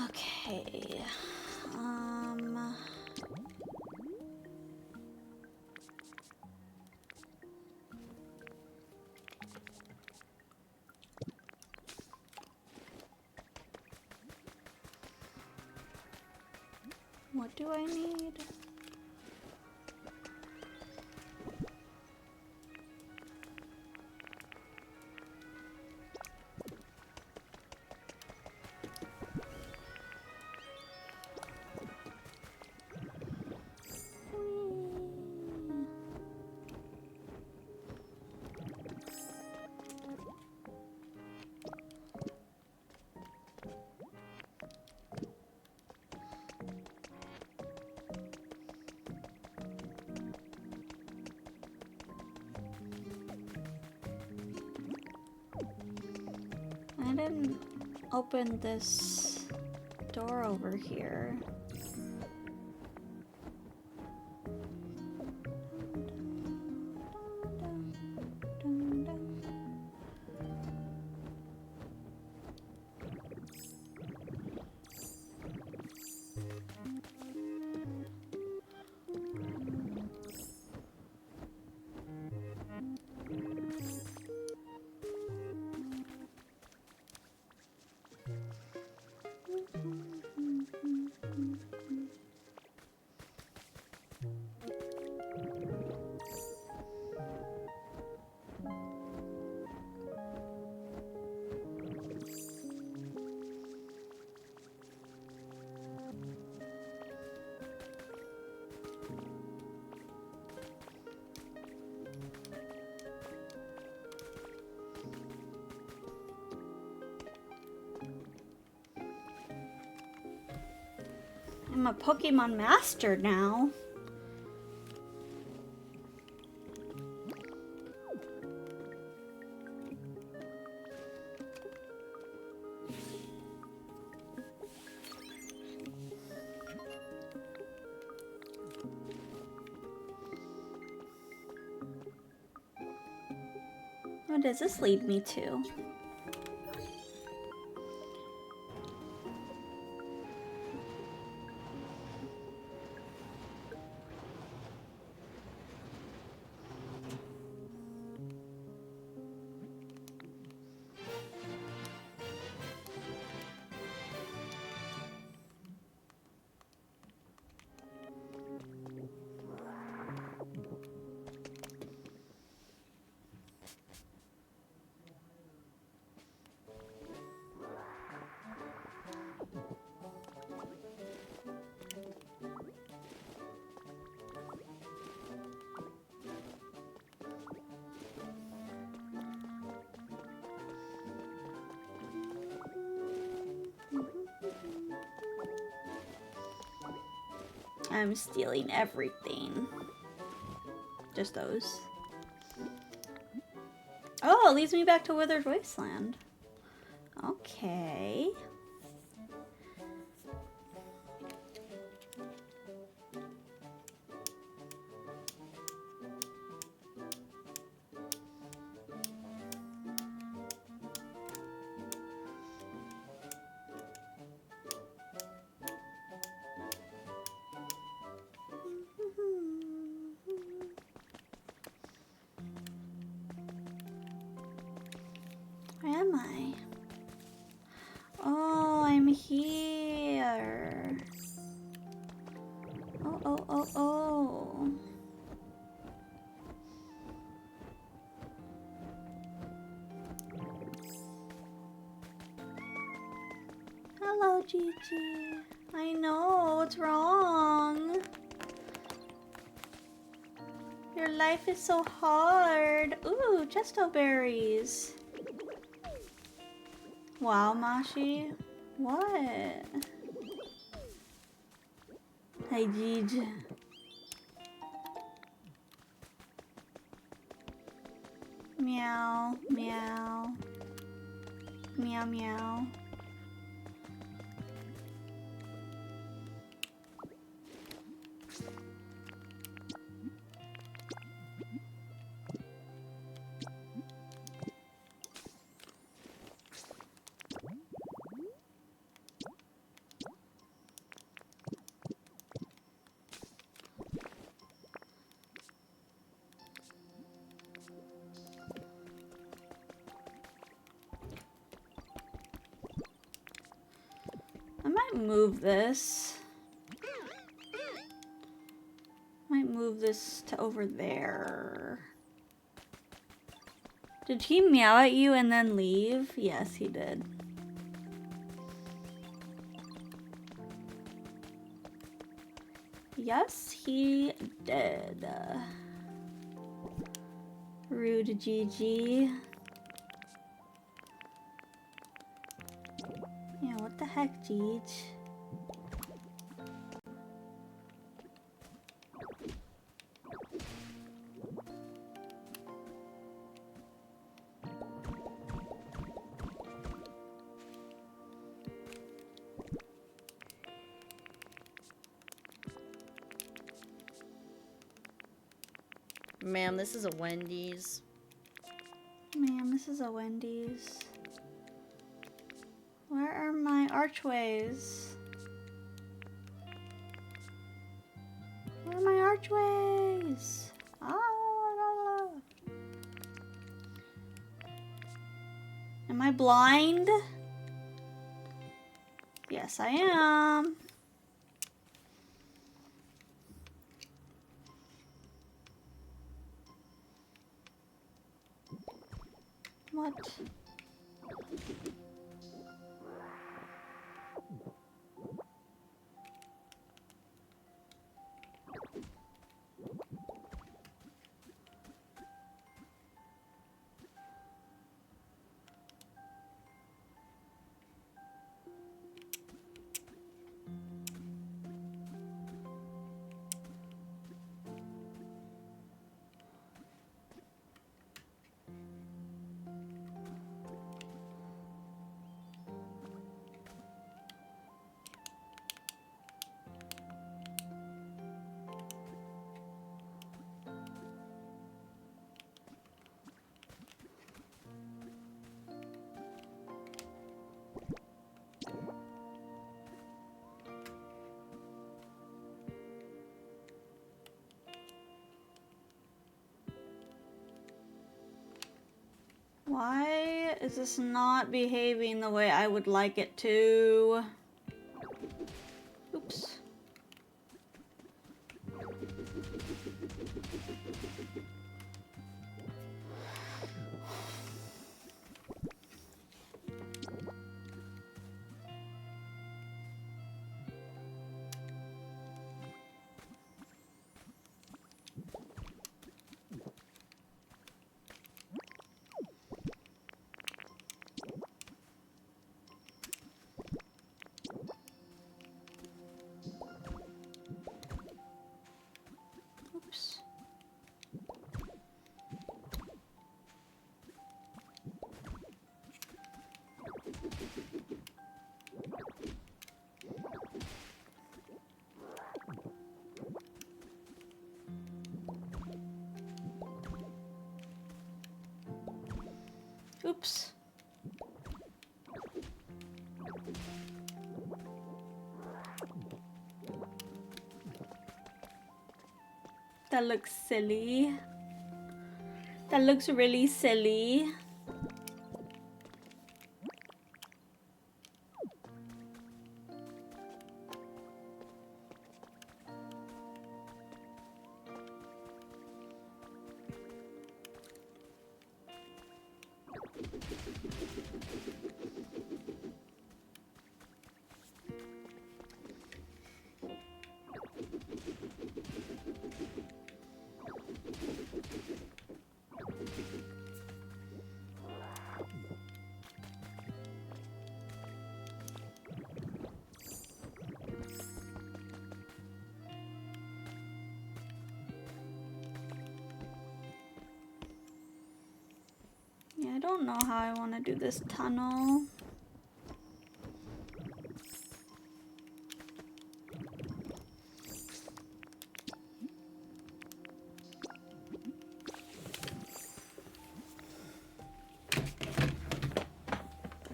Okay. What do I need? I didn't open this door over here. I'm a Pokemon master now. What does this lead me to? I'm stealing everything. Just those. Oh, it leads me back to Withered Wasteland. Okay. Where am I? Oh, I'm here. Oh. Hello, Gigi. I know, what's wrong? Your life is so hard. Ooh, Chesto berries. Wow, Mashi. What? Hi, Gigi. Meow, meow. Meow, meow. I might move this. Might move this to over there. Did he meow at you and then leave? Yes, he did. Yes, he did. Rude Gigi. Yeah, what the heck, Gigi? Ma'am, this is a Wendy's. Ma'am, this is a Wendy's. Where are my archways? Where are my archways? Ah. Am I blind? Yes, I am. What? Why is this not behaving the way I would like it to? Oops. Oops. Oops. That looks silly. That looks really silly. Yeah, I don't know how I want to do this tunnel.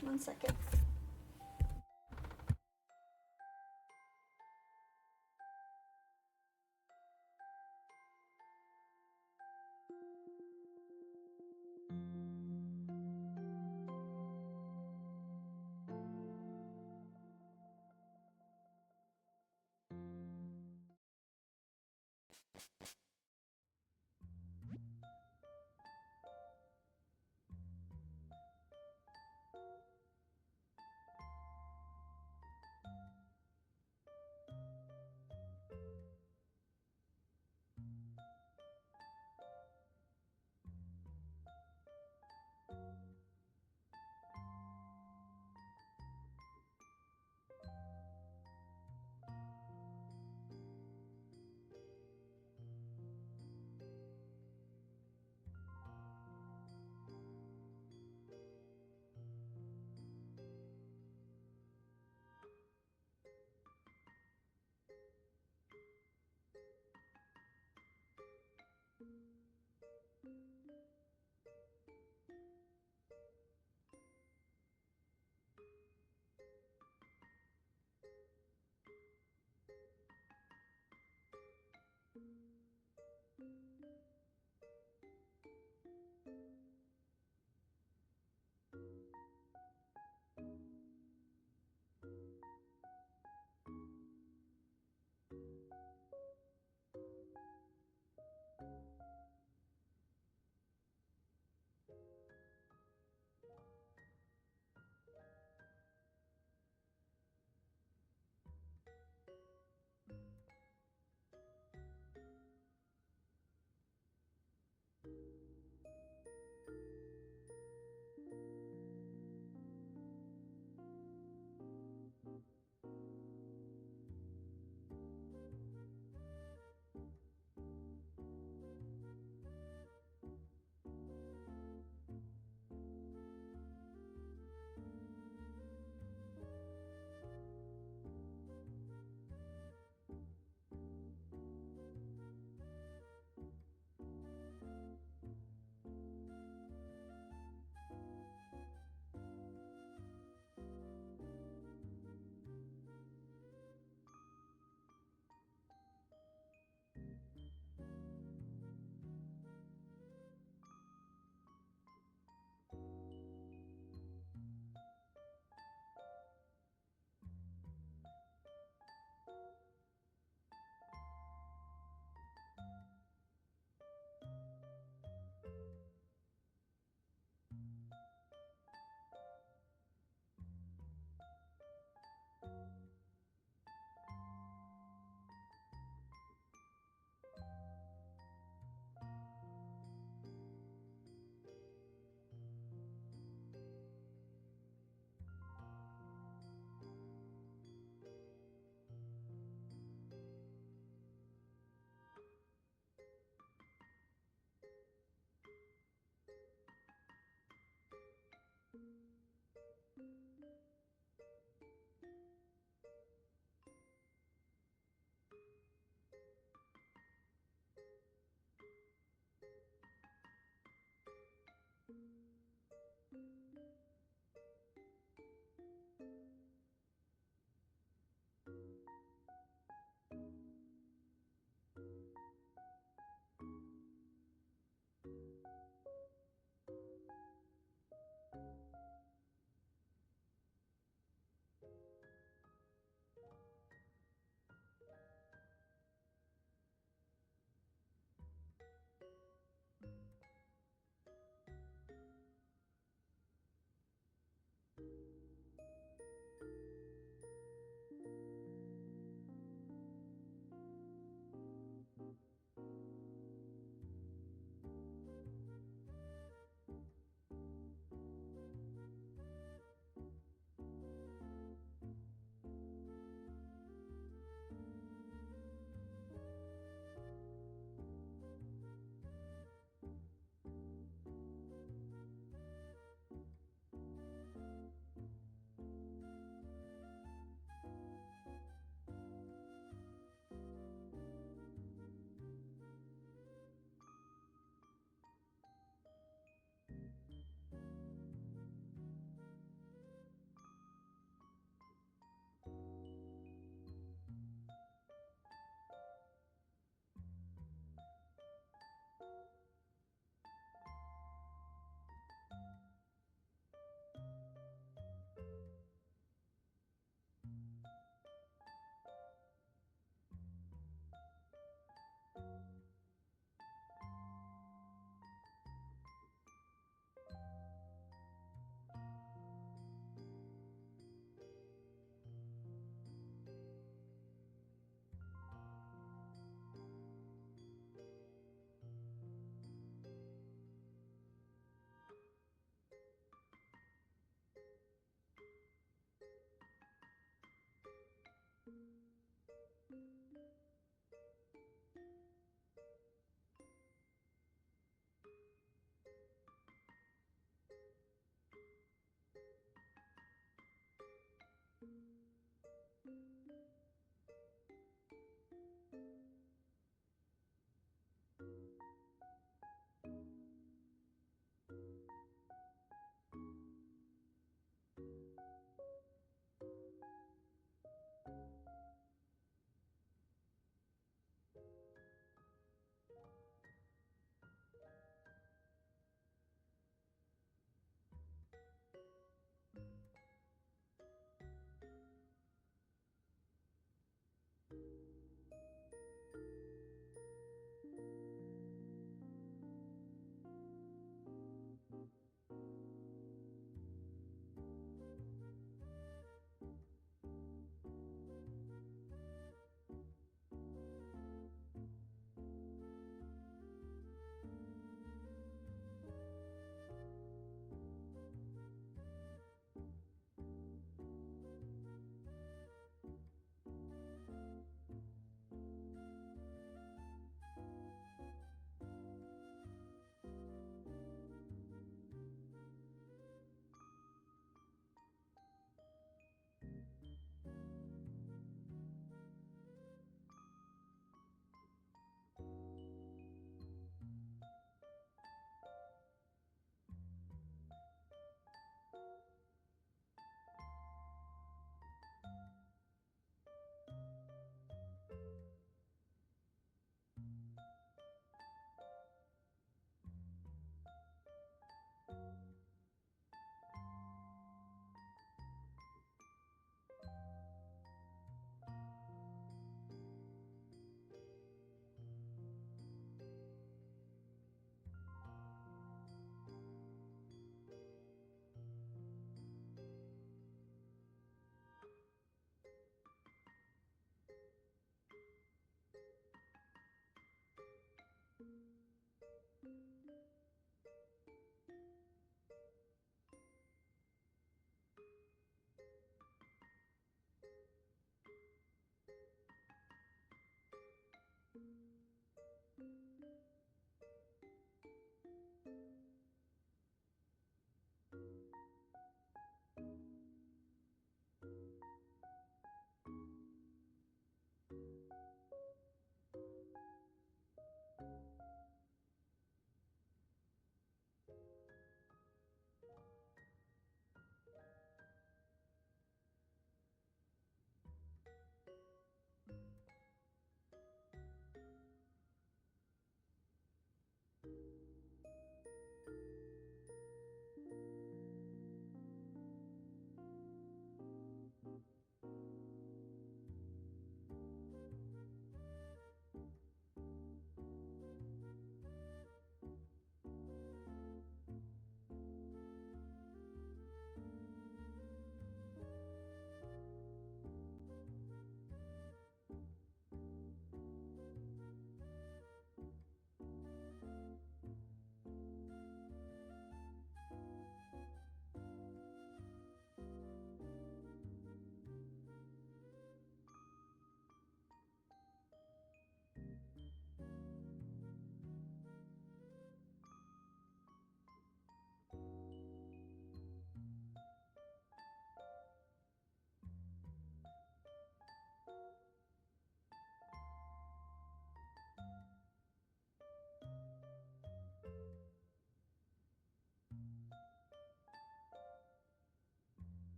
One second.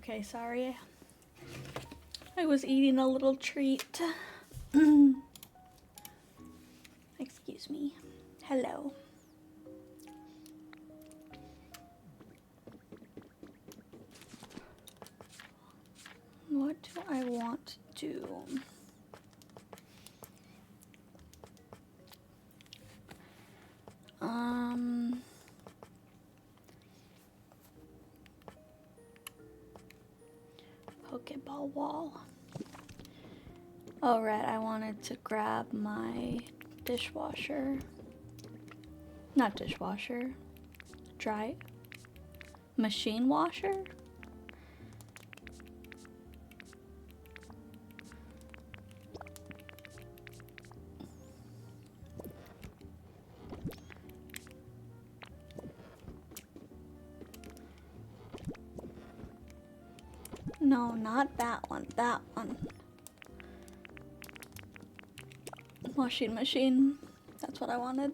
Okay, sorry. I was eating a little treat. Excuse me. Hello. What do I want to do? Pokeball wall. Oh, right, I wanted to grab my dishwasher. Not dishwasher. Dry machine washer? No, not that one. That one. Washing machine. That's what I wanted.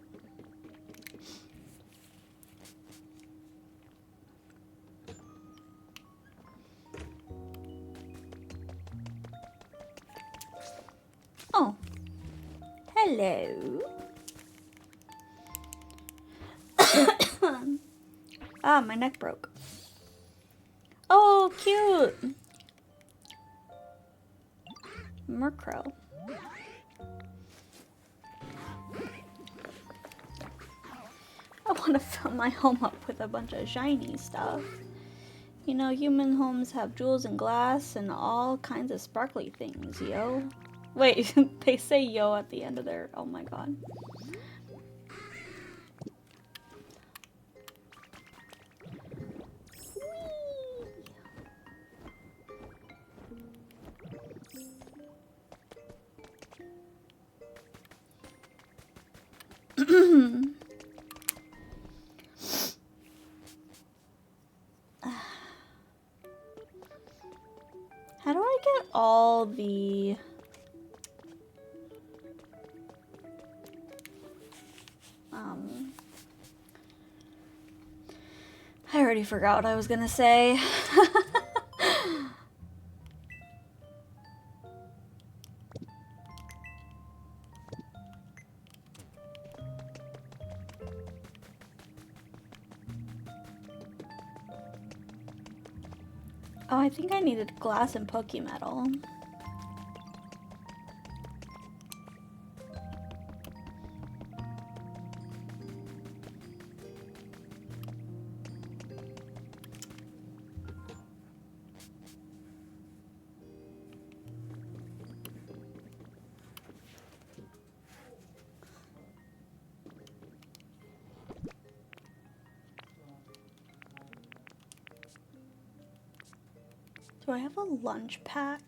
Oh. Hello. Ah, my neck broke. Oh, cute. Murkrow. I want to fill my home up with a bunch of shiny stuff. You know, human homes have jewels and glass and all kinds of sparkly things, yo. Wait, they say yo at the end of their... Oh my god. How do I get all the... I already forgot what I was gonna say. Oh, I think I needed glass and Pokemetal. Do I have a lunch pack?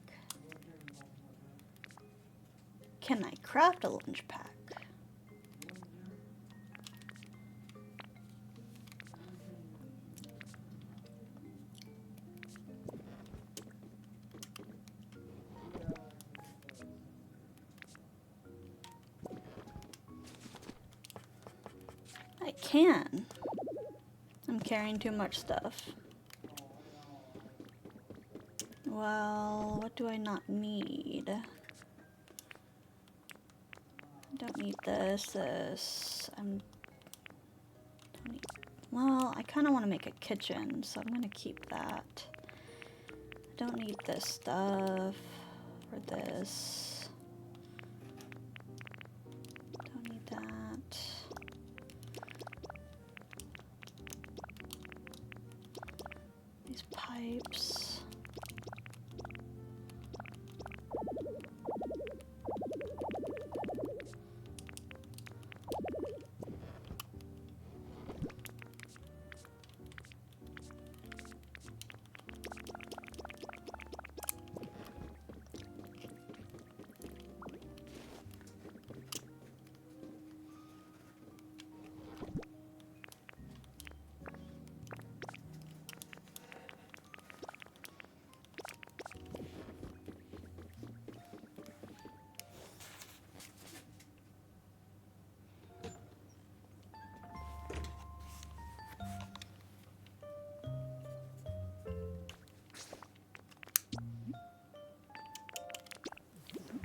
Can I craft a lunch pack? I can. I'm carrying too much stuff. Well, what do I not need? I don't need this. Well, I kind of want to make a kitchen, so I'm going to keep that. I don't need this stuff or this. Don't need that. These pipes.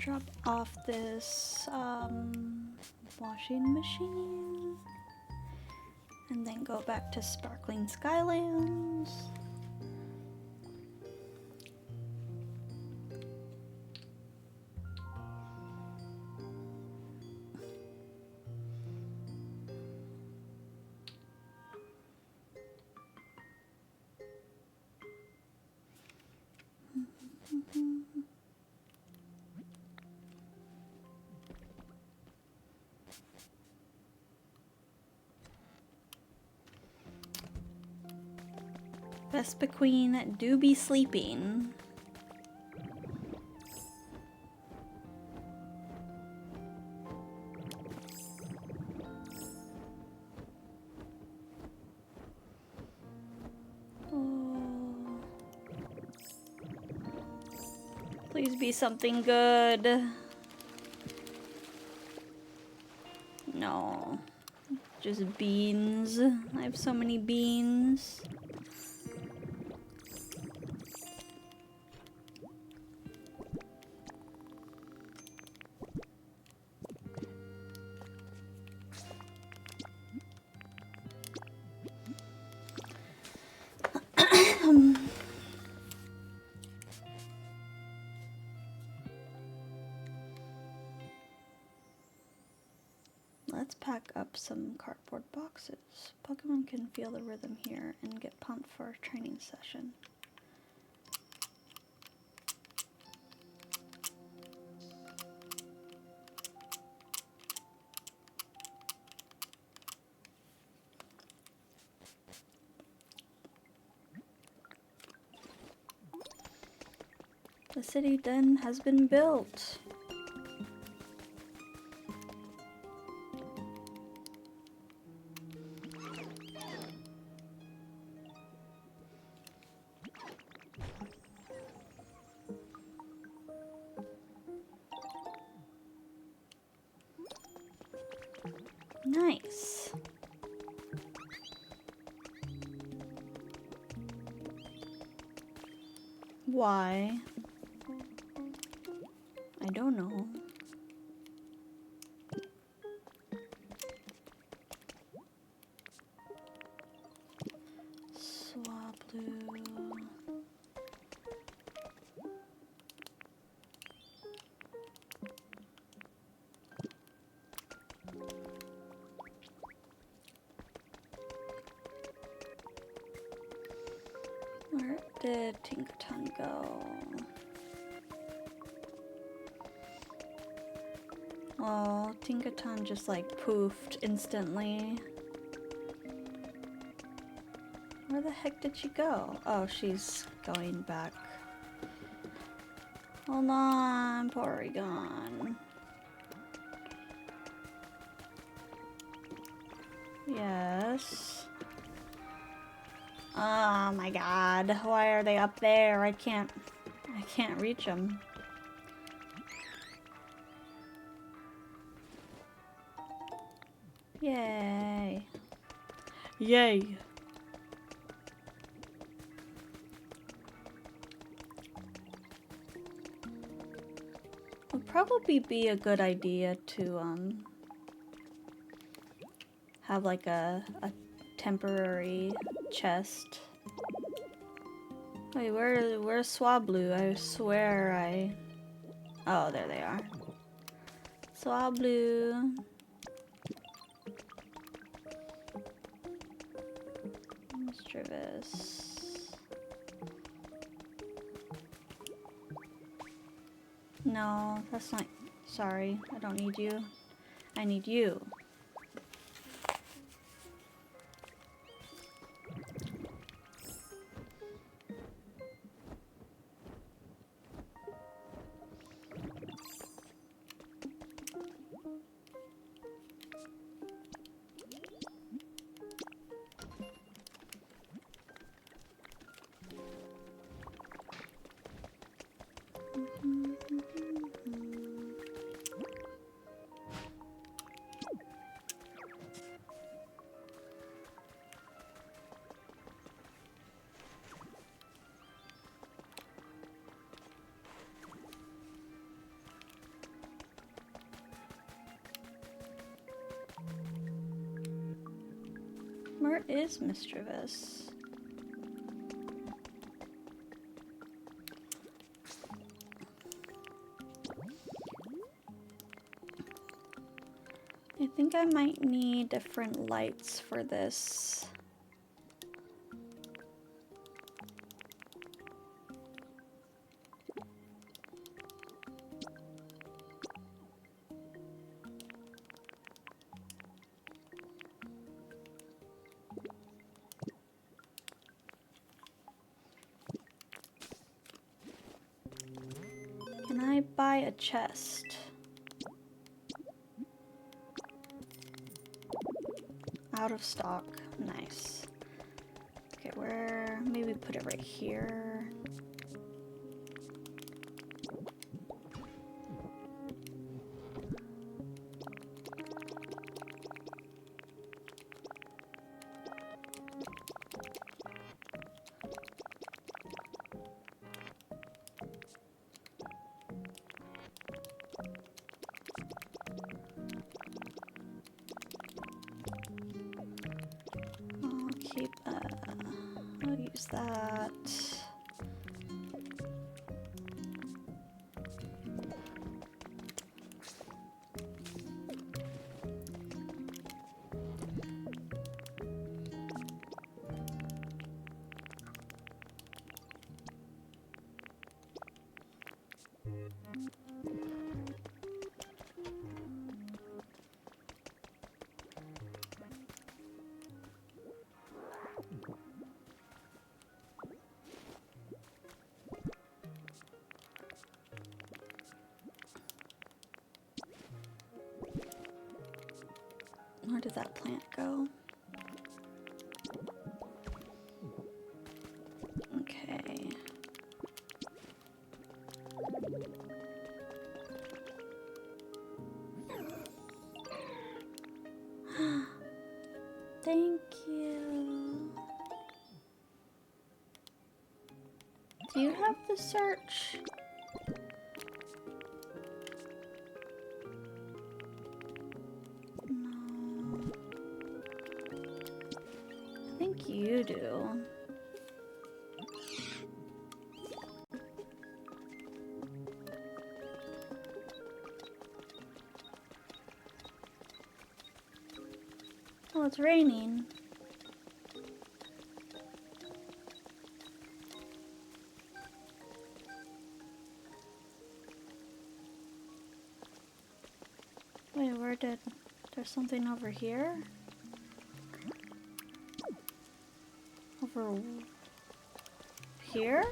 drop off this washing machine and then go back to Sparkling Skylands. Vespa Queen do be sleeping. Oh. Please be something good. No. Just beans. I have so many beans. Let's pack up some cardboard boxes. Pokemon can feel the rhythm here and get pumped for a training session. The city den has been built. Nice. Why? I don't know. Swablu. Where did Tinkerton go? Oh, Tinkerton just like poofed instantly. Where the heck did she go? Oh, she's going back. Hold on, Porygon. Yes. Oh my god, why are they up there? I can't reach them. Yay. Yay. Would probably be a good idea to have like a temporary chest. Wait, where's Swablu? I swear I... Oh, there they are. Swablu. Travis. No, that's not... Sorry, I don't need you. I need you. Where is Mischievous? I think I might need different lights for this. Can I buy a chest? Out of stock. Nice. Okay, where? Maybe put it right here. I'll use that. Where did that plant go? Okay. Thank you. Do you have the search? No. I think you do. Oh, it's raining. Wait, where did... There's something over here? Over... here?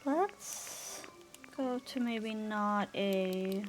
Let's go to maybe not a...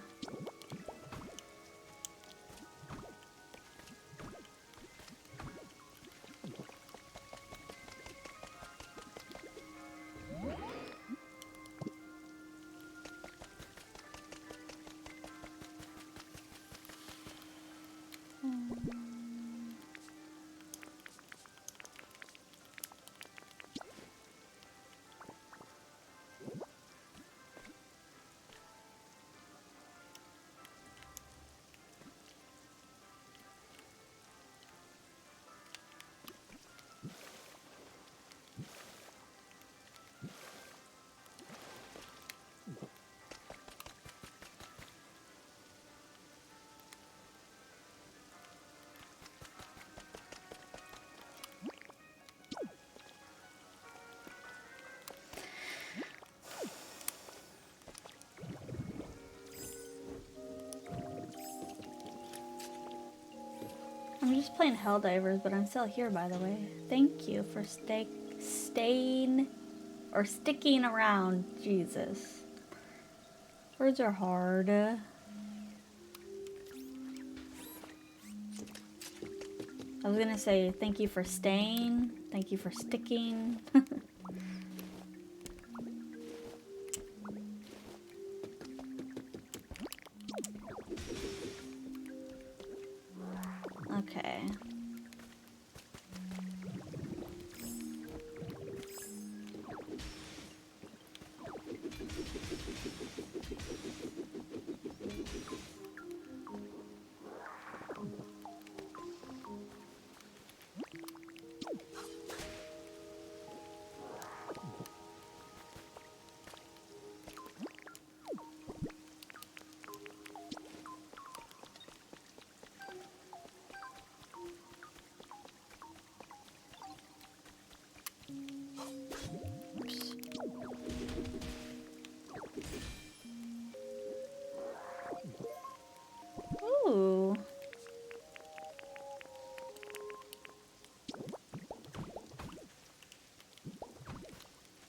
I'm just playing Helldivers, but I'm still here, by the way. Thank you for staying or sticking around. Jesus. Words are hard. I was gonna say thank you for staying. Thank you for sticking.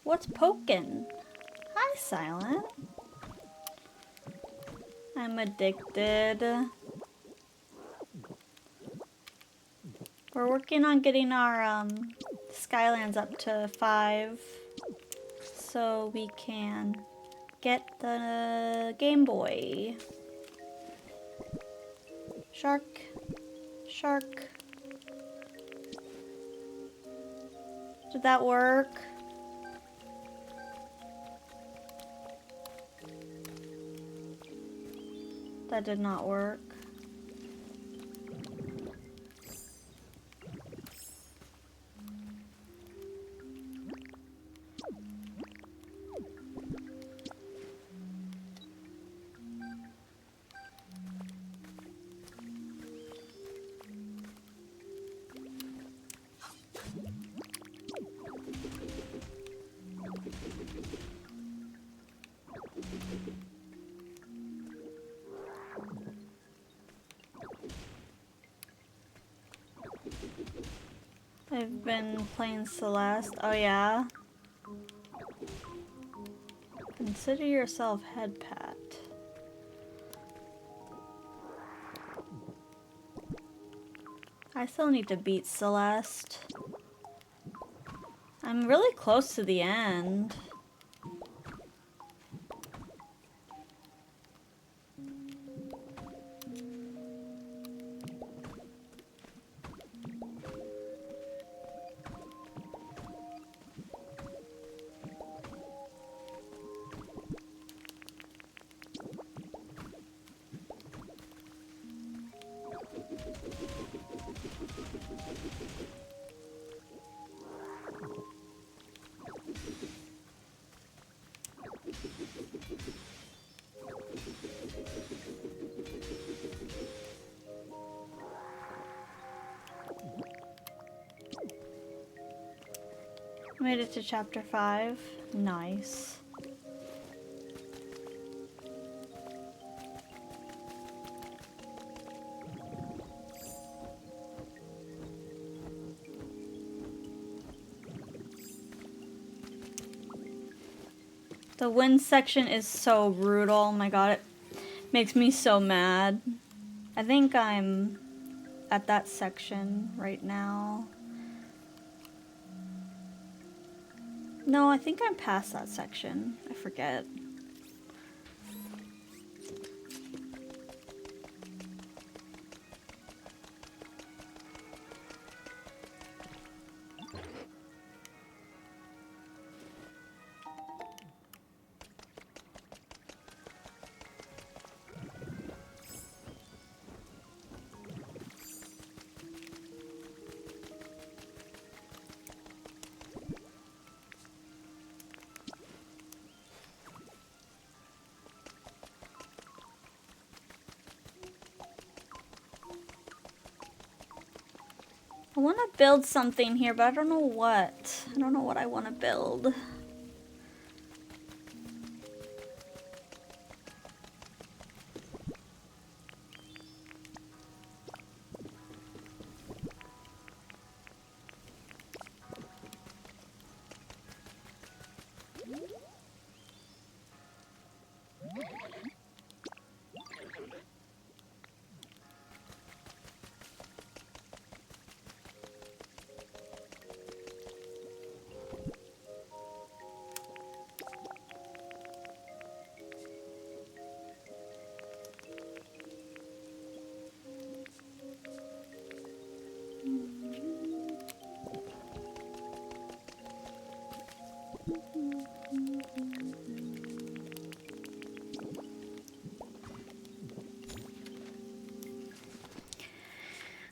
What's pokin'? Hi, Silent. I'm addicted. We're working on getting our Skylands up to 5 so we can get the Game Boy. Shark. Shark. Did that work? That did not work. I've been playing Celeste. Oh yeah? Consider yourself head pat. I still need to beat Celeste. I'm really close to the end. Made it to chapter 5. Nice. The wind section is so brutal. Oh my god, it makes me so mad. I think I'm at that section right now. No, I think I'm past that section. I forget. I want to build something here, but I don't know what. I don't know what I want to build.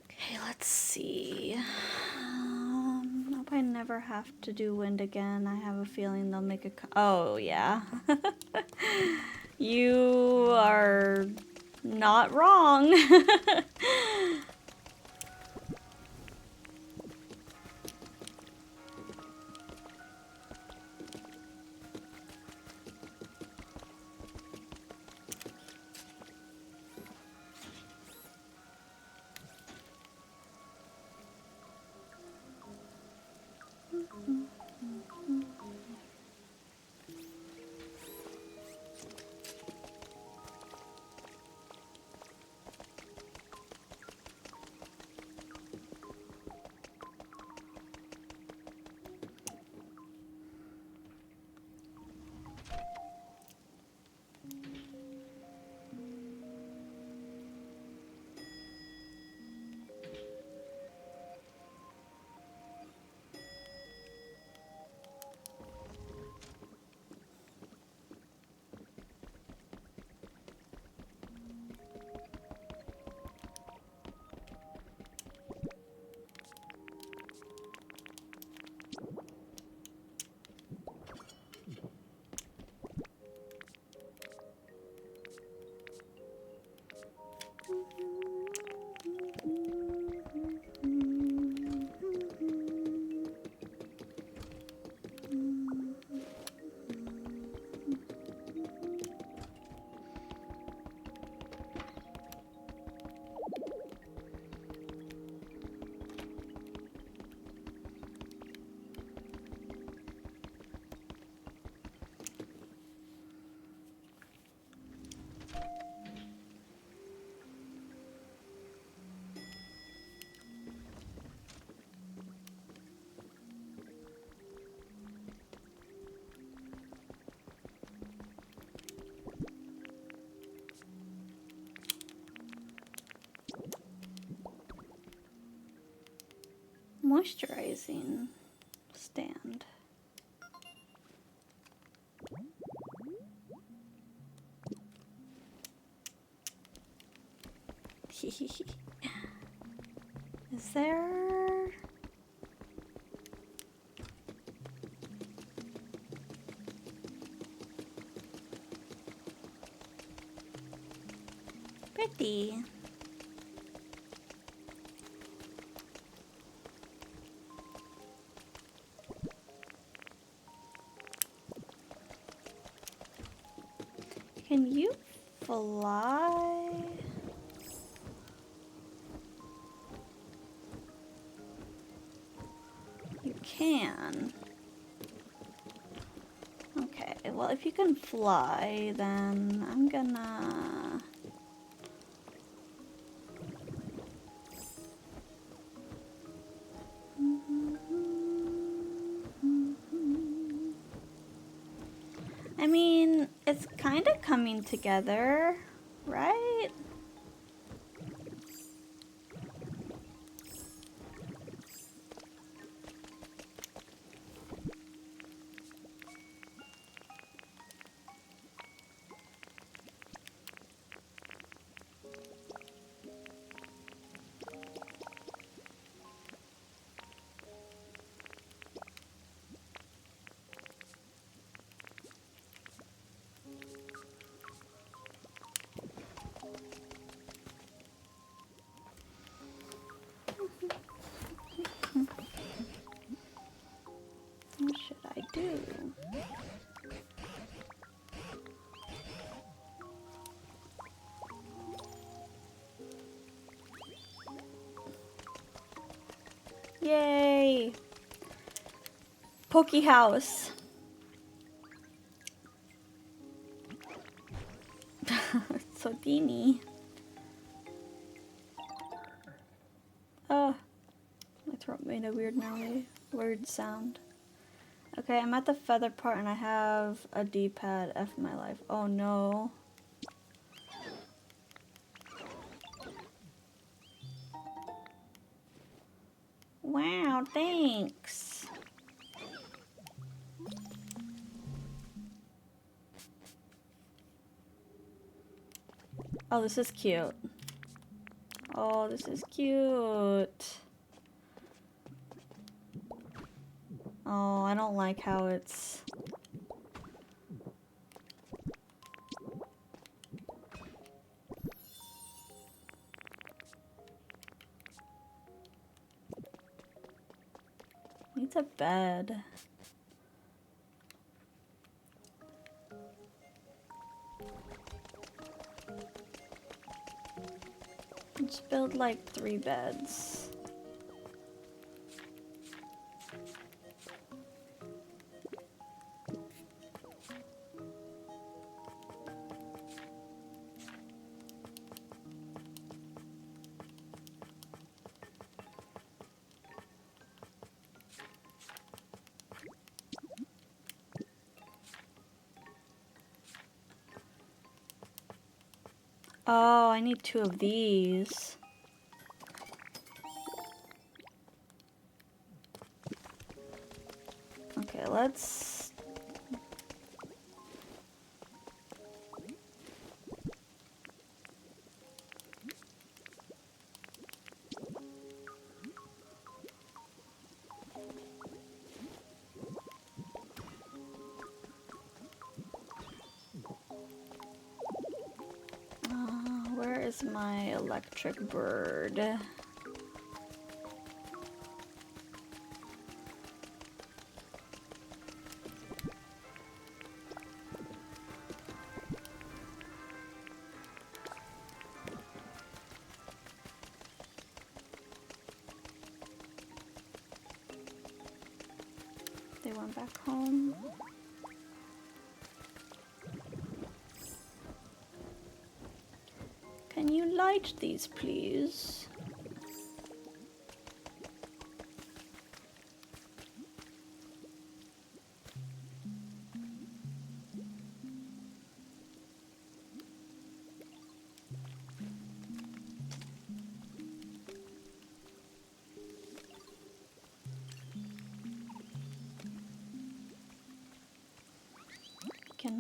Okay, let's see. I hope I never have to do wind again. I have a feeling they'll make a... Oh, yeah. You are not wrong. moisturizing stand. Is there... Pretty. Can you fly? You can. Okay, well if you can fly, then I'm gonna... I mean, it's kind of coming together, right? What should I do? Yay! Poke House. So teeny. Oh, my throat made a weird sound. Okay, I'm at the feather part and I have a D-pad. F my life. Oh no. Wow, thanks. Oh, this is cute. Oh, this is cute. Oh, I don't like how it's... Needs a bed. Let's build like 3 beds. Oh, I need 2 of these. Okay, let's... Where is my electric bird? They went back home. Can you light these, please?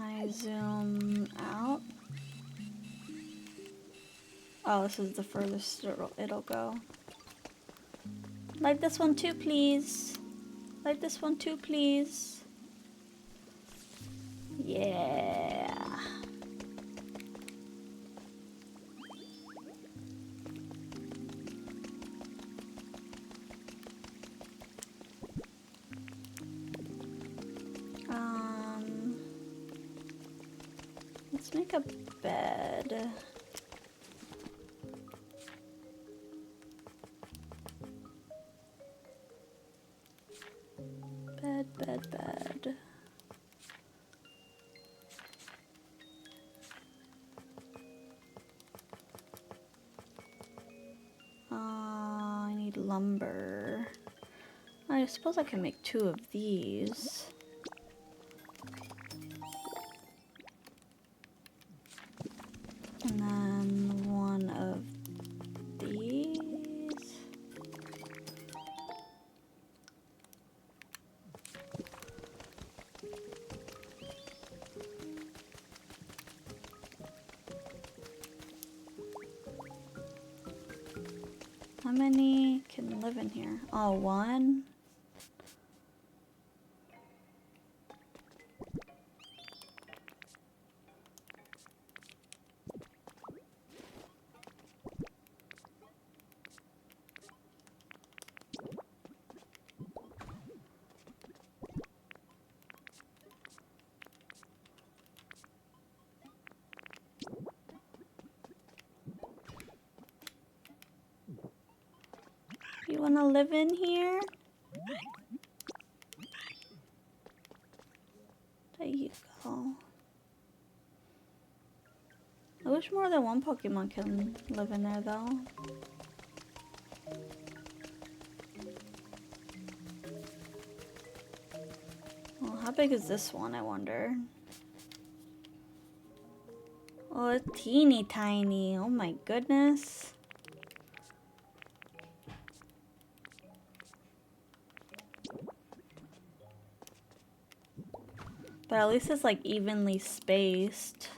I zoom out? Oh, this is the furthest it'll go. Like this one too, please. Like this one too, please. Yeah. Let's make a bed. Bed. I need lumber. I suppose I can make 2 of these. And then 1 of these. How many can live in here? Oh, 1. You wanna live in here? There you go. I wish more than 1 Pokemon can live in there though. Well, how big is this one, I wonder? Oh, it's teeny tiny. Oh my goodness. But at least it's like evenly spaced.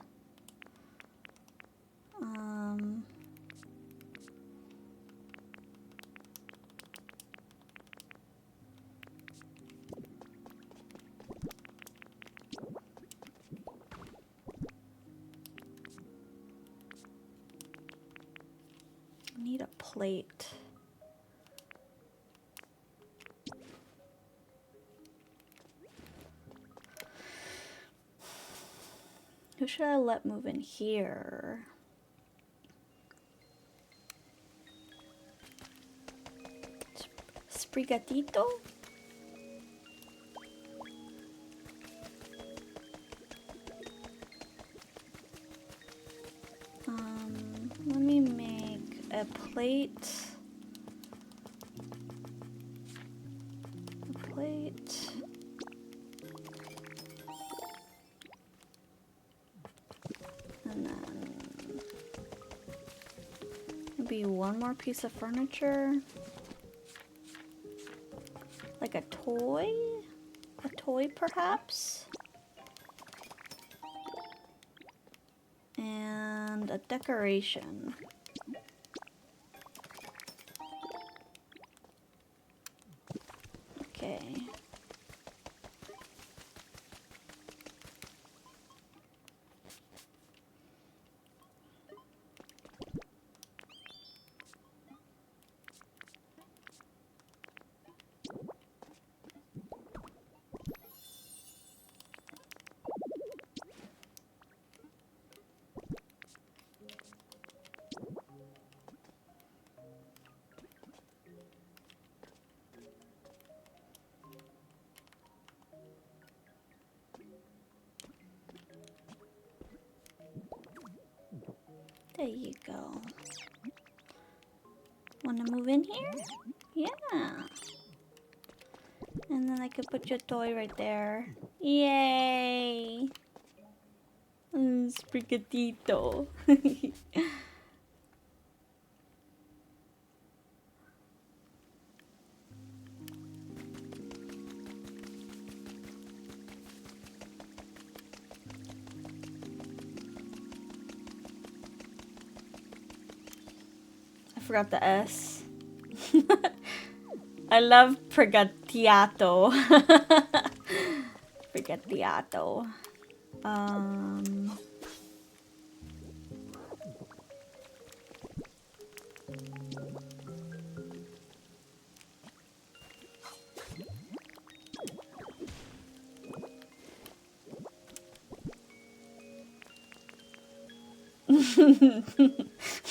I need a plate. Who should I let move in here? Sprigatito? Let me make a plate. A plate. And then maybe 1 more piece of furniture. Like a toy? A toy perhaps? And a decoration. Okay. There you go. Wanna move in here? Yeah. And then I could put your toy right there. Yay! Sprigatito. forgot the S. I love Pregatiato. Pregatiato.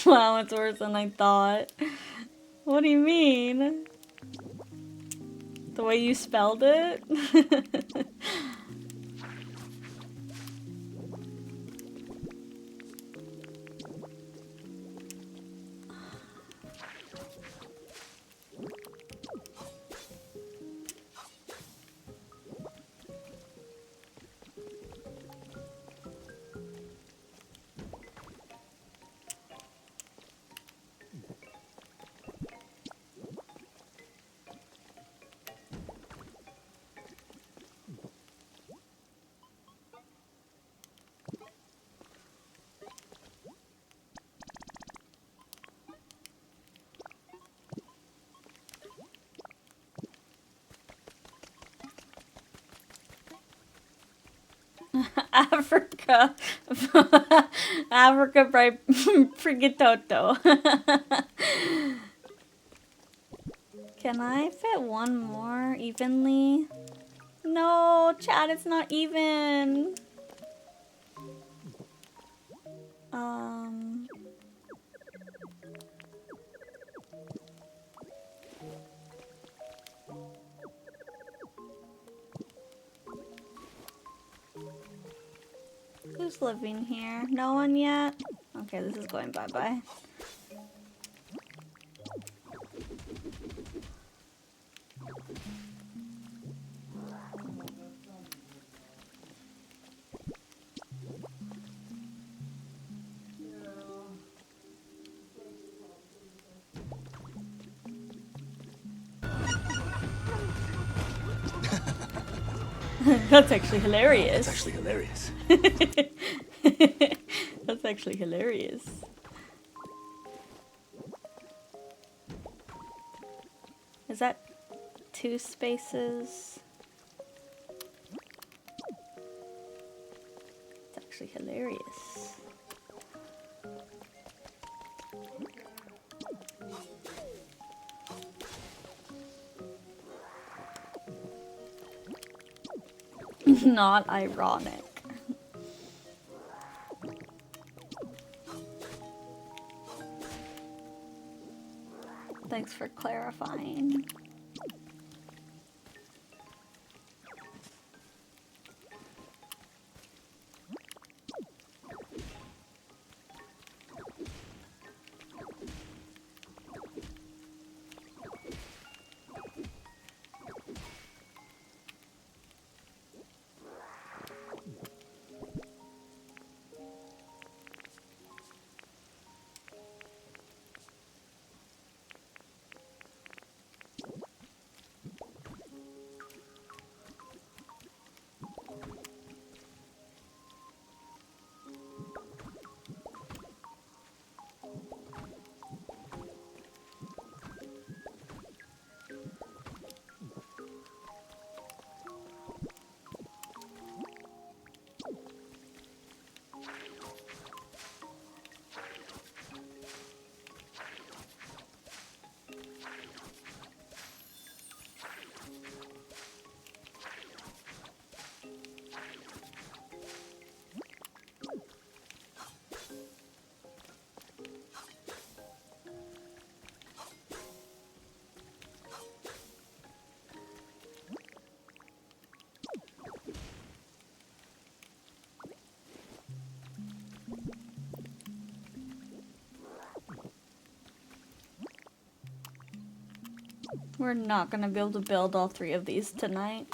Wow, it's worse than I thought. What do you mean? The way you spelled it? Africa. Africa by Frigatoto. Can I fit one more evenly? No, chat, it's not even. Who's living here? No one yet? Okay, this is going bye-bye. That's actually hilarious. That's actually hilarious. That's actually hilarious. Is that 2 spaces? It's actually hilarious. Not ironic. Thanks for clarifying. We're not gonna be able to build all 3 of these tonight.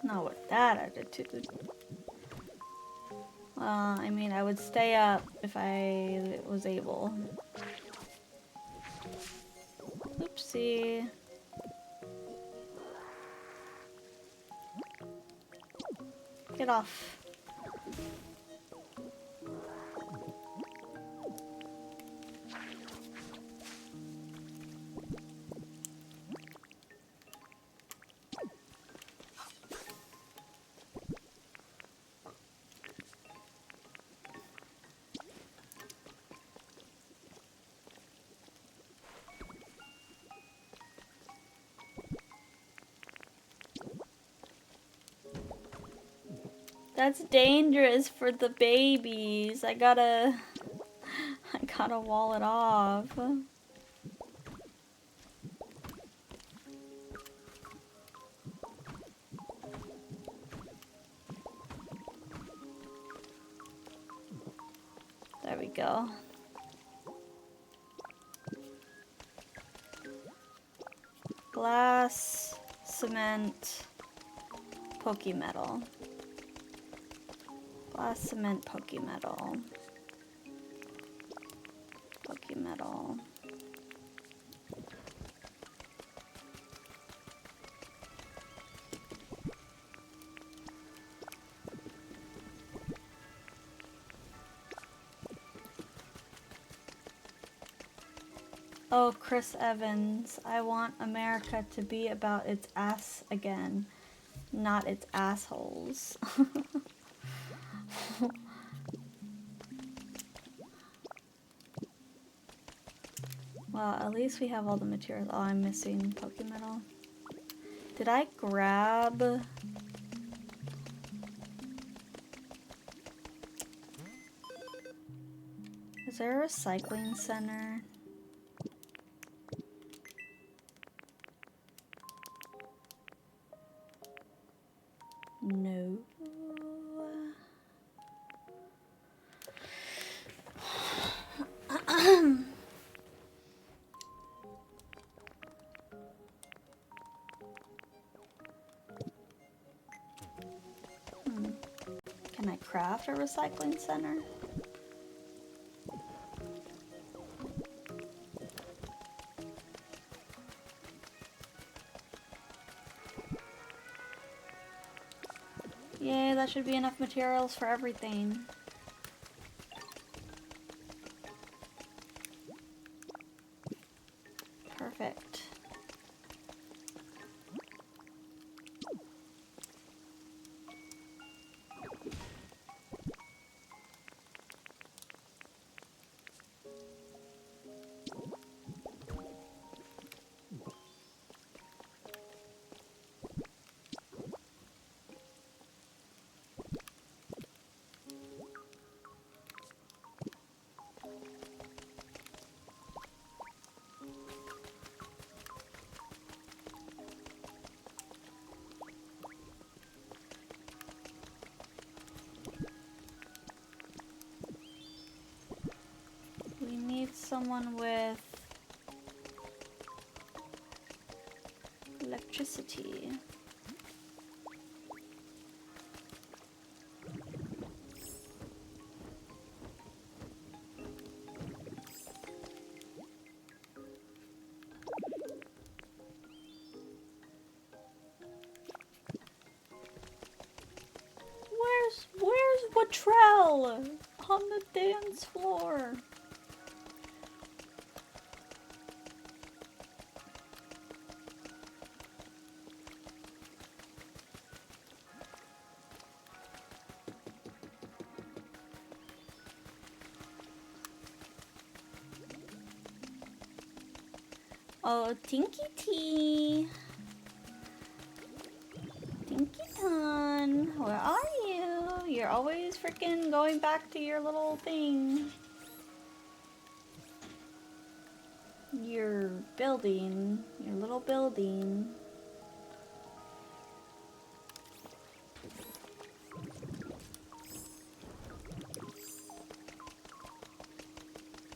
Not with that attitude. Well, I mean, I would stay up if I was able. Oopsie. Get off. That's dangerous for the babies. I gotta wall it off. There we go. Glass, cement, Pokemetal. Glass, cement, Pokemetal. Pokemetal. Oh, Chris Evans, I want America to be about its ass again, not its assholes. Well, at least we have all the materials. Oh, I'm missing Pokemetal. Did I grab... Is there a recycling center? No. Can I craft a recycling center? Yay, that should be enough materials for everything. Perfect. We need someone with electricity. Where's Watrell on the dance floor? Oh, Tinky Tea. Tinky Ton, where are you? You're always freaking going back to your little thing. Your building, your little building.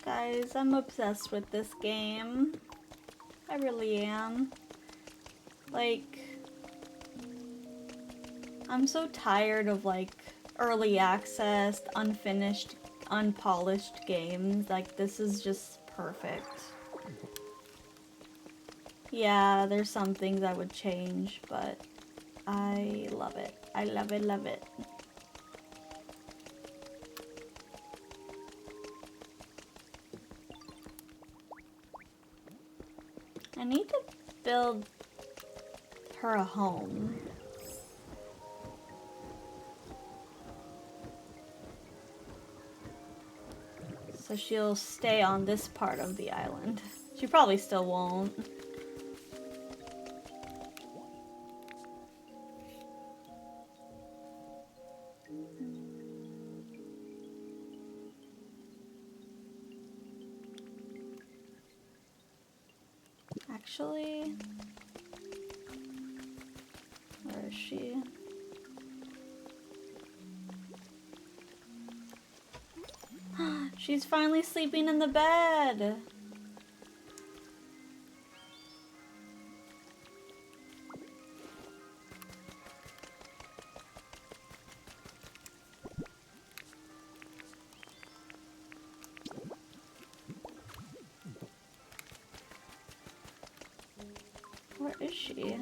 Guys, I'm obsessed with this game. I really am. Like, I'm so tired of like early access, unfinished, unpolished games. Like this is just perfect. Yeah, there's some things I would change, but I love it. I love it, love it. I need to build her a home. So she'll stay on this part of the island. She probably still won't. Actually, where is she? She's finally sleeping in the bed. Where is she?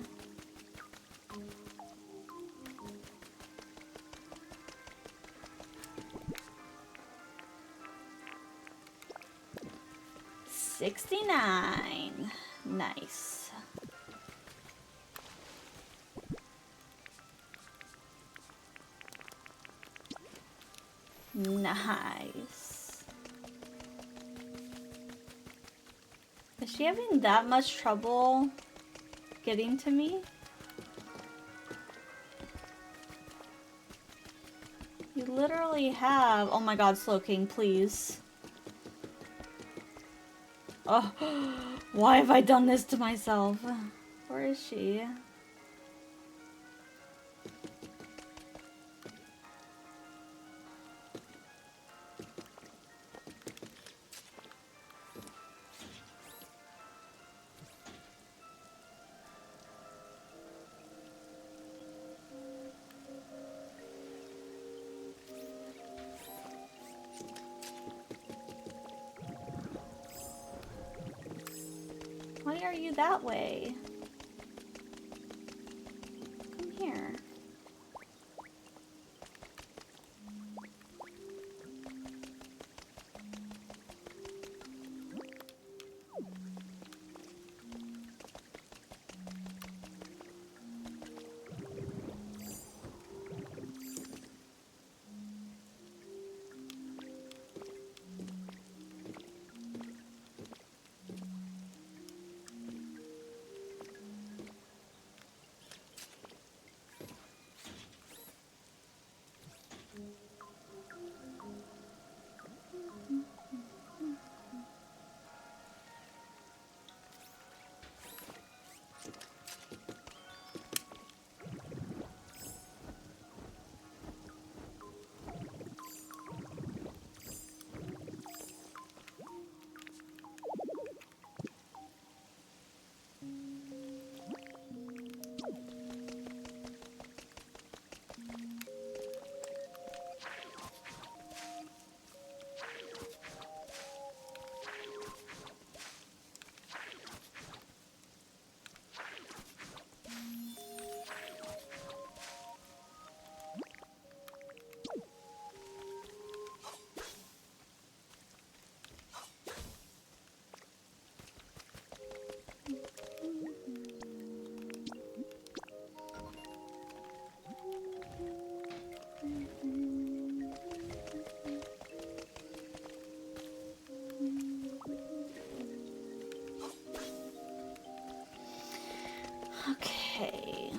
$69. Nice. Nice. Is she having that much trouble getting to me? You literally have... Oh my god, Slow King, please. Oh, why have I done this to myself? Where is she? Why are you that way? Come here. Okay.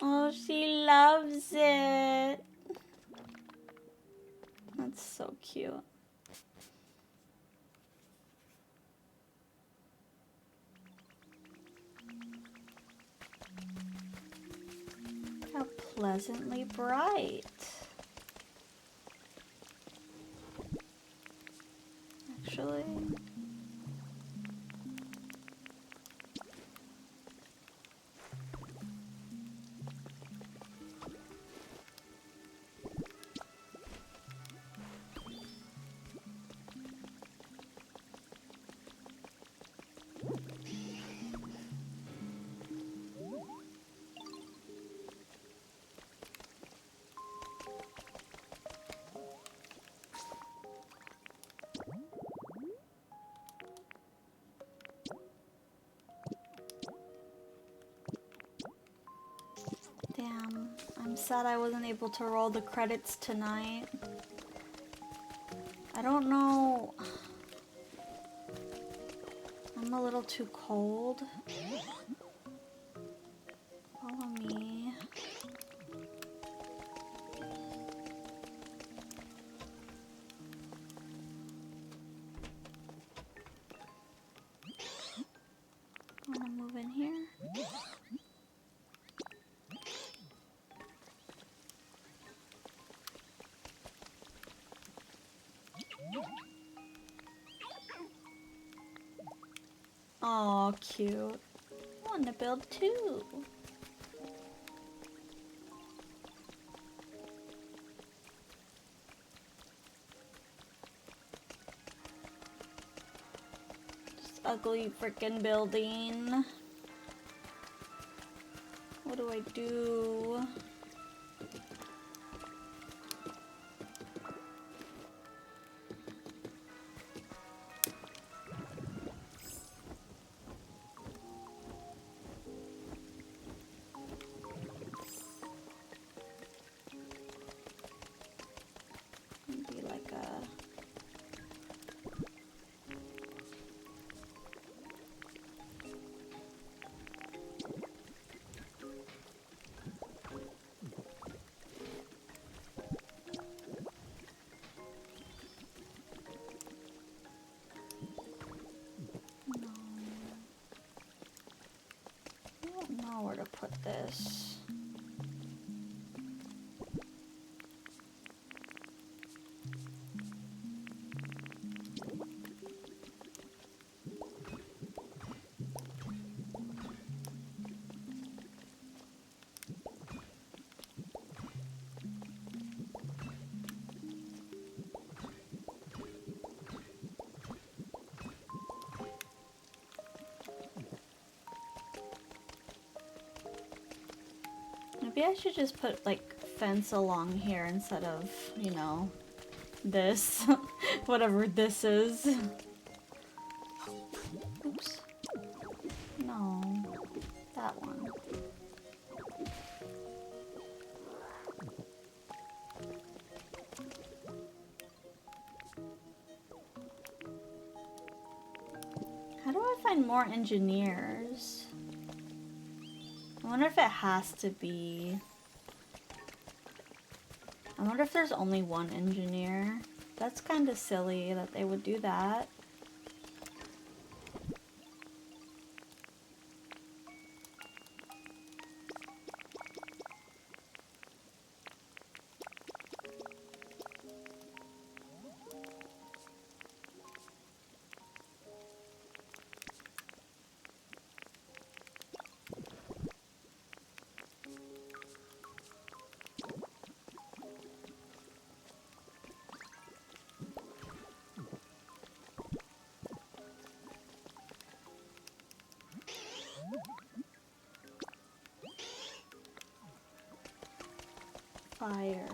Oh, she loves it. That's so cute. pleasantly bright. Actually, damn, I'm sad I wasn't able to roll the credits tonight. I don't know. I'm a little too cold. Follow me. Wanna move in here? Aw, cute. Wanna build too. This ugly freaking building. What do I do? Maybe like a... No. I don't know where to put this. Maybe I should just put like fence along here instead of, you know, this. Whatever this is. Oops. No. That one. How do I find more engineers? I wonder if it has to be... I wonder if there's only one engineer. That's kind of silly that they would do that. Fire.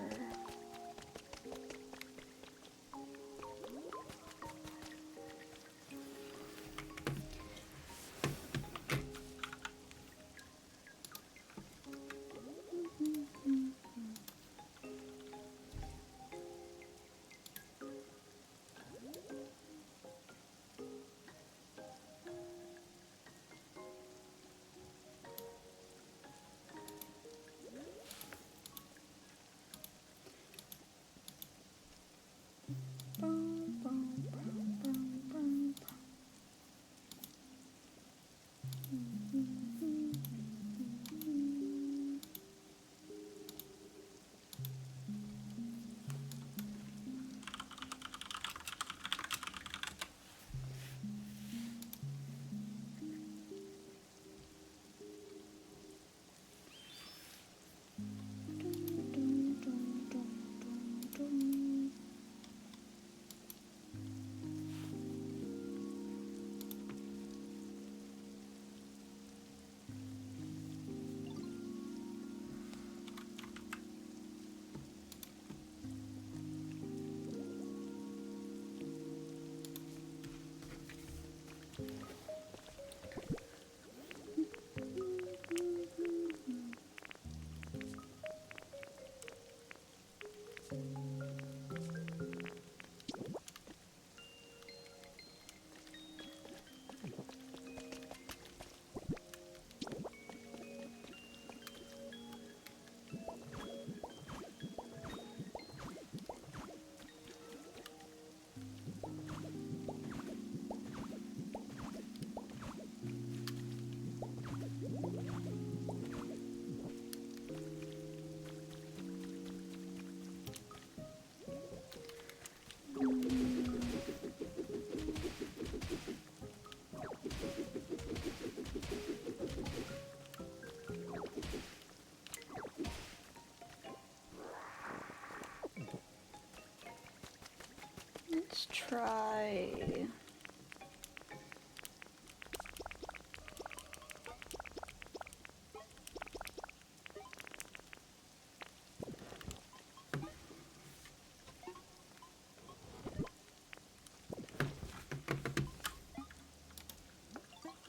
Let's try.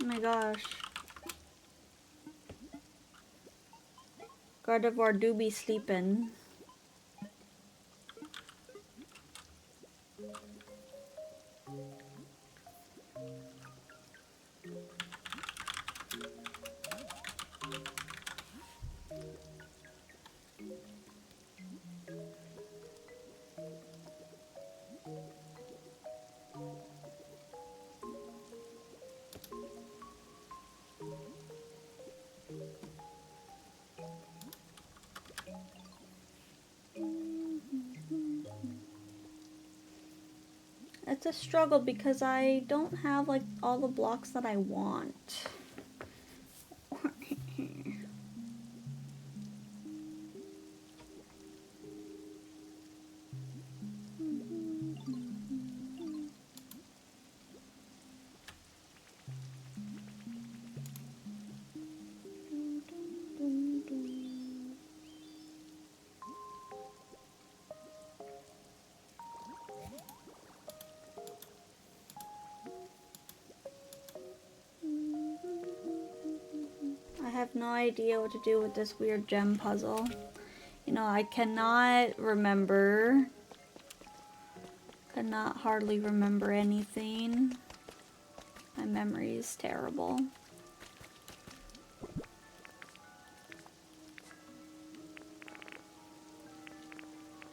Oh my gosh. Gardevoir do be sleeping. It's a struggle because I don't have like all the blocks that I want. I have no idea what to do with this weird gem puzzle. You know, I cannot remember. Cannot hardly remember anything. My memory is terrible.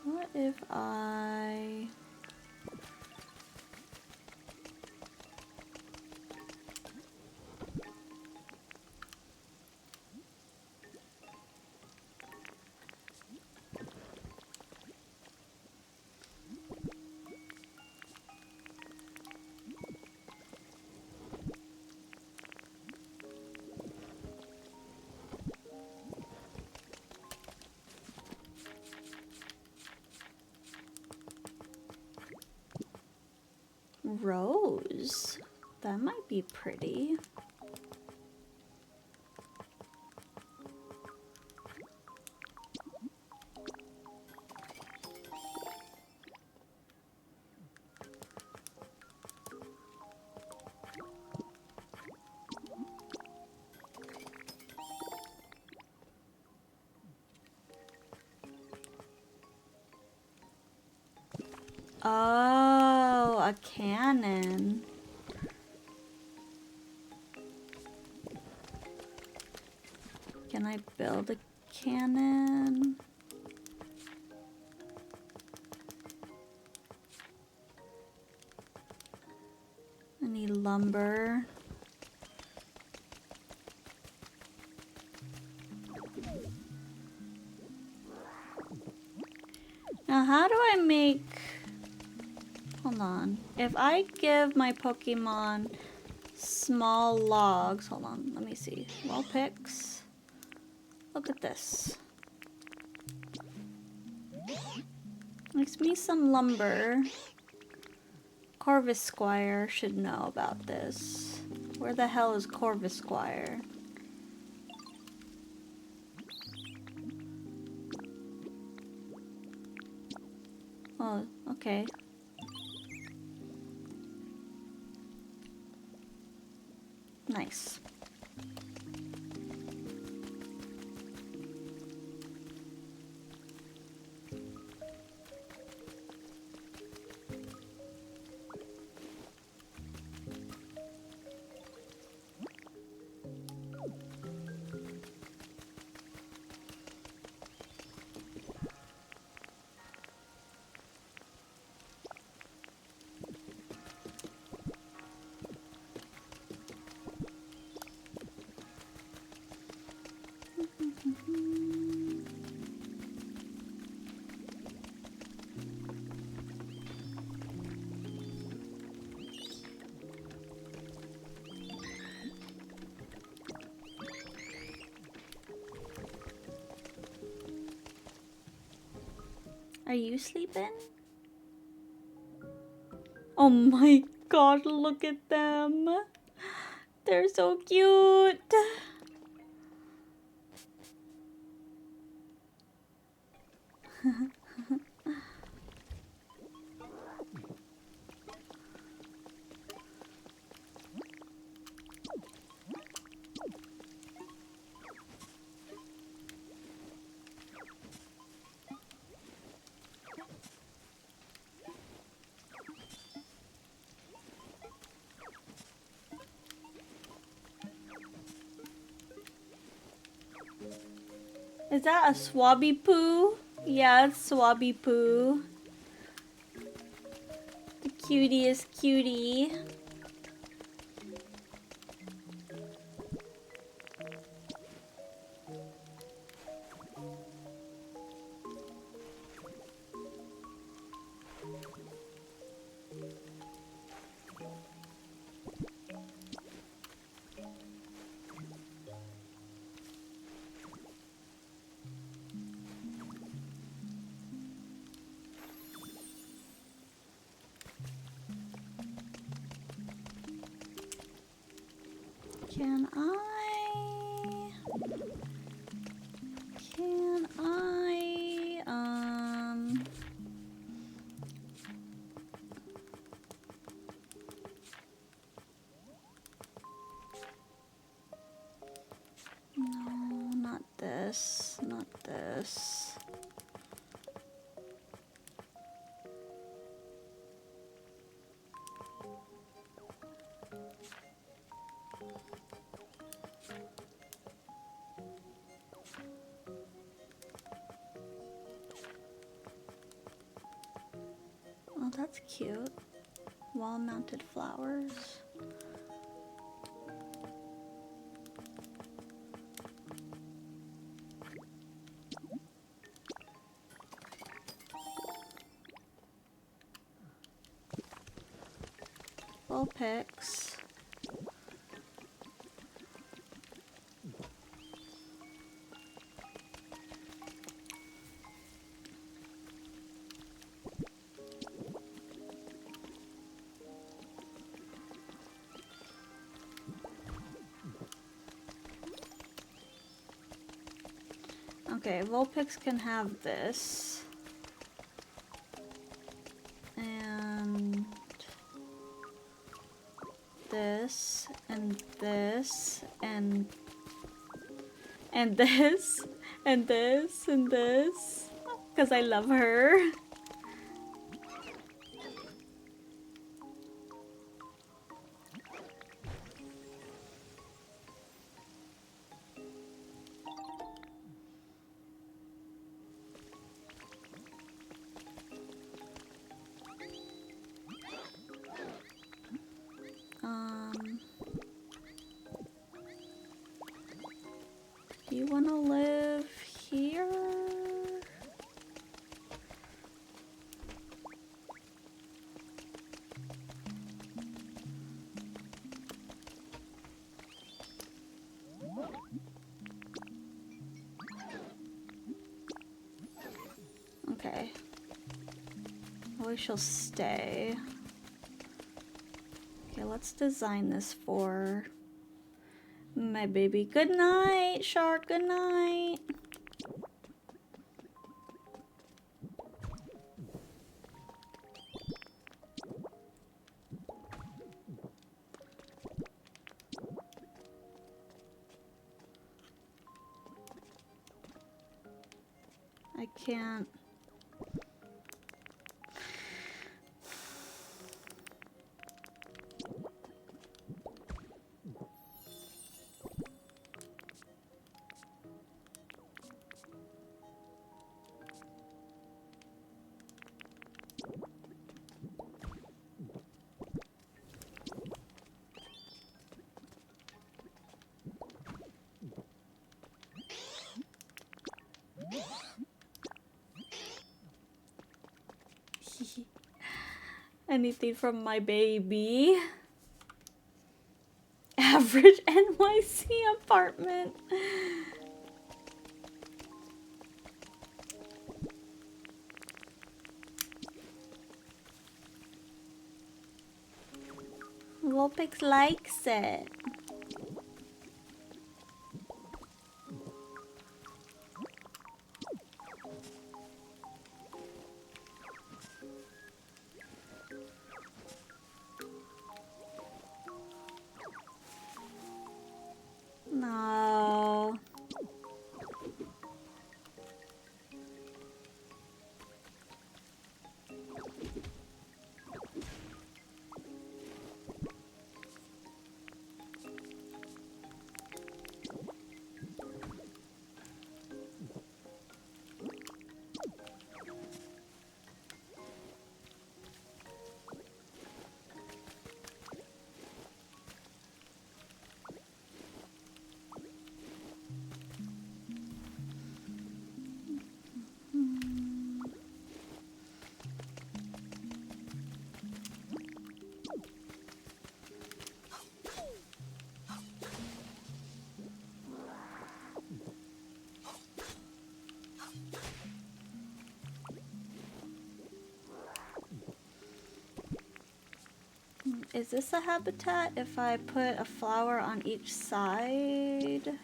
What if I... Rose? That might be pretty. Oh, a cannon. Can I build a cannon? I need lumber. Now, how do I make... Hold on. If I give my Pokemon small logs... Hold on, let me see. Wall picks. Look at this. Makes me some lumber. Corvisquire should know about this. Where the hell is Corvisquire? Oh, okay. Nice. Are you sleeping? Oh my god, look at them. They're so cute. Is that a swabby poo? Yeah, it's swabby poo. The cutest cutie. Can I, no, not this, not this. Oh, that's cute. Wall-mounted flowers. Vulpix. Okay, Vulpix can have this. And this, and this, and this, and this, and this. Because I love her. Do you want to live here? Okay. We shall stay. Okay, let's design this for my baby. Good night, shark. Good night. I can't. Anything from my baby. Average NYC apartment. Vulpix likes it. No. Is this a habitat if I put a flower on each side?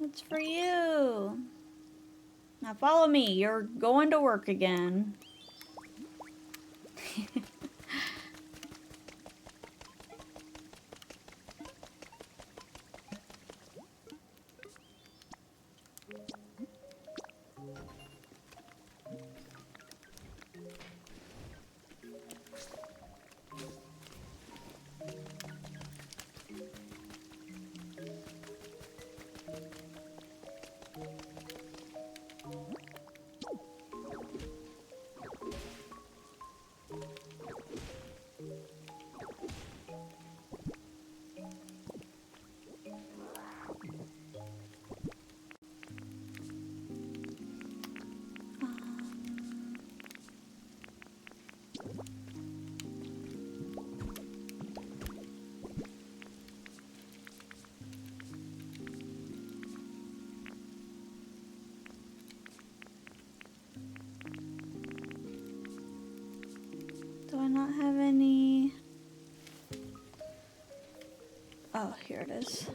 It's for you. Now follow me. You're going to work again. Do I not have any? Oh, here it is.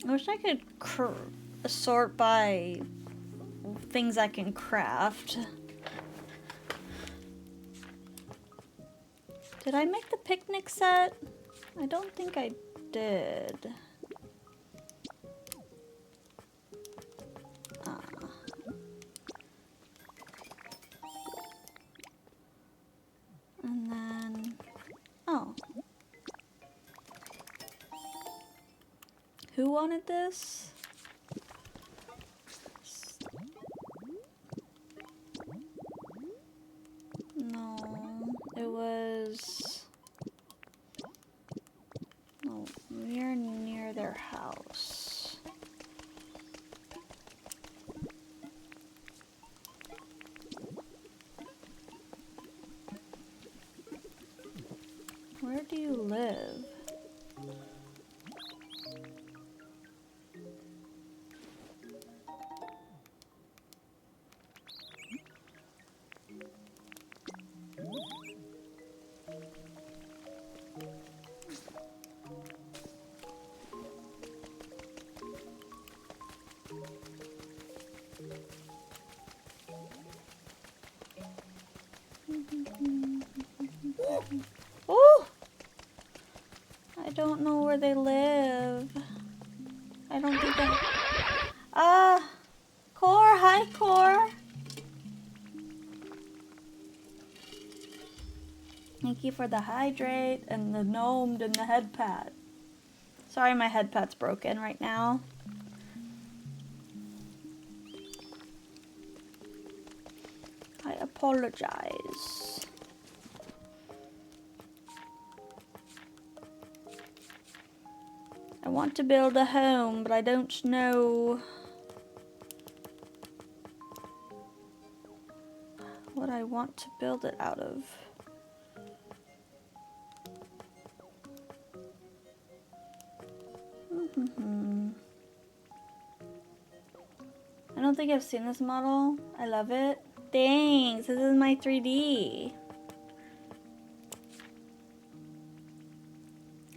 I wish I could sort by things I can craft. Did I make the picnic set? I don't think I did. And then, oh. Who wanted this? because... Oh, we're near their house. Where do you live? Oh! I don't know where they live. I don't think they... Core! Hi, Core! Thank you for the hydrate and the gnomed and the head pad. Sorry, my head pad's broken right now. I apologize. I want to build a home, but I don't know what I want to build it out of. I don't think I've seen this model. I love it. Thanks, this is my 3D.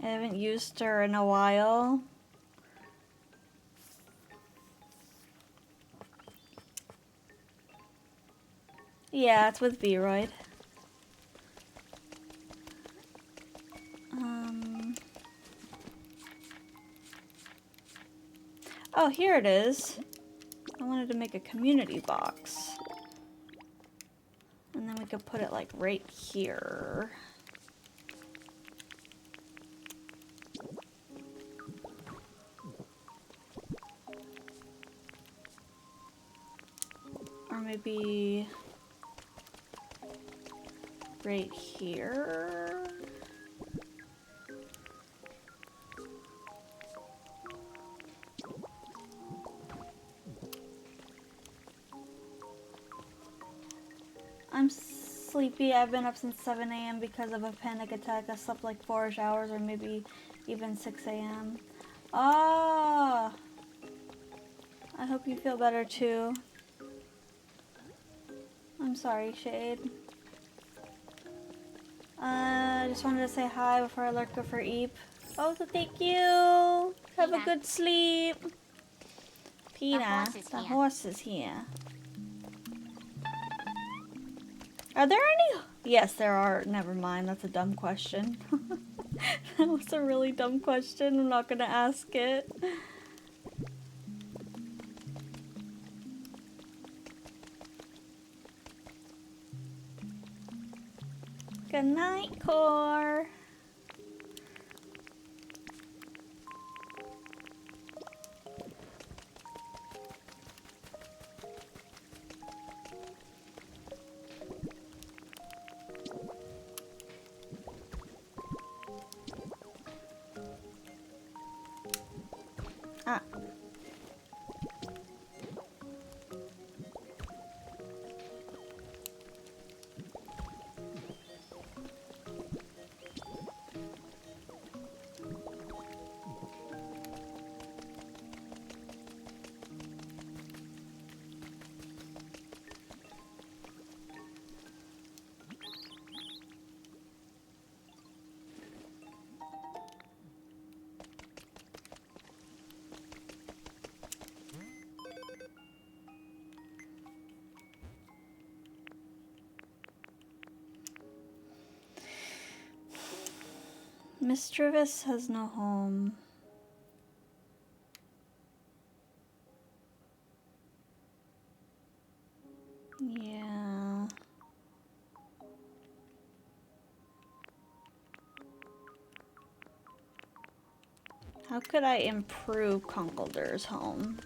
I haven't used her in a while. Yeah, it's with Vroid. Oh, here it is. I wanted to make a community box. And then we could put it like right here. Or maybe right here. I'm sleepy. I've been up since 7 a.m. because of a panic attack. I slept like 4-ish hours or maybe even 6 a.m. Ah! I hope you feel better too. I'm sorry, Shade. I just wanted to say hi before I lurk for Eep. Oh, so thank you. Have a good sleep. Pina, the horse is here. Are there any? Yes, there are. Never mind. That's a dumb question. That was a really dumb question. I'm not gonna ask it. Good night, Core. Ah. Mischievous has no home. Yeah. How could I improve Conkeldur's home?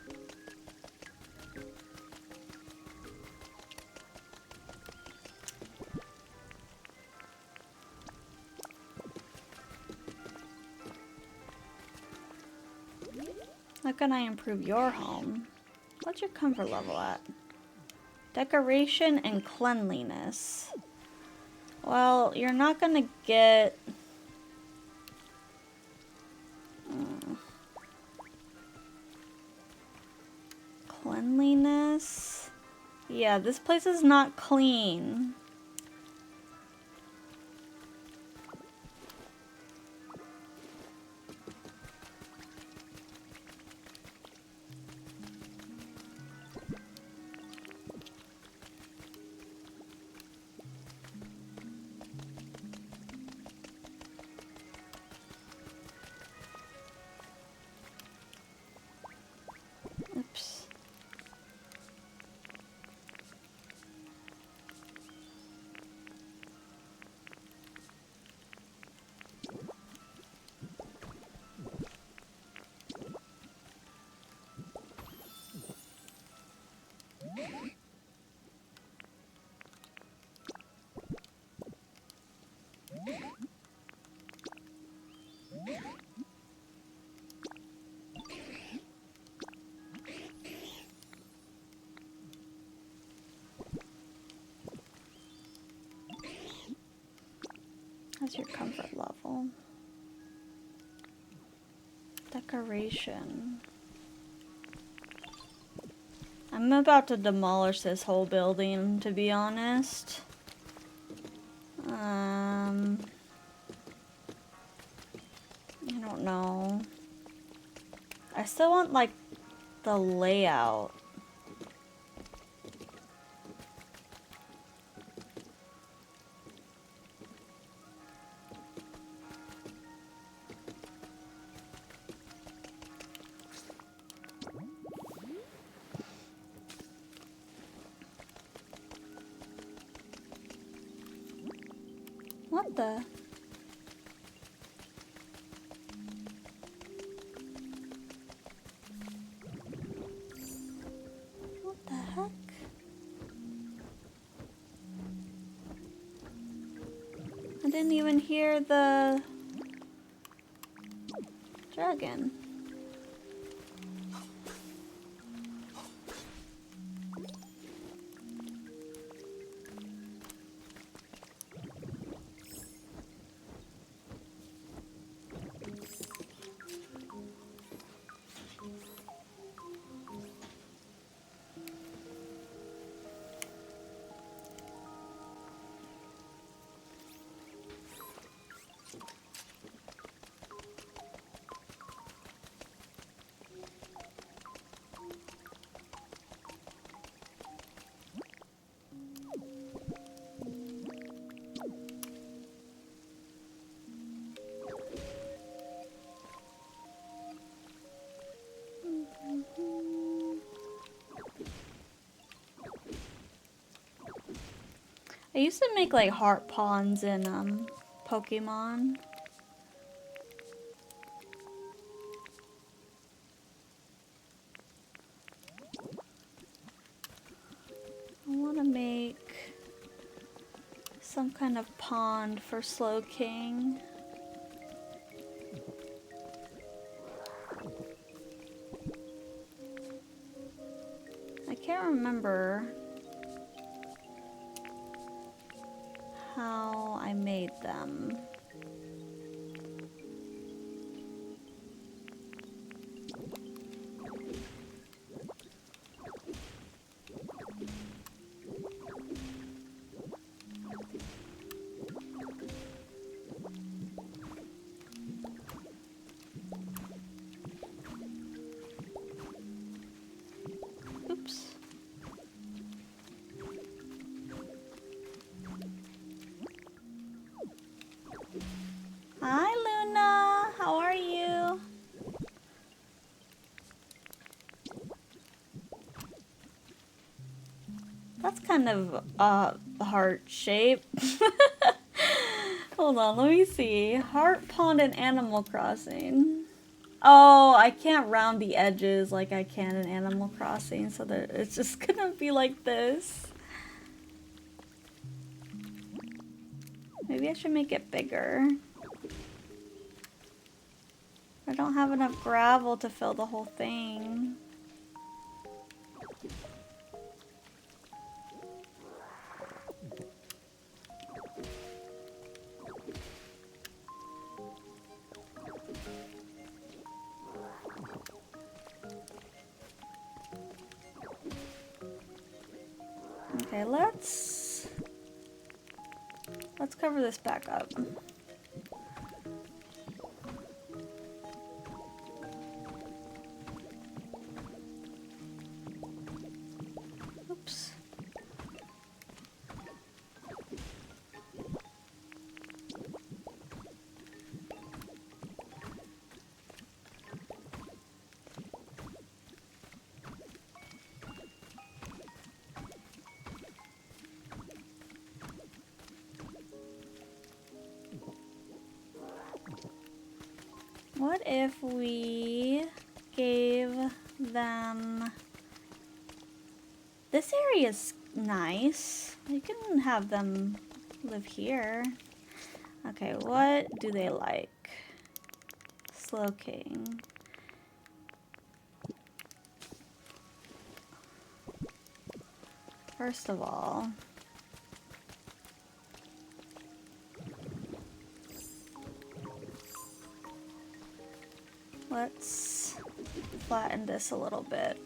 can I improve your home? What's your comfort level at? Decoration and cleanliness. Well, you're not gonna get... Cleanliness? Yeah, this place is not clean. Oops. How's your comfort level? Decoration. I'm about to demolish this whole building, to be honest. I don't know. I still want, like, the layout. What the? What the heck? I didn't even hear the dragon. I used to make like heart ponds in Pokemon. I want to make some kind of pond for Slow King. I can't remember how I made them. Oops. Hi, Luna. How are you? That's kind of heart shape. Hold on, let me see. Heart pond in Animal Crossing. Oh, I can't round the edges like I can in Animal Crossing, so that it's just gonna be like this. Maybe I should make it bigger. Or don't have enough gravel to fill the whole thing. Okay, let's cover this back up. Oops. What if we gave them... This area is nice. We can have them live here. Okay, what do they like? Slow King. First of all, let's flatten this a little bit.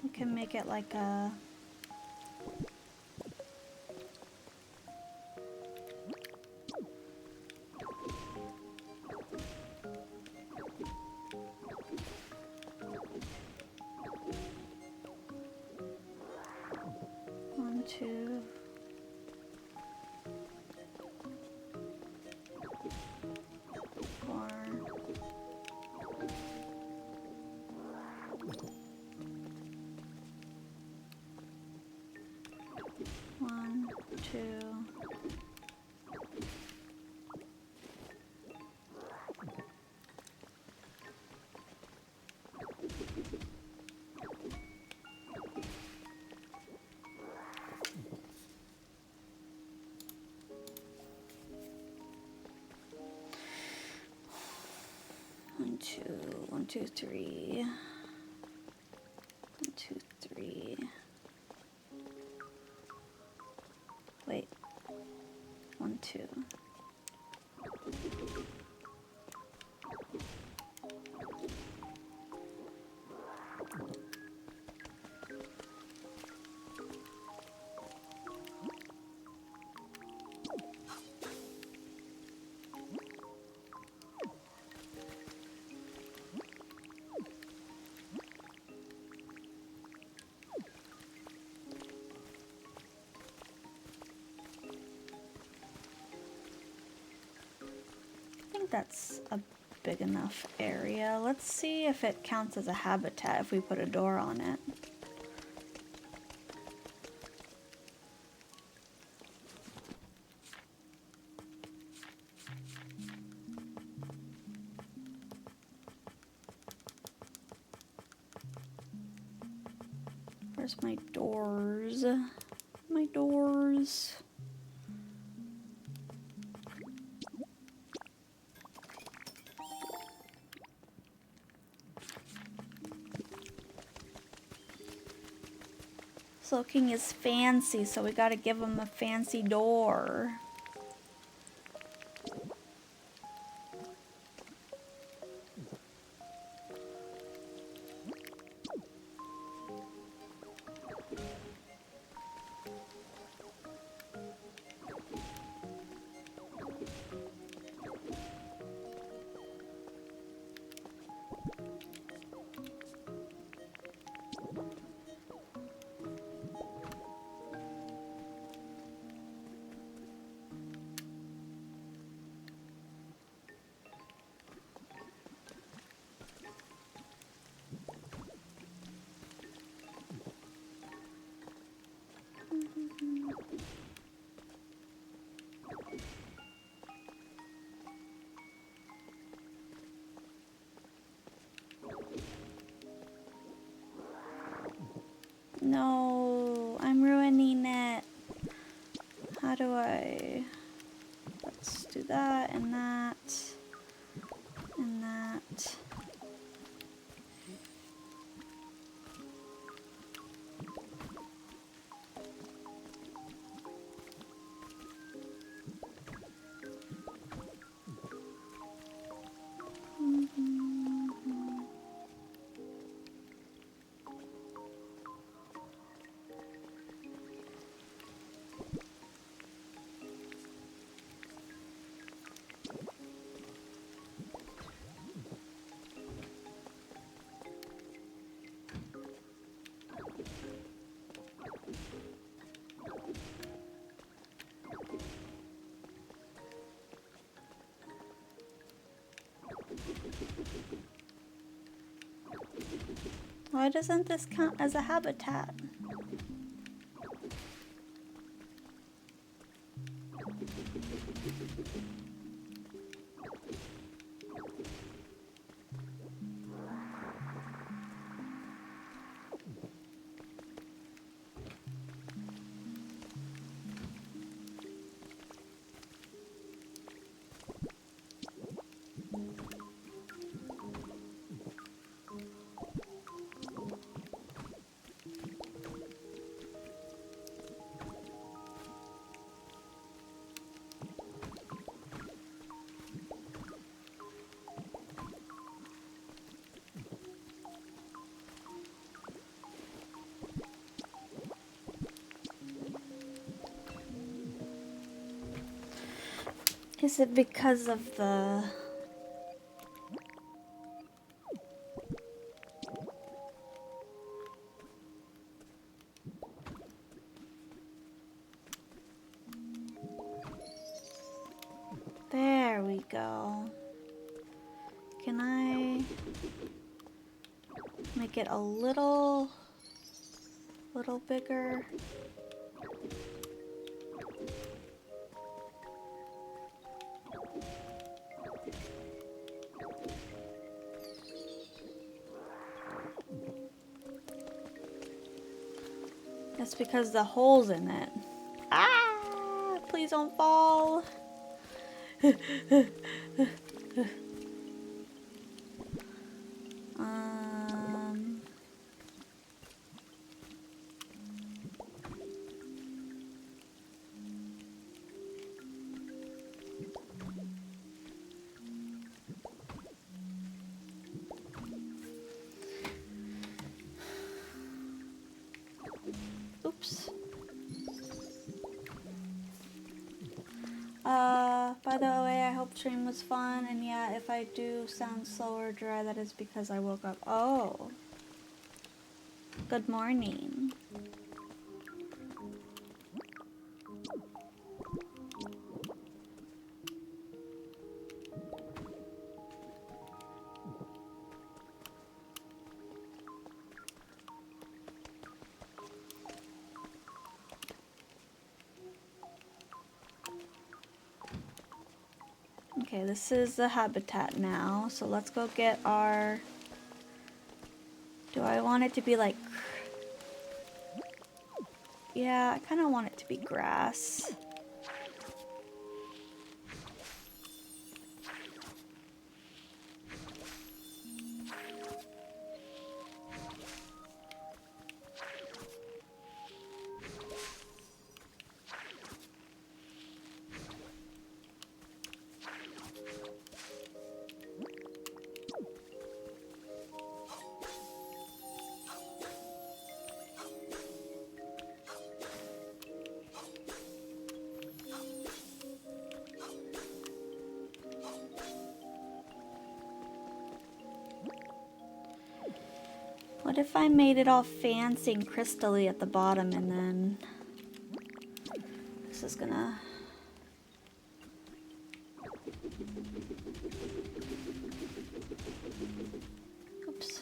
We can make it like a... One, two... Four... One, two... 1, 2, 1, 2, 3. 1, 2, 3. Wait. 1, 2. I think that's a big enough area. Let's see if it counts as a habitat if we put a door on it. Where's my doors? My doors. Slow King is fancy, so we gotta give him a fancy door. No, I'm ruining it. How do I... Let's do that and that. And that. Why doesn't this count as a habitat? Is it because of the... There we go. Can I make it a little bigger? That's because the hole's in it. Ah! Please don't fall. um... Oops. By the way, I hope stream was fun, and yeah, if I do sound slow or dry, that is because I woke up. Oh. Good morning. Okay, this is the habitat now, so let's go get our... Do I want it to be like... Yeah, I kind of want it to be grass. What if I made it all fancy and crystally at the bottom and then... This is gonna... Oops.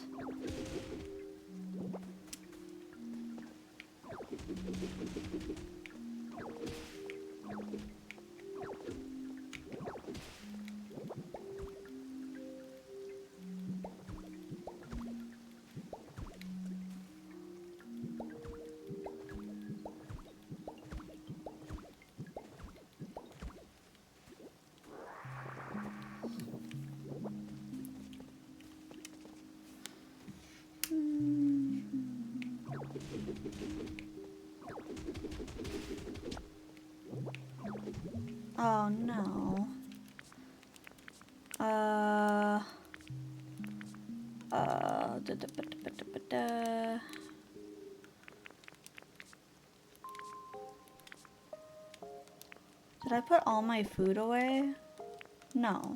Oh no. Da, da, ba, da, ba, da, ba, da. Did I put all my food away? No.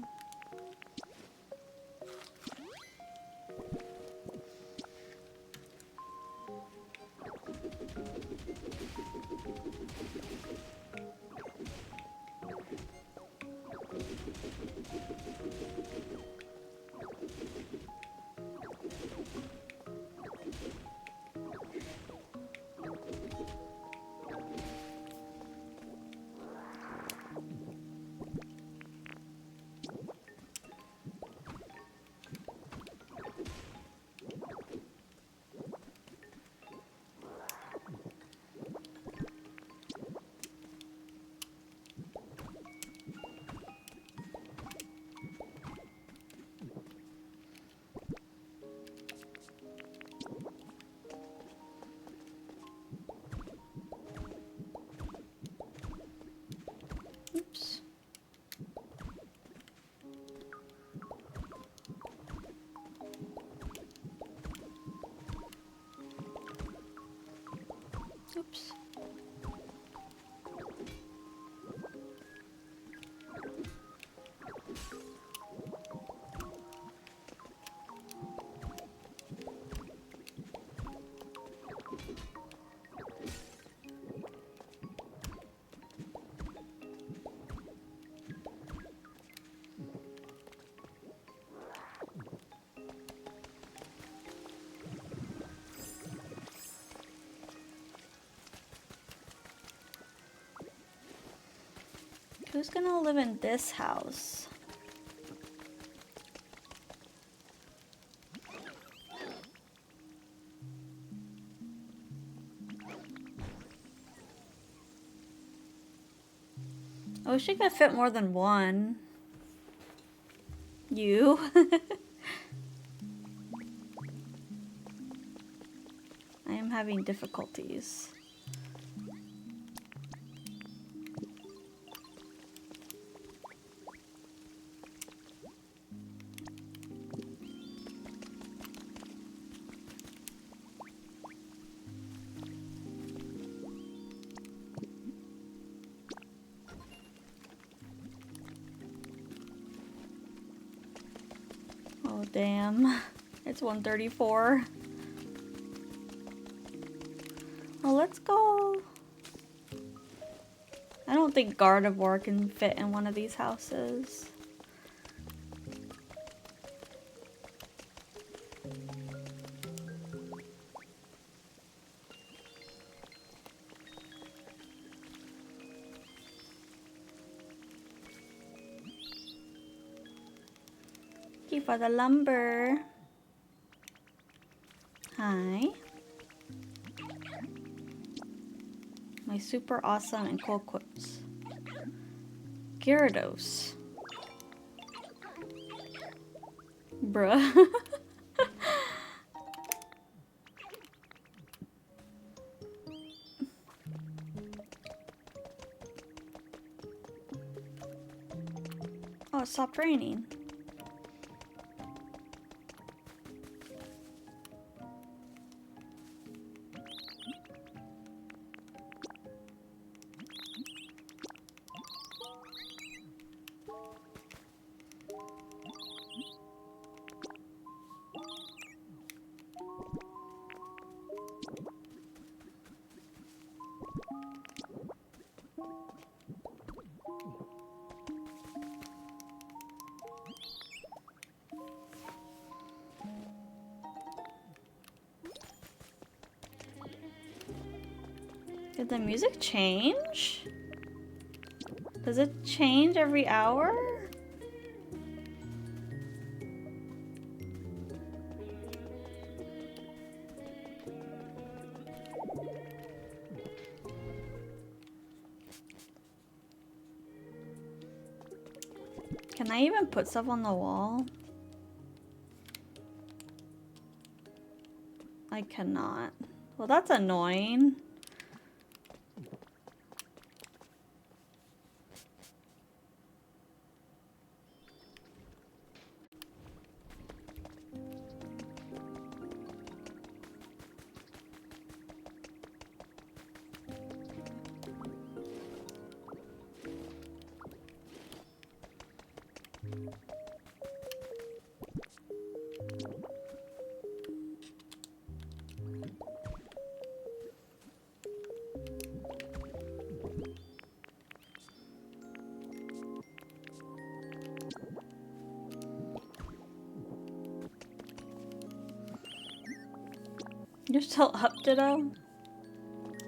Oops. Oops. Who's gonna live in this house? I wish I could fit more than one. You? I am having difficulties. Oh, damn. It's 1:34. Well, let's go. I don't think Gardevoir can fit in one of these houses. Thank you for the lumber. Hi. My super awesome and cool quotes. Gyarados. Bruh. Oh, it stopped raining. Did the music change? Does it change every hour? Can I even put stuff on the wall? I cannot. Well, that's annoying. You're still up, Ditto?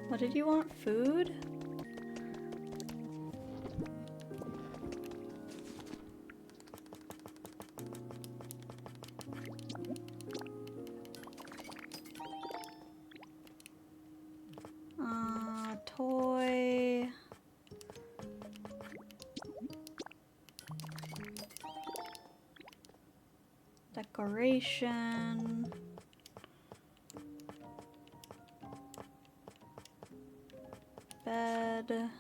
What did you want? Food? Toy. Decoration. Bed.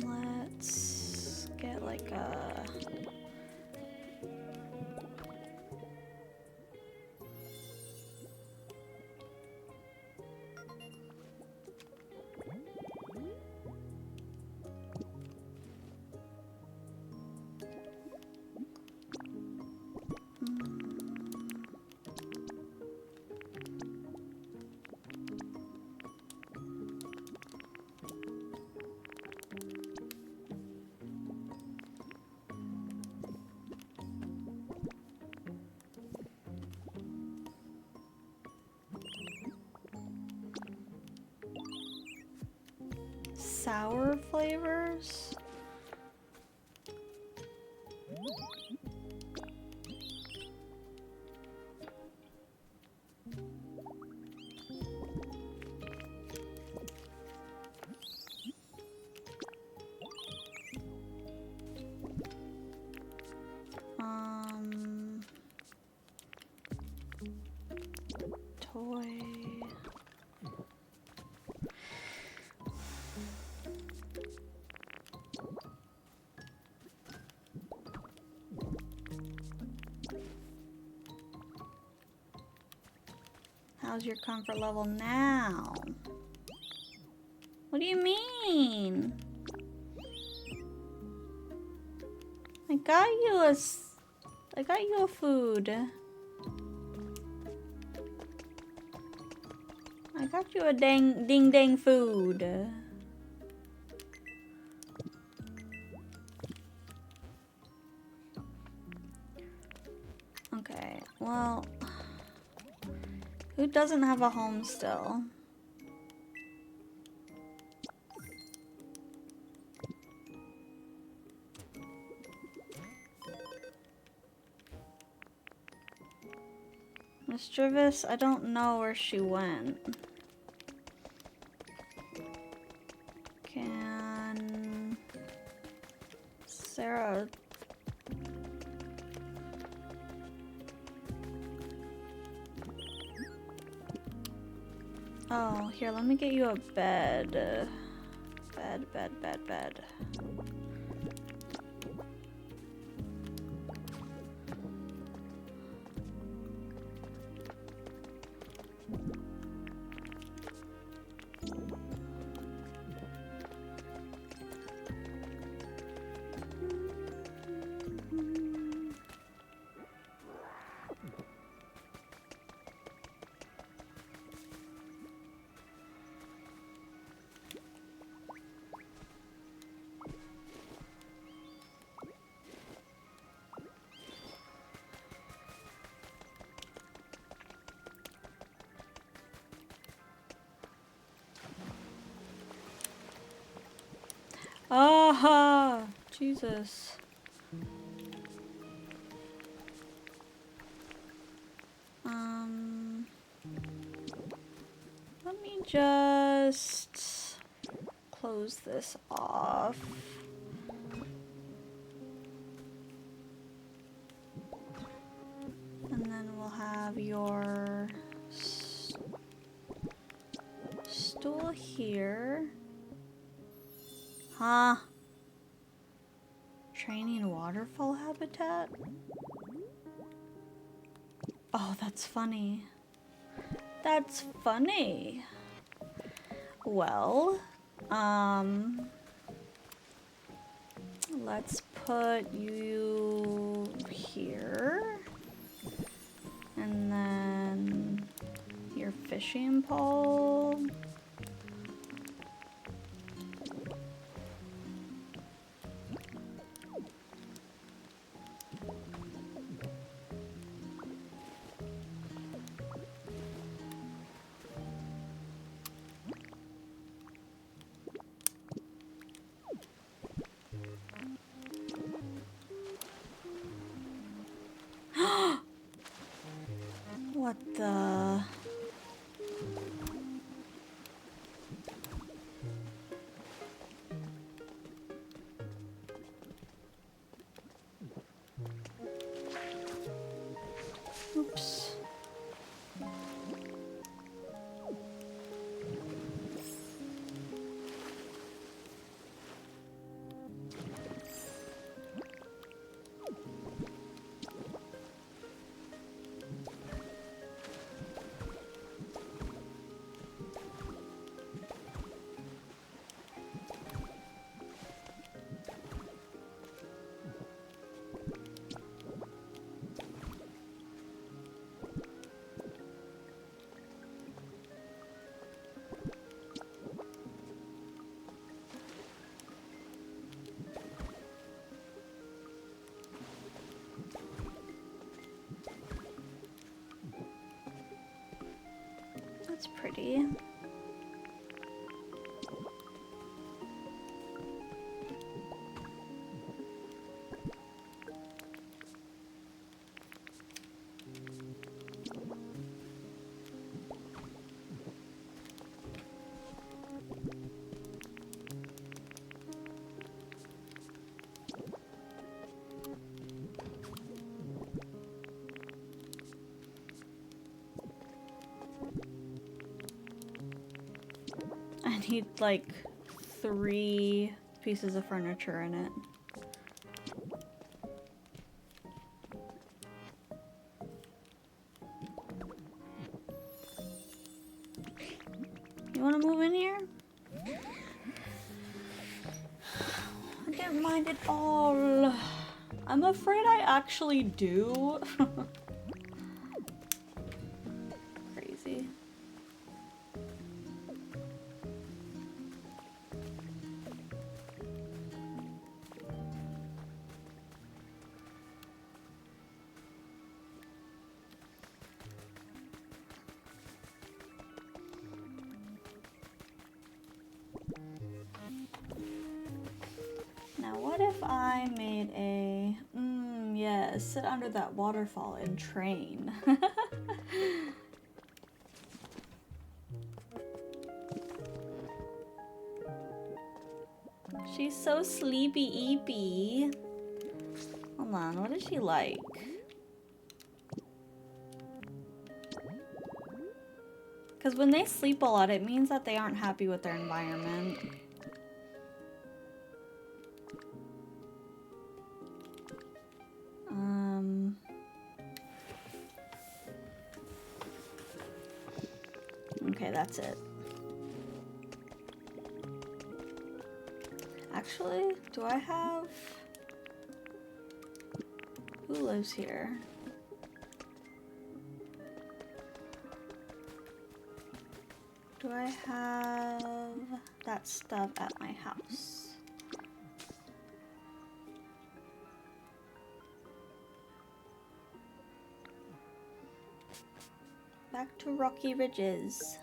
Let's get like a... sour flavors? Toy. How's your comfort level now? What do you mean? I got you a food. I got you a ding food. Okay, well, who doesn't have a home still? Mischievous, I don't know where she went. Can Sarah... Oh, here, let me get you a bed. Bed. Aha! Jesus. Let me just close this off. And then we'll have your stool here. Huh? Training waterfall habitat? Oh, that's funny. That's funny. Well, let's put you here. And then your fishing pole. What the? Oops. That's pretty. I need like 3 pieces of furniture in it. You want to move in here? I didn't mind at all. I'm afraid I actually do. Crazy. Now what if I made a, yes, sit under that waterfall and train. She's so sleepy-eepy. Hold on, what is she like? Because when they sleep a lot, it means that they aren't happy with their environment. Okay, that's it. Actually, do I have... Who lives here? Do I have that stuff at my house? Back to Rocky Ridges.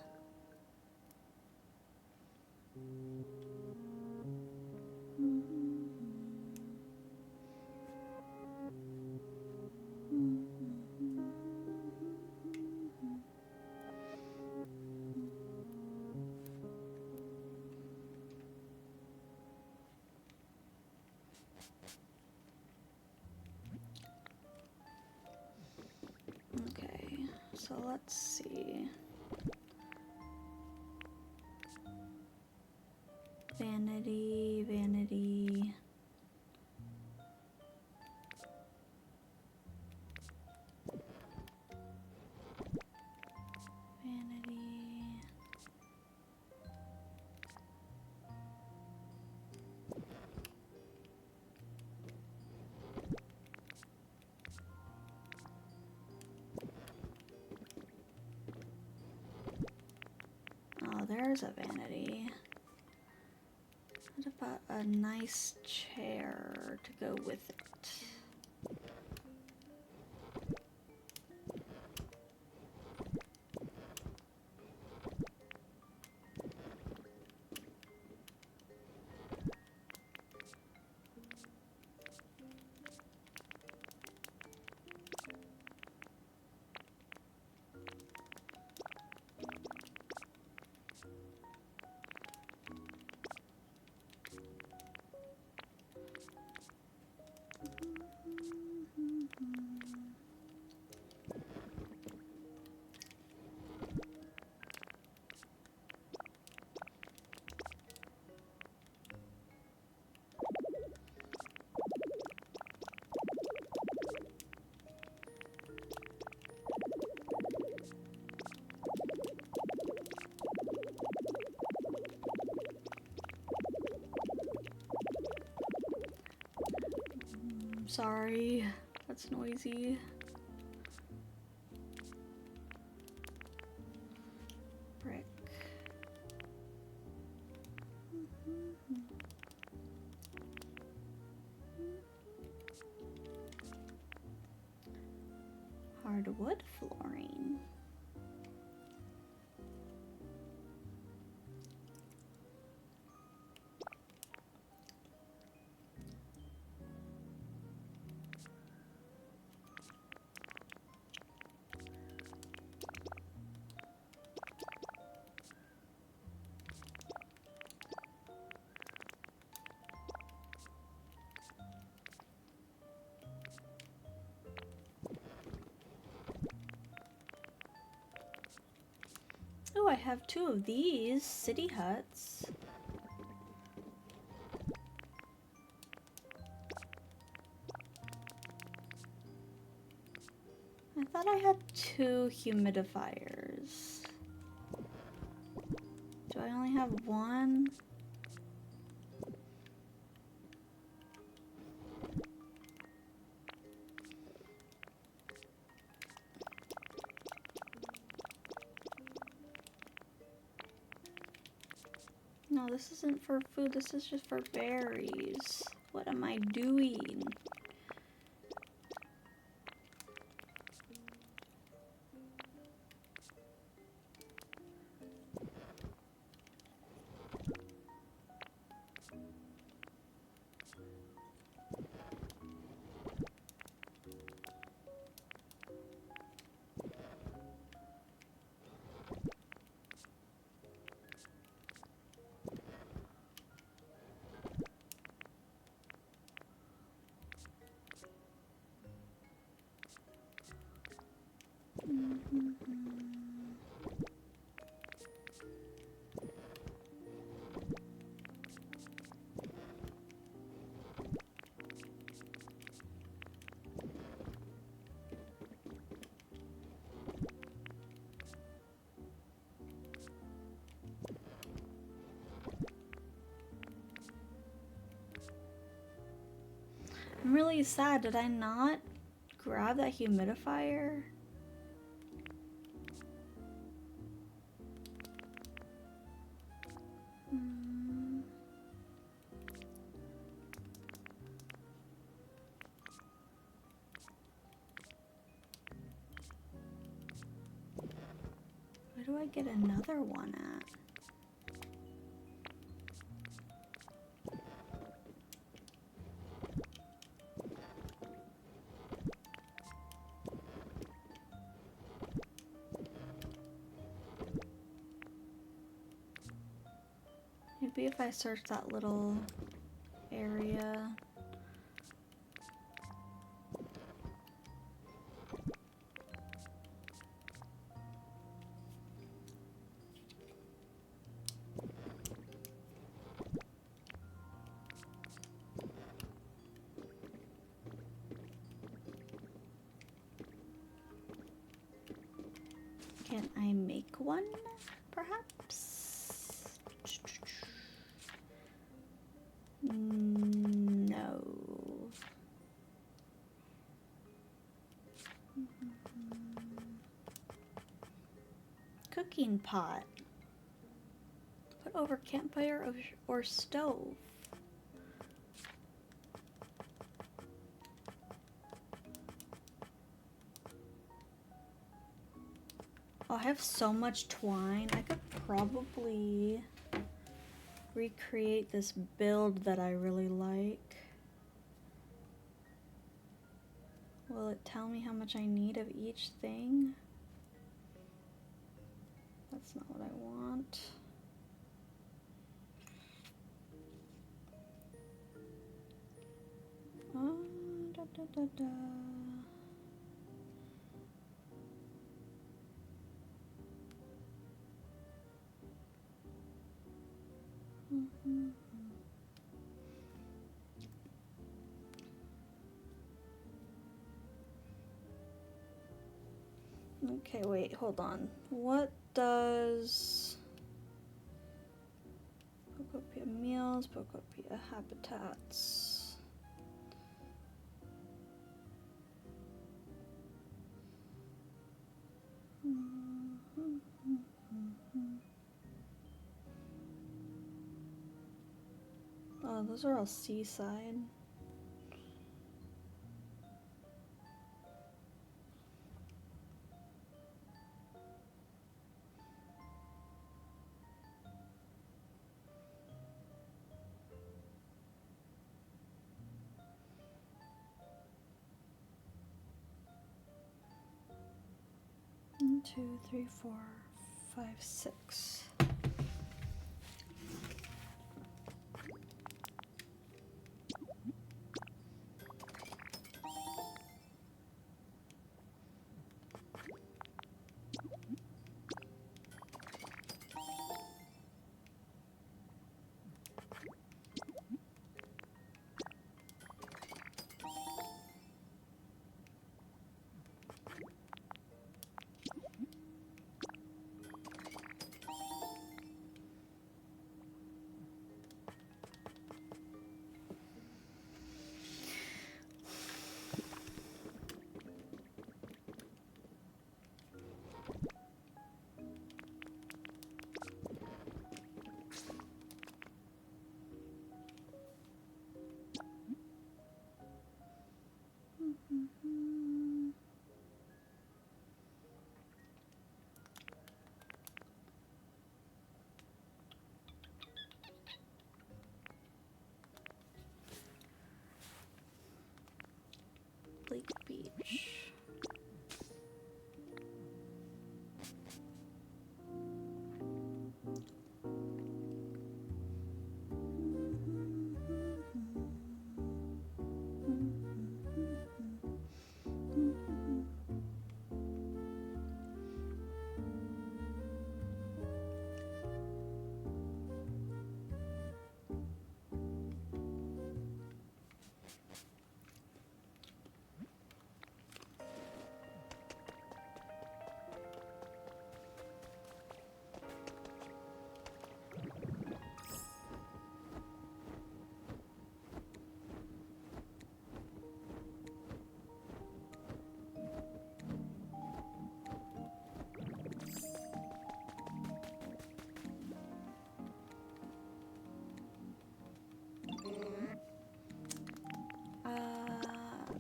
Okay, so let's see. Vanity. vanity, vanity. Vanity. Oh, there's a vanity. What about a nice chair to go with it? Sorry, that's noisy. Brick. Hardwood flooring. Oh, I have two of these city huts. I thought I had two humidifiers. Do I only have one? No, this isn't for food, this is just for berries. What am I doing? I'm really sad. Did I not grab that humidifier? Where do I get another one at? Maybe if I search that little area. one, perhaps? No. Cooking pot. Put over campfire or stove. Oh, I have so much twine. I could probably recreate this build that I really like. Will it tell me how much I need of each thing? That's not what I want. Da, da, da, da. Okay, wait, hold on. What does Pokopia meals, Pokopia habitats? Oh, those are all seaside. One, two, three, 4, 5, 6. Lake Beach.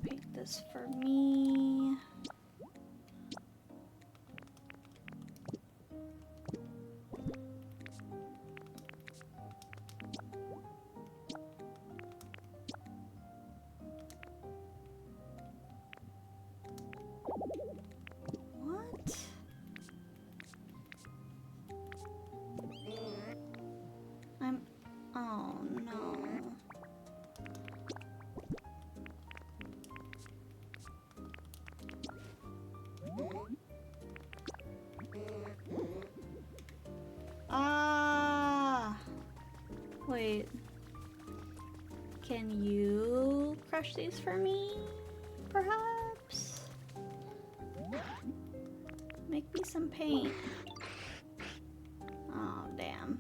Paint this for me. What? Oh no. Ah! Wait. Can you crush these for me? Perhaps? Make me some paint. am.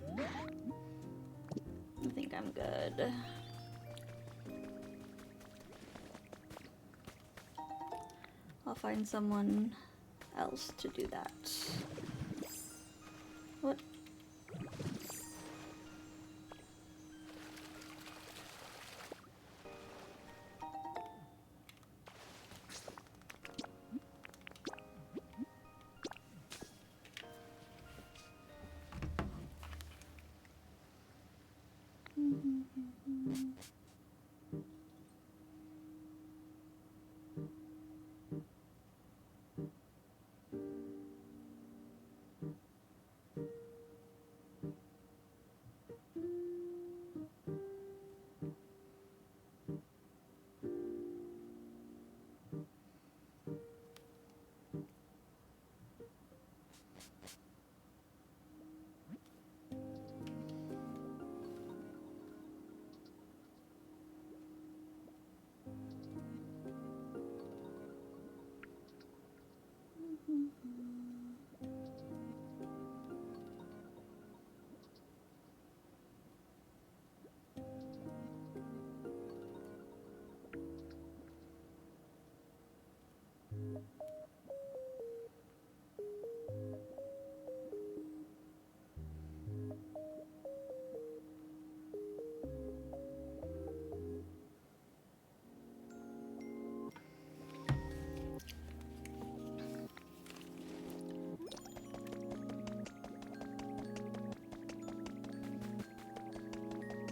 I think I'm good. I'll find someone else to do that. What?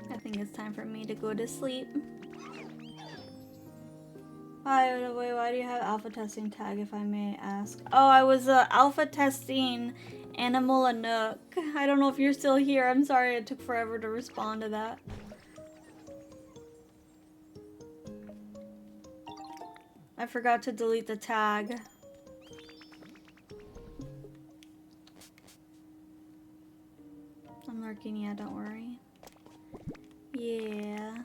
I think it's time for me to go to sleep. By the way, why do you have alpha testing tag, if I may ask? Oh, I was alpha testing Animal Anook. I don't know if you're still here. I'm sorry it took forever to respond to that. I forgot to delete the tag. I'm lurking, yeah, don't worry. Yeah.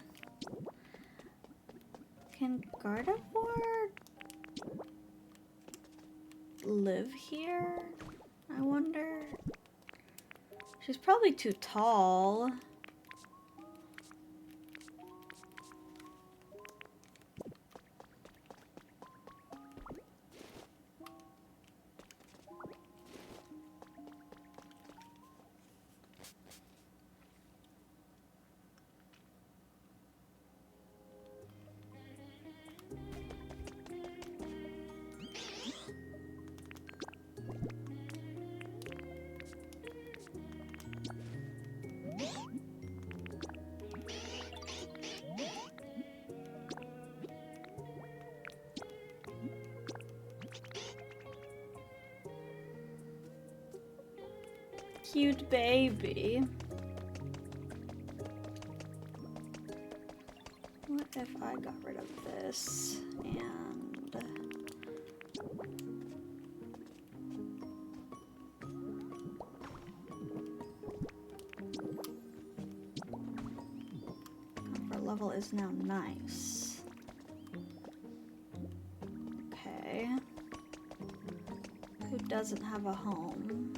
Can Gardevoir live here? I wonder. She's probably too tall. Cute baby. What if I got rid of this and comfort level is now nice. Okay. Who doesn't have a home?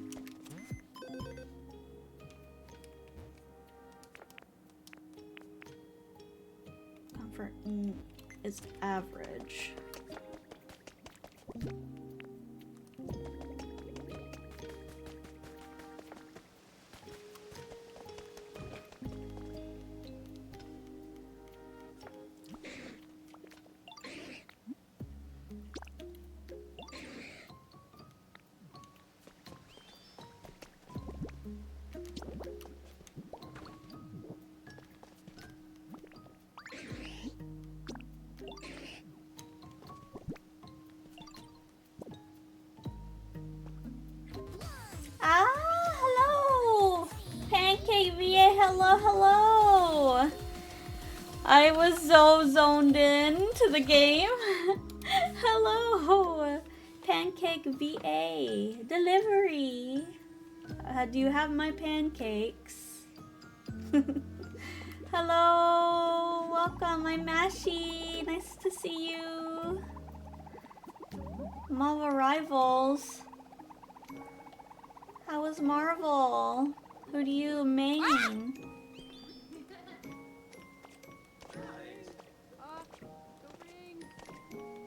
Is average. Hello! Pancake VA, hello, hello! I was so zoned in to the game. Hello! Pancake VA, delivery. Do you have my pancakes? Hello! Welcome, I'm Mashi. Nice to see you. Marvel Rivals. How was Marvel? Who do you mean?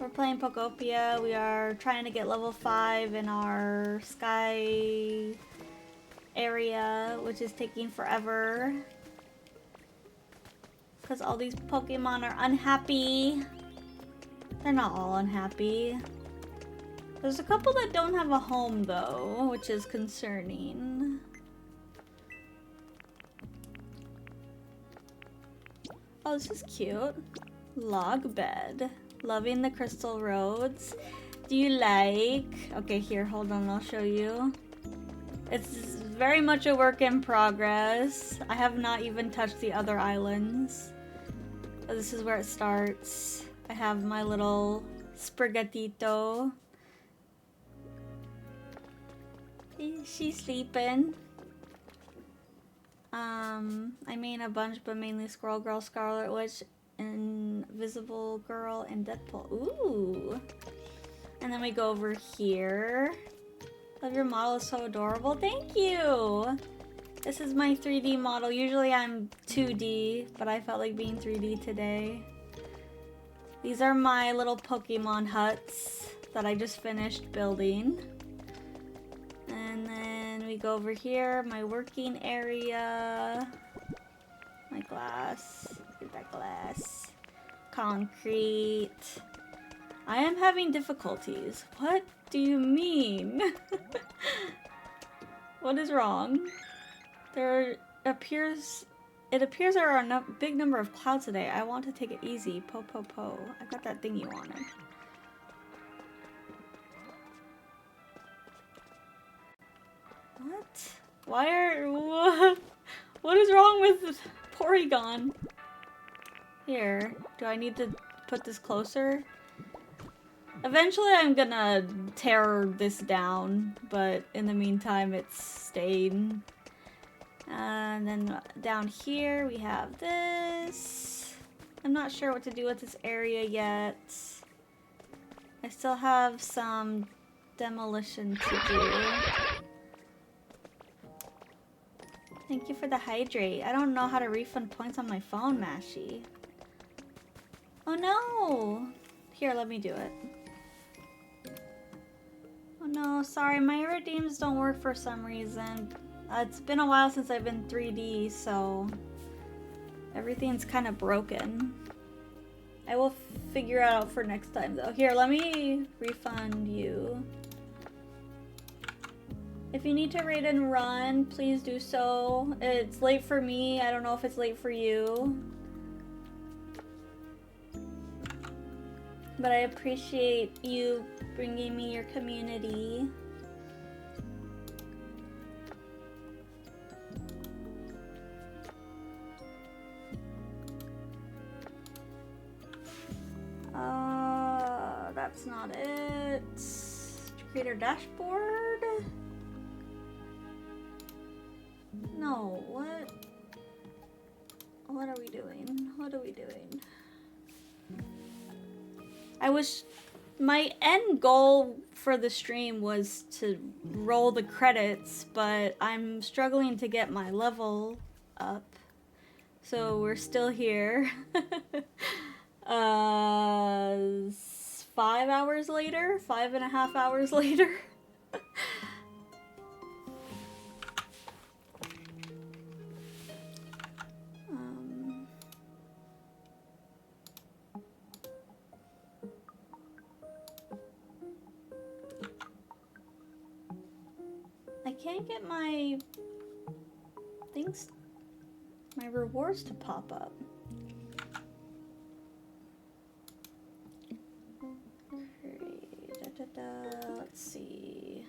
We're playing Pokopia. We are trying to get level 5 in our sky area, which is taking forever. Because all these Pokemon are unhappy. They're not all unhappy. There's a couple that don't have a home though, which is concerning. Oh, this is cute. Log bed. Loving the crystal roads. Do you like... Okay, here, hold on, I'll show you. It's very much a work in progress. I have not even touched the other islands. This is where it starts. I have my little Sprigatito. She's sleeping. I mean a bunch, but mainly Squirrel Girl, Scarlet Witch, Invisible Girl, and Deadpool. Ooh. And then we go over here. Love your model, is so adorable. Thank you! This is my 3D model. Usually I'm 2D, but I felt like being 3D today. These are my little Pokemon huts that I just finished building. And then we go over here, my working area. My glass. Get that glass. Concrete. I am having difficulties. What do you mean? What is wrong? It appears there are a big number of clouds today. I want to take it easy. Po po po. I got that thing you wanted. What? Why are... What is wrong with Porygon? Here. Do I need to put this closer? Eventually I'm gonna tear this down, but in the meantime it's staying. And then down here we have this. I'm not sure what to do with this area yet. I still have some demolition to do. Thank you for the hydrate. I don't know how to refund points on my phone, Mashi. Oh no! Here, let me do it. Oh no, sorry, my redeems don't work for some reason. It's been a while since I've been 3D, so everything's kind of broken. I will figure it out for next time though. Here, let me refund you. If you need to raid and run, please do so. It's late for me. I don't know if it's late for you. But I appreciate you bringing me your community. That's not it. Creator dashboard? No, what? What are we doing? What are we doing? I wish my end goal for the stream was to roll the credits, but I'm struggling to get my level up. So we're still here. 5 hours later? 5.5 hours later? I can't get my things, my rewards to pop up. Let's see.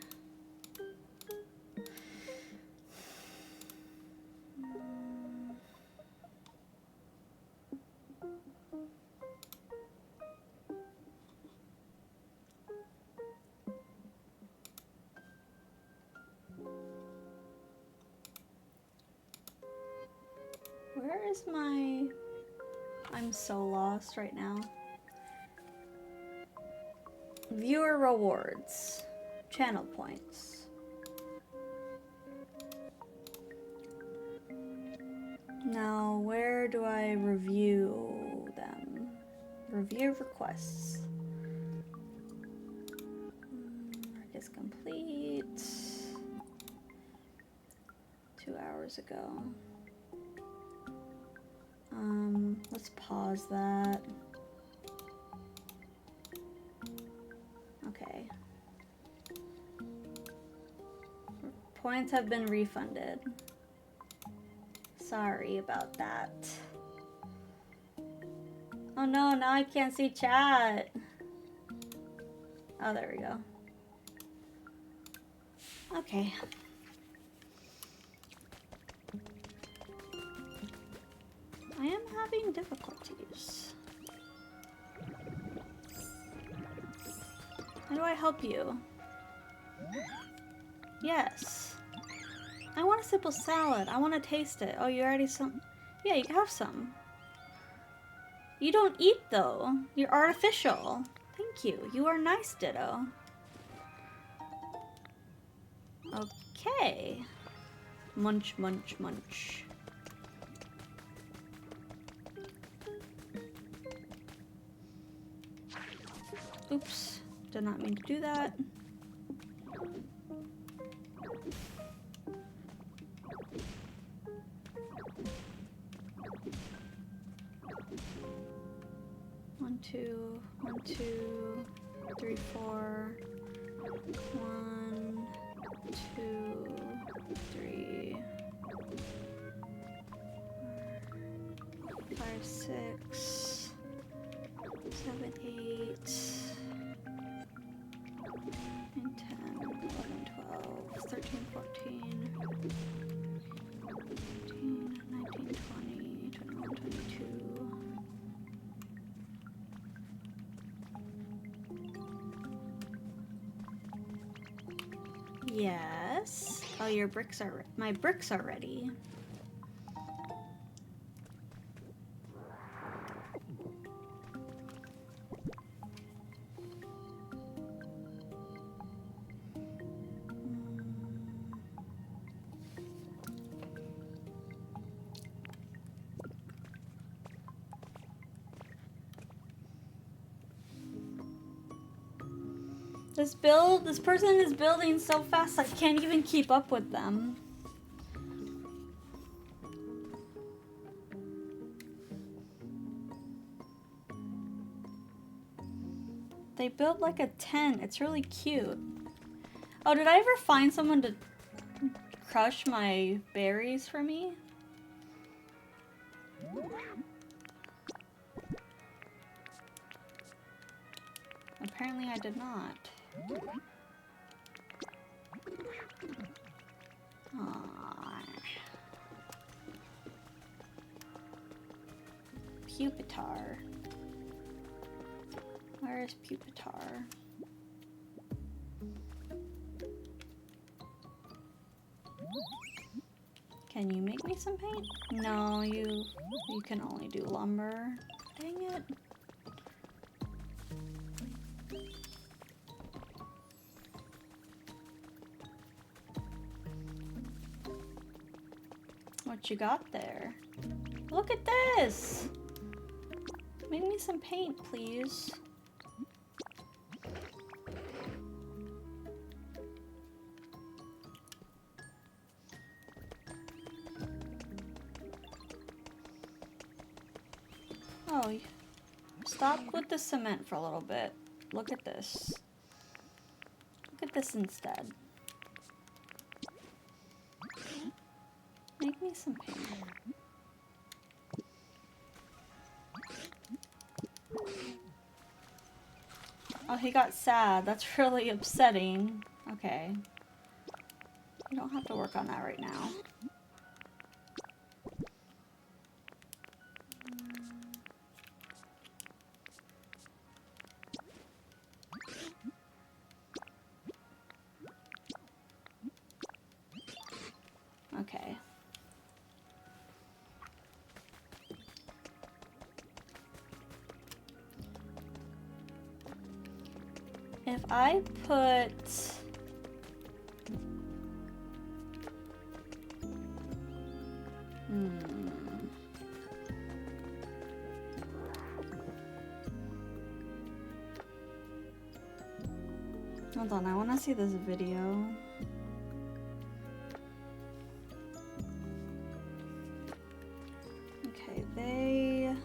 Where is my... I'm so lost right now. Viewer rewards. Channel points. Now, where do I review them? Review requests. Work is complete. 2 hours ago. Let's pause that. Okay. Points have been refunded. Sorry about that. Oh no, now I can't see chat. Oh, there we go. Okay. I am having difficulties. How do I help you? Yes. I want a simple salad. I want to taste it. Oh, you already some? Yeah, you can have some. You don't eat though. You're artificial. Thank you. You are nice, Ditto. Okay. Munch, munch, munch. Oops. Did not mean to do that. One, two, 3, 4. 1, 2, 3, 5, 6, 7, 8, 9, 10, 11, 12, 13, 14, 15, 19, 20, 21, 22. Yes. Oh, your bricks are my bricks are ready. This person is building so fast I can't even keep up with them. They built like a tent. It's really cute. Oh, did I ever find someone to crush my berries for me? Apparently I did not. Aww. Pupitar. Where is Pupitar? Can you make me some paint? No, you can only do lumber. Dang it. What you got there? Look at this! Make me some paint, please. Oh, stop with the cement for a little bit. Look at this. Look at this instead. Make me some paint. Oh, he got sad. That's really upsetting. Okay. You don't have to work on that right now. Okay. If I put... Hold on, I want to see this video. Okay, they...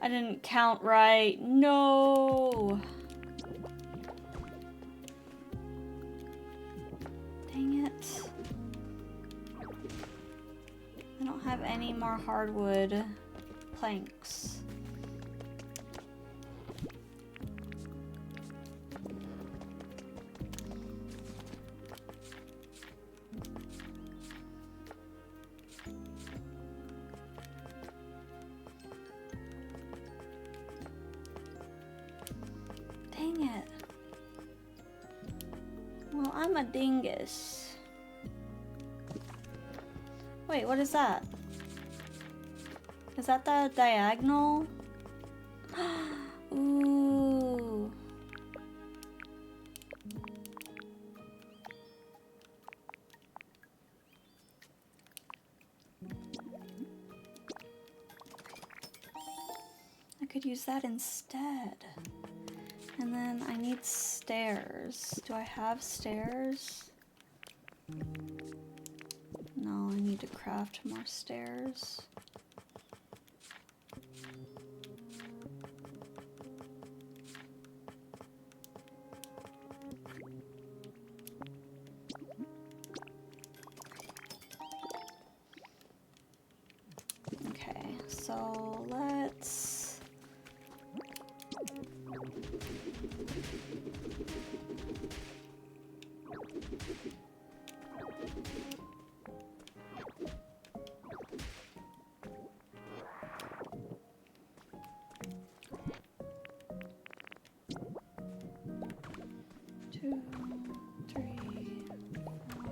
I didn't count right. No. Dang it. I don't have any more hardwood planks. Dang it. Well, I'm a dingus. Wait, what is that? Is that the diagonal? Ooh. I could use that instead. And then I need stairs. Do I have stairs? No, I need to craft more stairs. Okay, so let's... Two, three, four.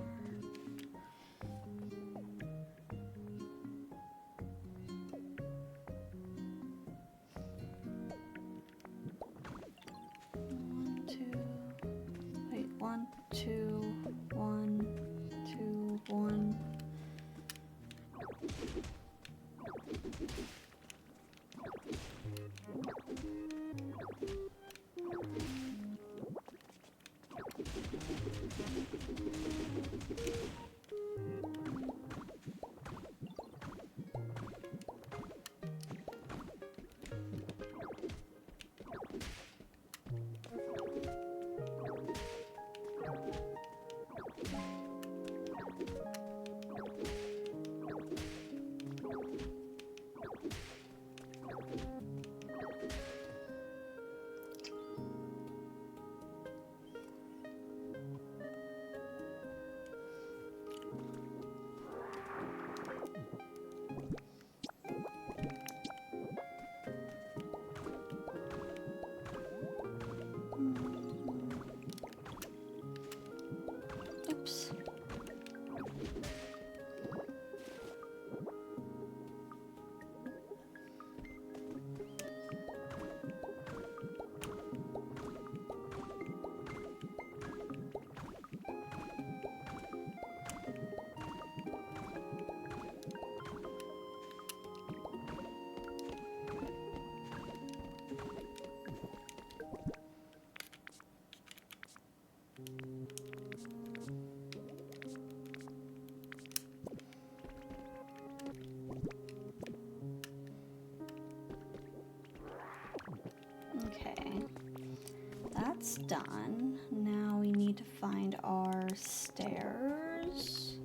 done. Now we need to find our stairs.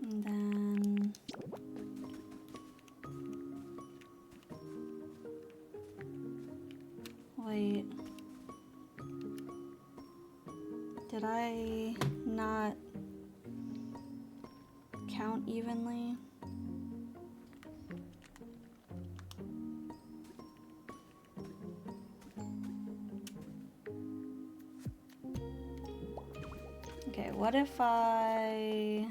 And then... Wait. Did I not count evenly? Okay, what if I...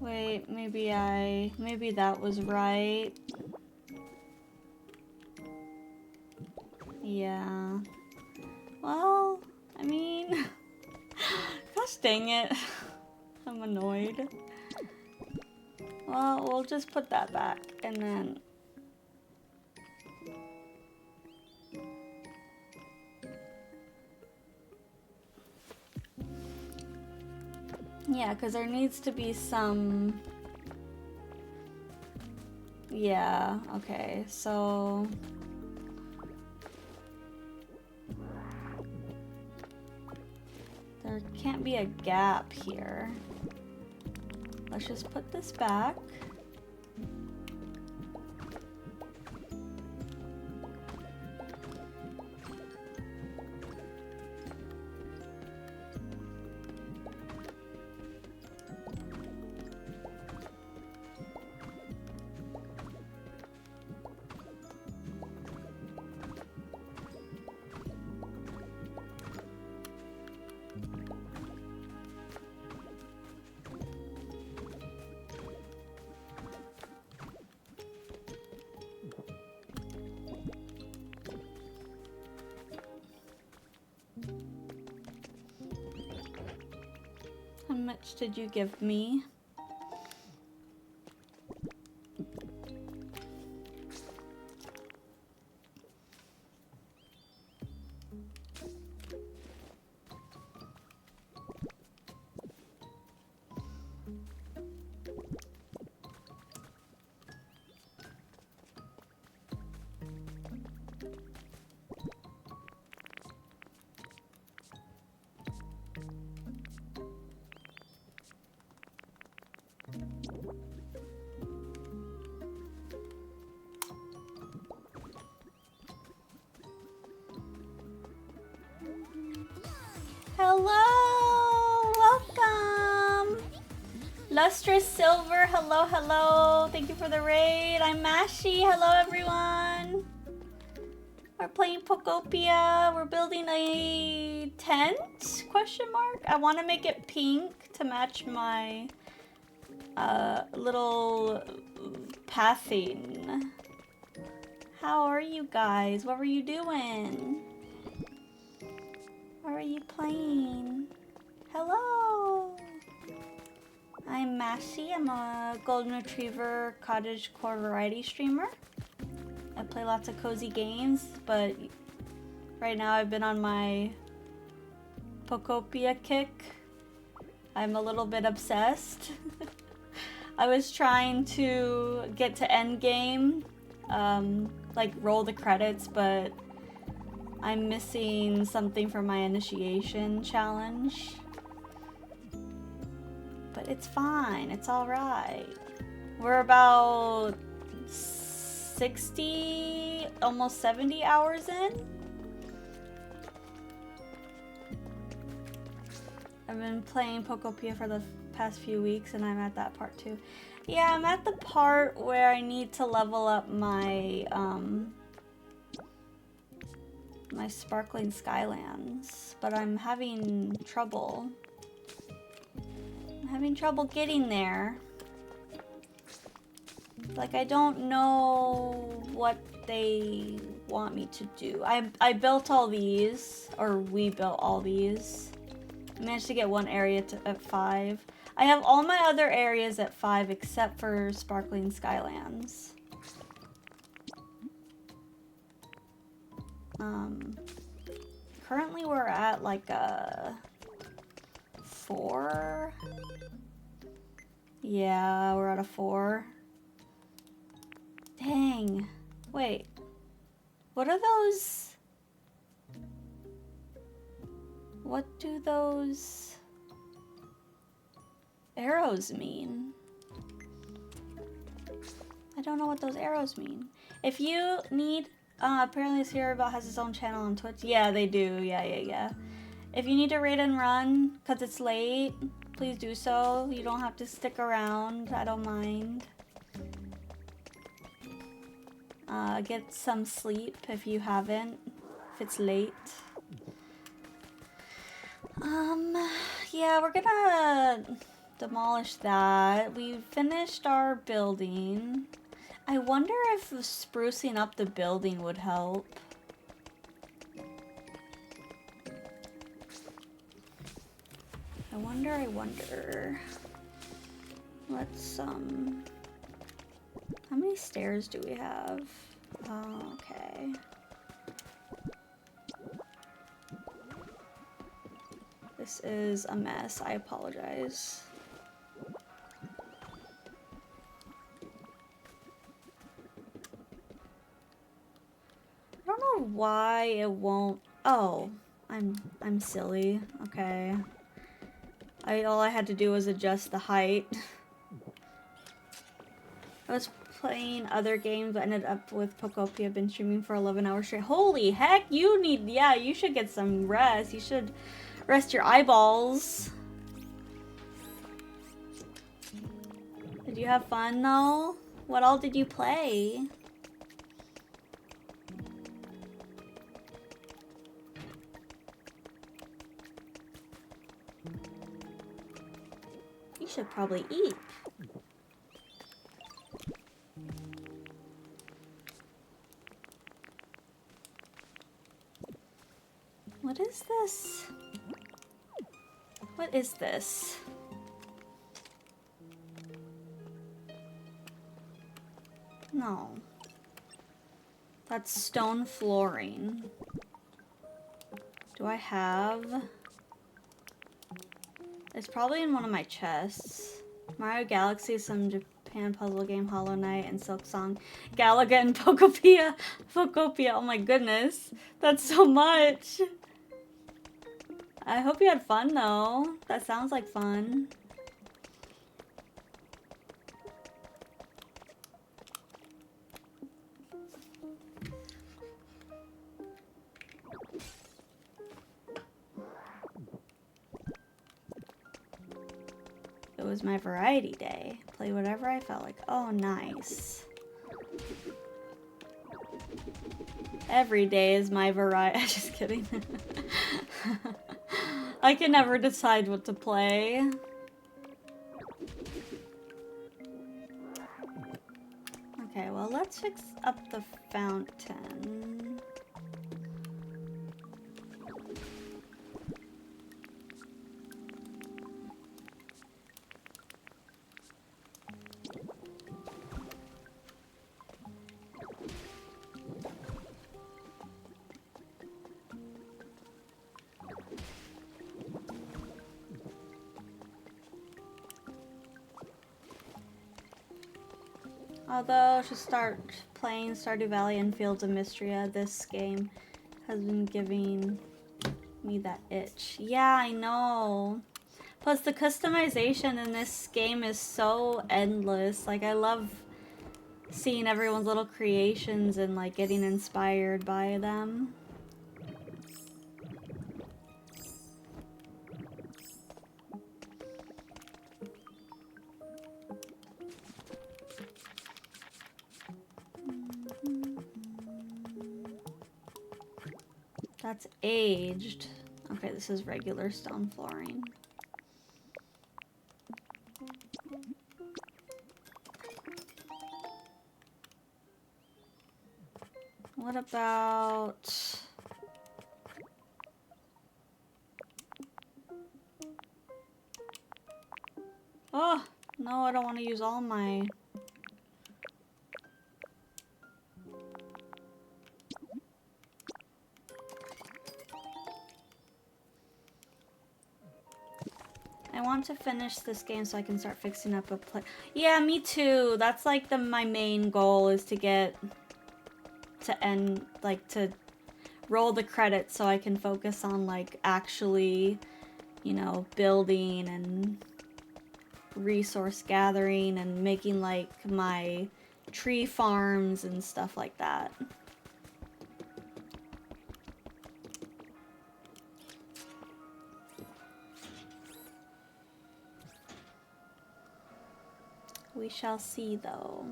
Wait, maybe that was right. Yeah. Well, I mean, gosh dang it. I'm annoyed. Well, we'll just put that back and then... Yeah, because there needs to be some... Yeah, okay, so... There can't be a gap here. Let's just put this back. How much did you give me? Hello! Welcome! Lustrous Silver, hello, hello. Thank you for the raid. I'm Mashi. Hello, everyone. We're playing Pokopia. We're building a tent? Question mark? I want to make it pink to match my little pathing. How are you guys? What were you doing? What are you playing? Hello! I'm Mashi. I'm a Golden Retriever Cottagecore variety streamer. I play lots of cozy games, but right now I've been on my Pokopia kick. I'm a little bit obsessed. I was trying to get to endgame, like roll the credits, but I'm missing something for my initiation challenge. But It's fine. It's alright. We're about 60, almost 70 hours in. I've been playing Pokopia for the past few weeks and I'm at that part too. Yeah, I'm at the part where I need to level up my, my Sparkling Skylands, but I'm having trouble. I'm having trouble getting there. Like, I don't know what they want me to do. I built all these, or we built all these. I managed to get one area at 5. I have all my other areas at 5 except for Sparkling Skylands. Currently we're at like a 4. Yeah, we're at a 4. Dang. Wait. What are those? What do those arrows mean? I don't know what those arrows mean. If you need, apparently Sierra Bell has its own channel on Twitch. Yeah, they do. Yeah. If you need to raid and run because it's late, please do so. You don't have to stick around. I don't mind. Get some sleep if you haven't, if it's late. Yeah, we're gonna demolish that. We finished our building. I wonder if sprucing up the building would help. I wonder. Let's, how many stairs do we have? Oh, okay. This is a mess. I apologize. I don't know why it won't. Oh, I'm silly. Okay. All I had to do was adjust the height. I was playing other games, but ended up with Pokopia. I've been streaming for 11 hours straight. Holy heck, yeah, you should get some rest. You should rest your eyeballs. Did you have fun though? What all did you play? You should probably eat. What is this? What is this? No. That's stone flooring. Do I have? It's probably in one of my chests. Mario Galaxy, some Japan puzzle game, Hollow Knight, and Silk Song, Galaga, and Pokopia. Pokopia, oh my goodness. That's so much. I hope you had fun though. That sounds like fun. It was my variety day. Play whatever I felt like. Oh, nice. Every day is my variety. Just kidding. I can never decide what to play. Okay, well, let's fix up the fountain. Although I should start playing Stardew Valley and Fields of Mystria, this game has been giving me that itch. Yeah, I know. Plus, the customization in this game is so endless. Like, I love seeing everyone's little creations and, like, getting inspired by them. That's aged. Okay, this is regular stone flooring. What about... Oh, no, I don't want to use all my... I want to finish this game so I can start fixing up a play. Yeah, me too. That's like my main goal is to get to end, like to roll the credits so I can focus on like actually, you know, building and resource gathering and making like my tree farms and stuff like that. We shall see, though.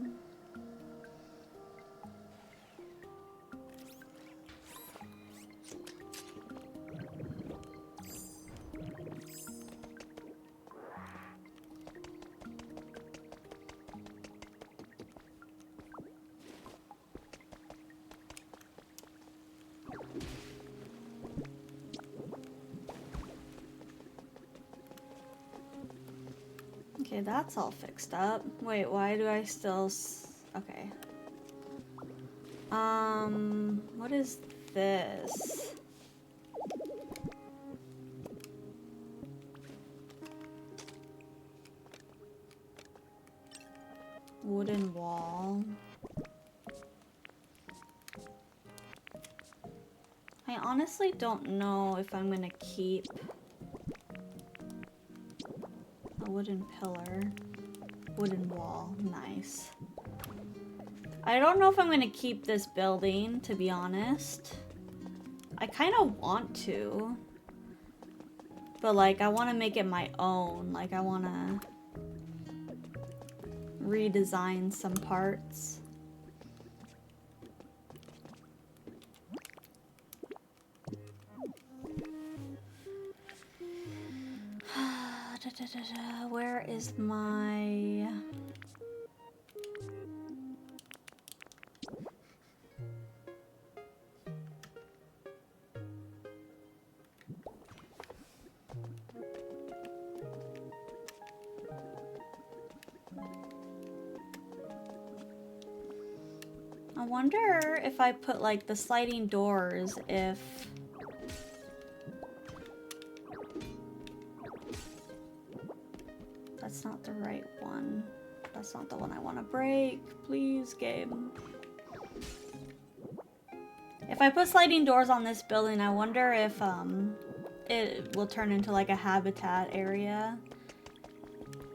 Okay, that's all fixed up. Wait, why do I still okay. What is this? Wooden wall. I honestly don't know if I'm gonna keep a wooden pillar. Wooden wall. Nice. I don't know if I'm gonna keep this building, to be honest. I kind of want to. But, like, I want to make it my own. Like, I want to redesign some parts. Where is my... I wonder if I put like the sliding doors, if that's not the right one. That's not the one I want to break. Please, game. If I put sliding doors on this building, I wonder if it will turn into like a habitat area.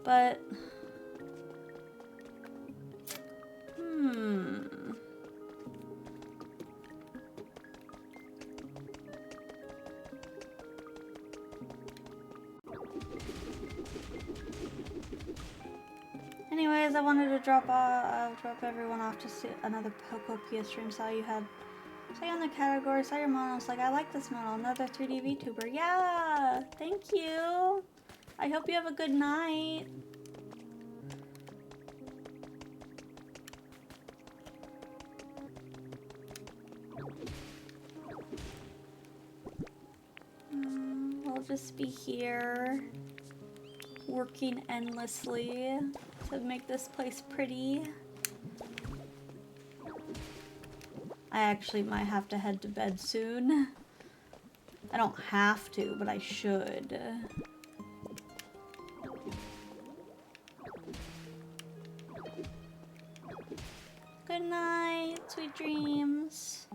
But anyways, I wanted to drop everyone off to see another Pokopia stream. Saw you on the category, saw your model. I was like, I like this model. Another 3D VTuber. Yeah, thank you. I hope you have a good night. I'll just be here working endlessly to make this place pretty. I actually might have to head to bed soon. I don't have to, but I should. Good night, sweet dreams.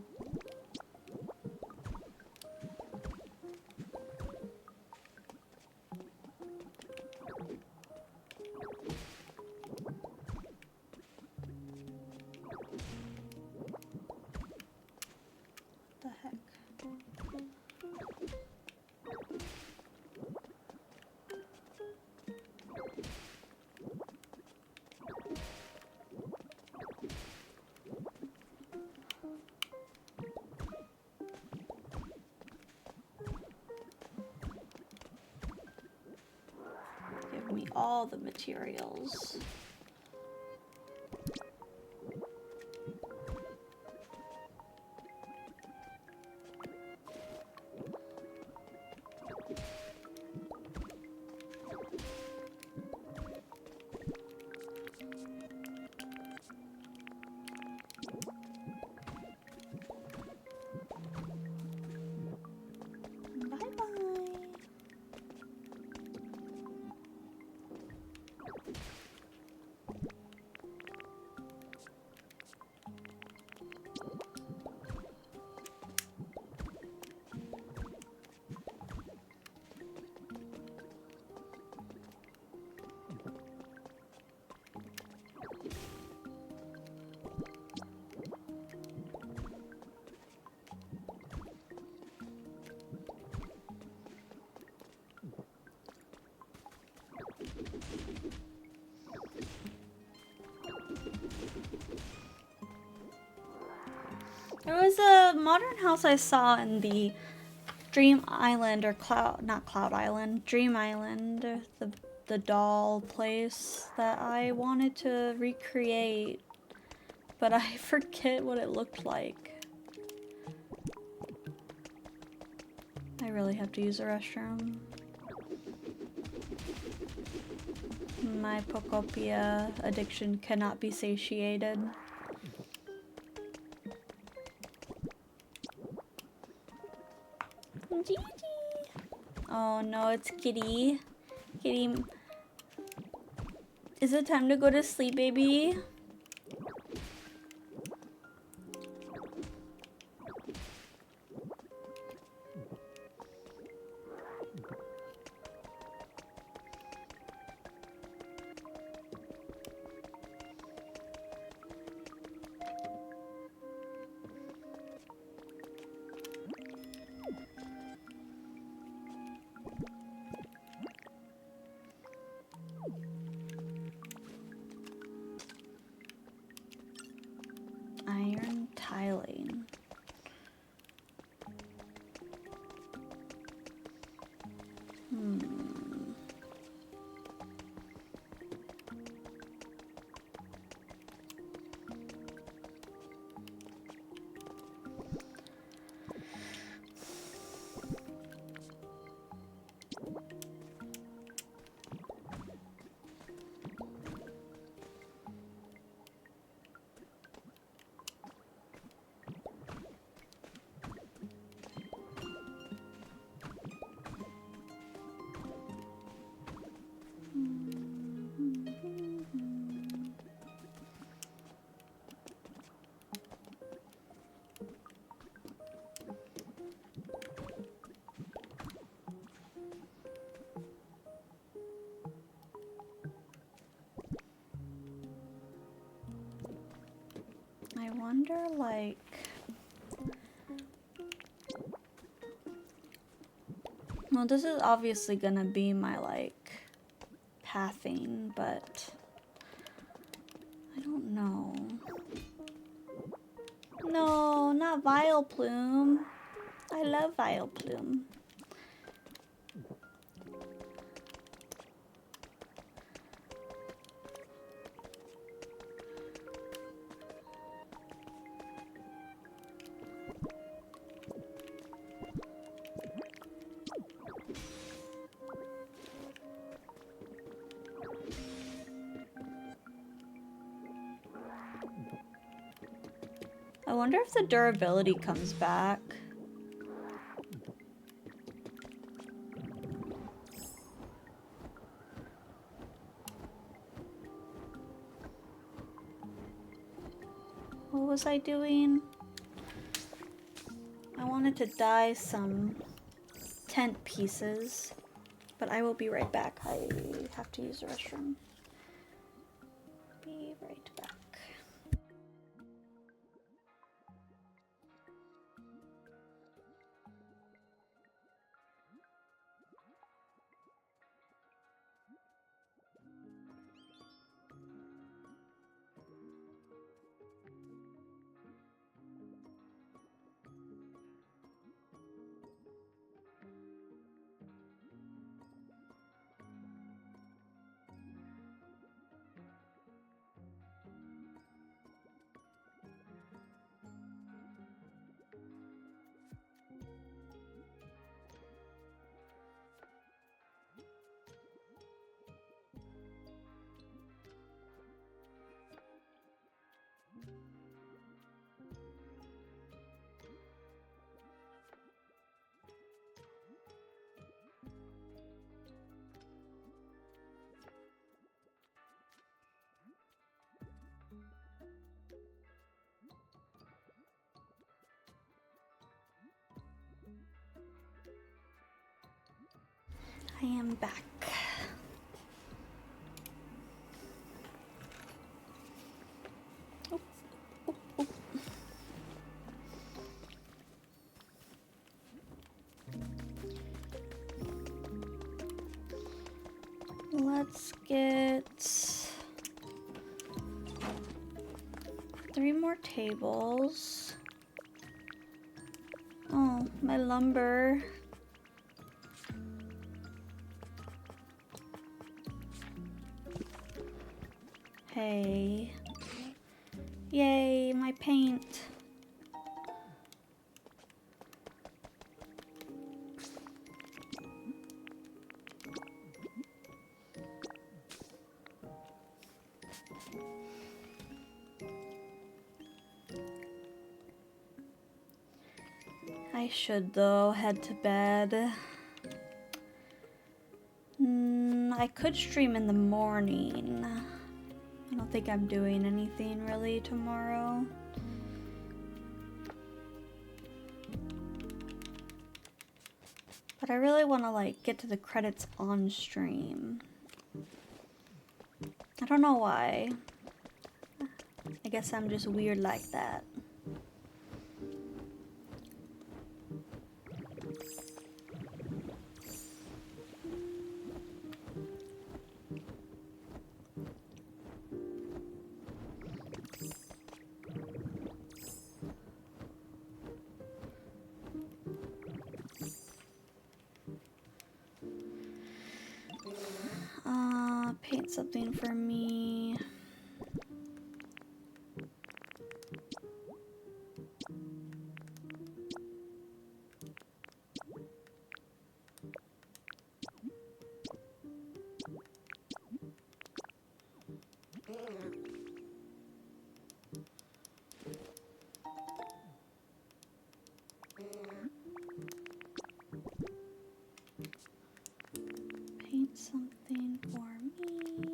all the materials. There was a modern house I saw in the Dream Island or not Cloud Island, Dream Island, the doll place that I wanted to recreate, but I forget what it looked like. I really have to use a restroom. My Pokopia addiction cannot be satiated. Gigi. Oh no, it's Kitty. Kitty. Is it time to go to sleep, baby? Iron tiling. I wonder, like... Well, this is obviously gonna be my, like, pathing, but... I don't know. No, not Vileplume. I love Vileplume. I wonder if the durability comes back. What was I doing? I wanted to dye some tent pieces, but I will be right back. I have to use the restroom. Be right back. I am back. Oh, oh, oh. Let's get 3 more tables. Oh, my lumber. Hey. Yay, my paint. I should though head to bed. I could stream in the morning. I don't think I'm doing anything really tomorrow. But I really want to like get to the credits on stream. I don't know why. I guess I'm just weird like that. Paint something for me. Paint something for me.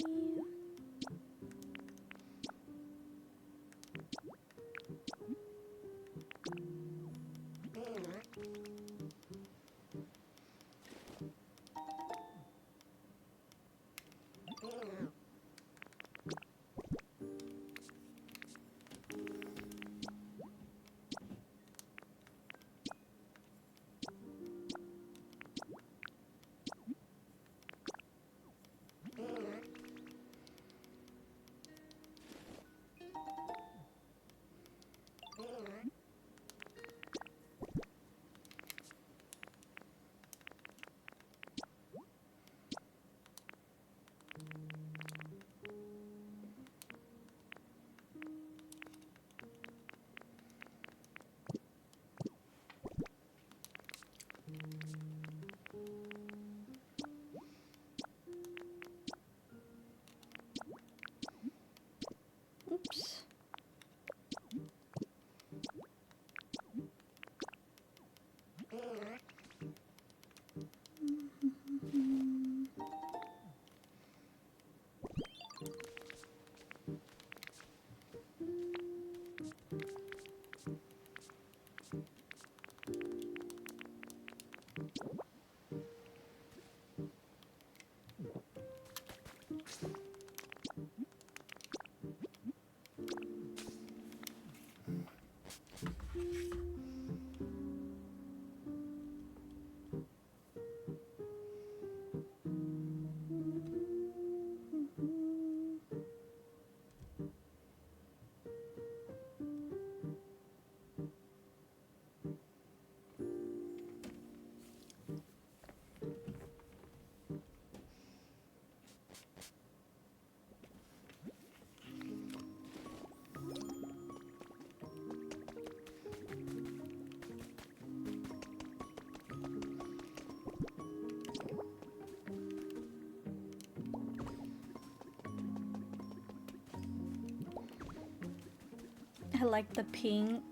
Oops. I like the pink.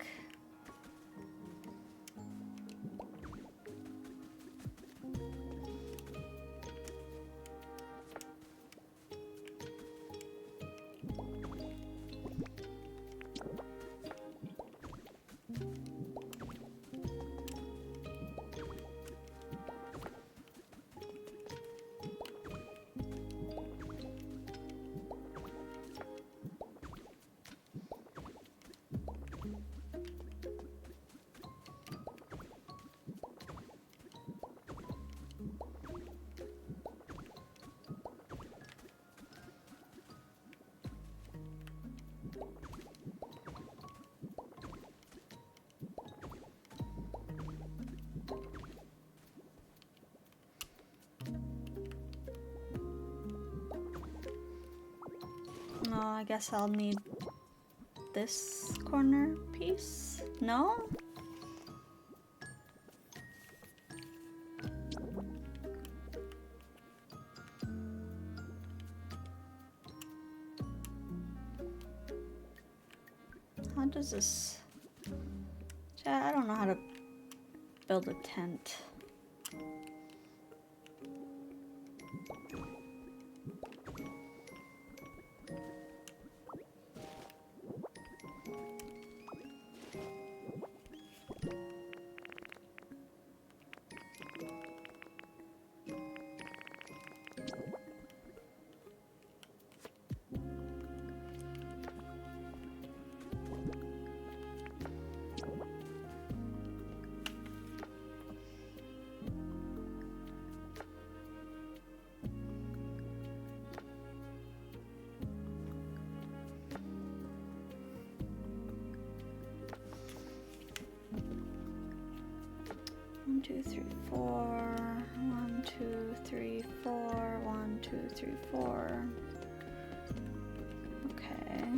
I guess I'll need this corner piece. No? How does this... Chat, I don't know how to build a tent. One, two, three, four. 1, 2, 3, 4. 1, 2, 3, 4. Okay.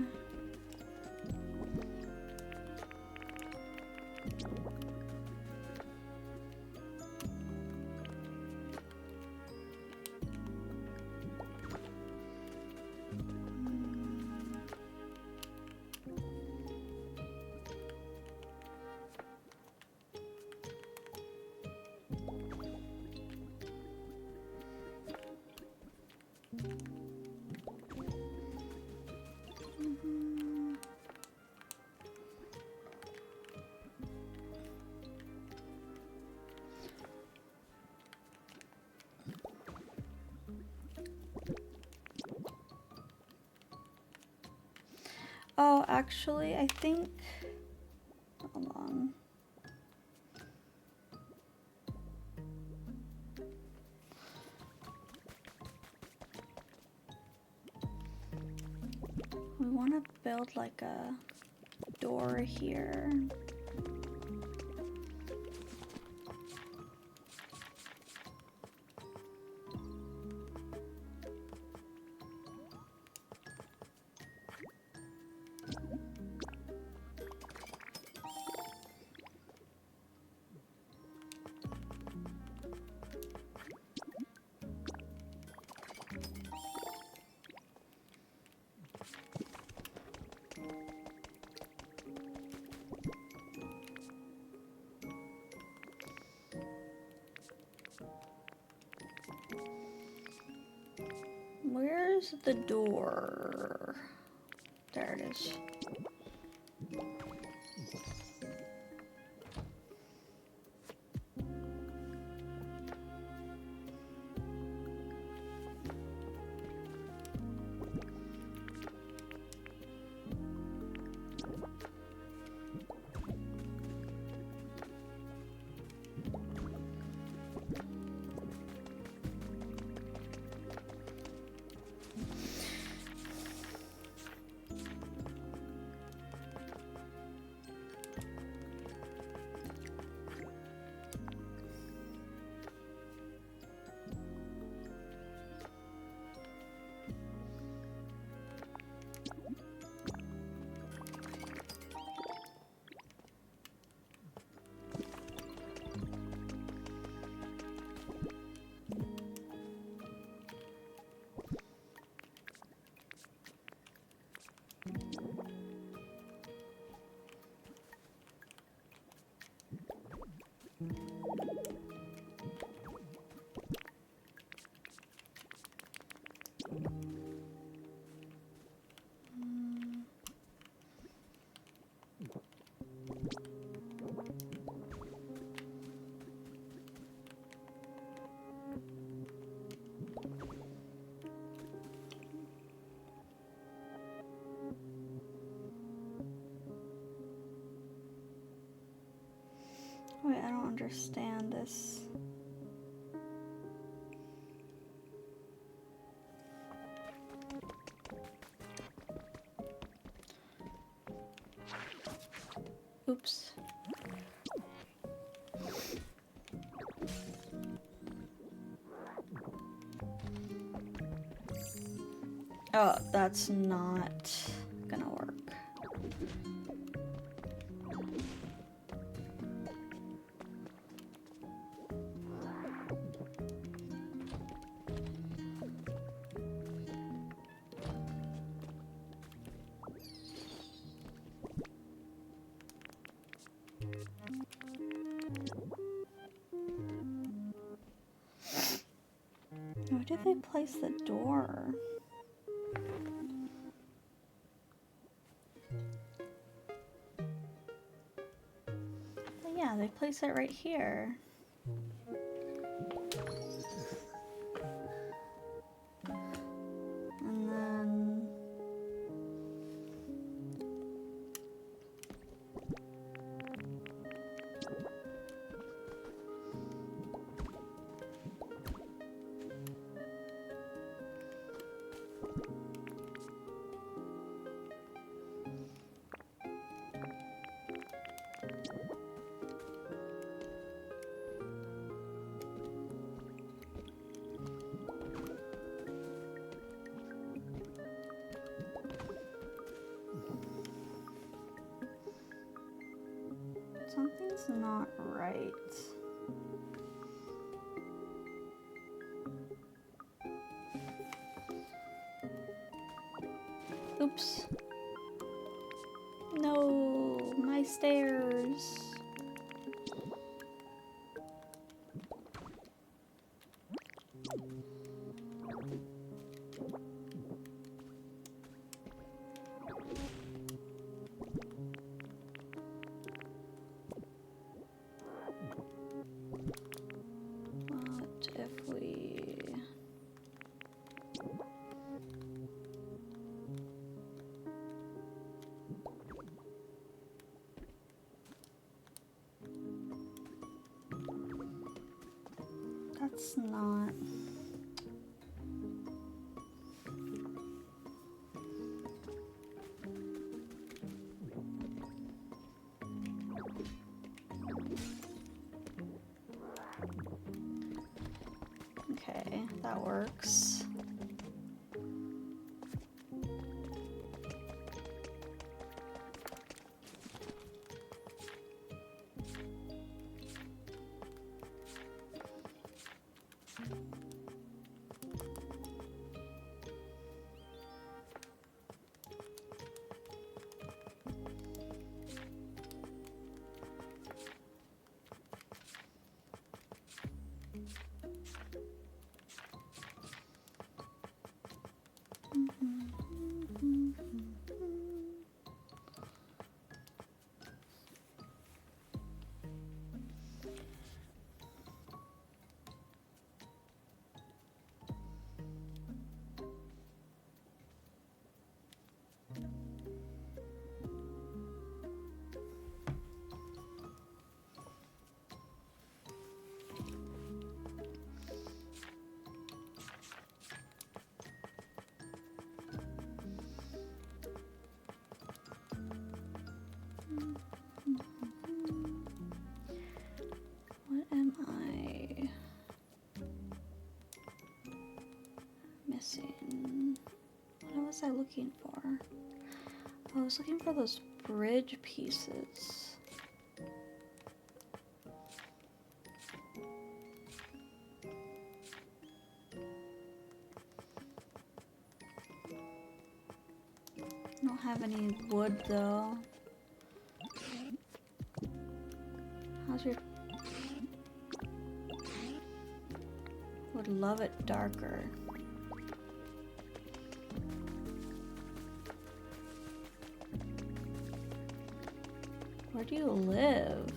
Oh, actually, I think... Hold on. We want to build like a door here. Where's the door? There it is. Wait, I don't understand this. Oops. Oh, that's not gonna work. Where did they place the door? But yeah, they place it right here. And then... Something's not right. Oops. No, my stairs. What if we... That's not... Okay, that works. What am I missing? What was I looking for? I was looking for those bridge pieces. I don't have any wood though. How's your... Would love it darker. Where do you live?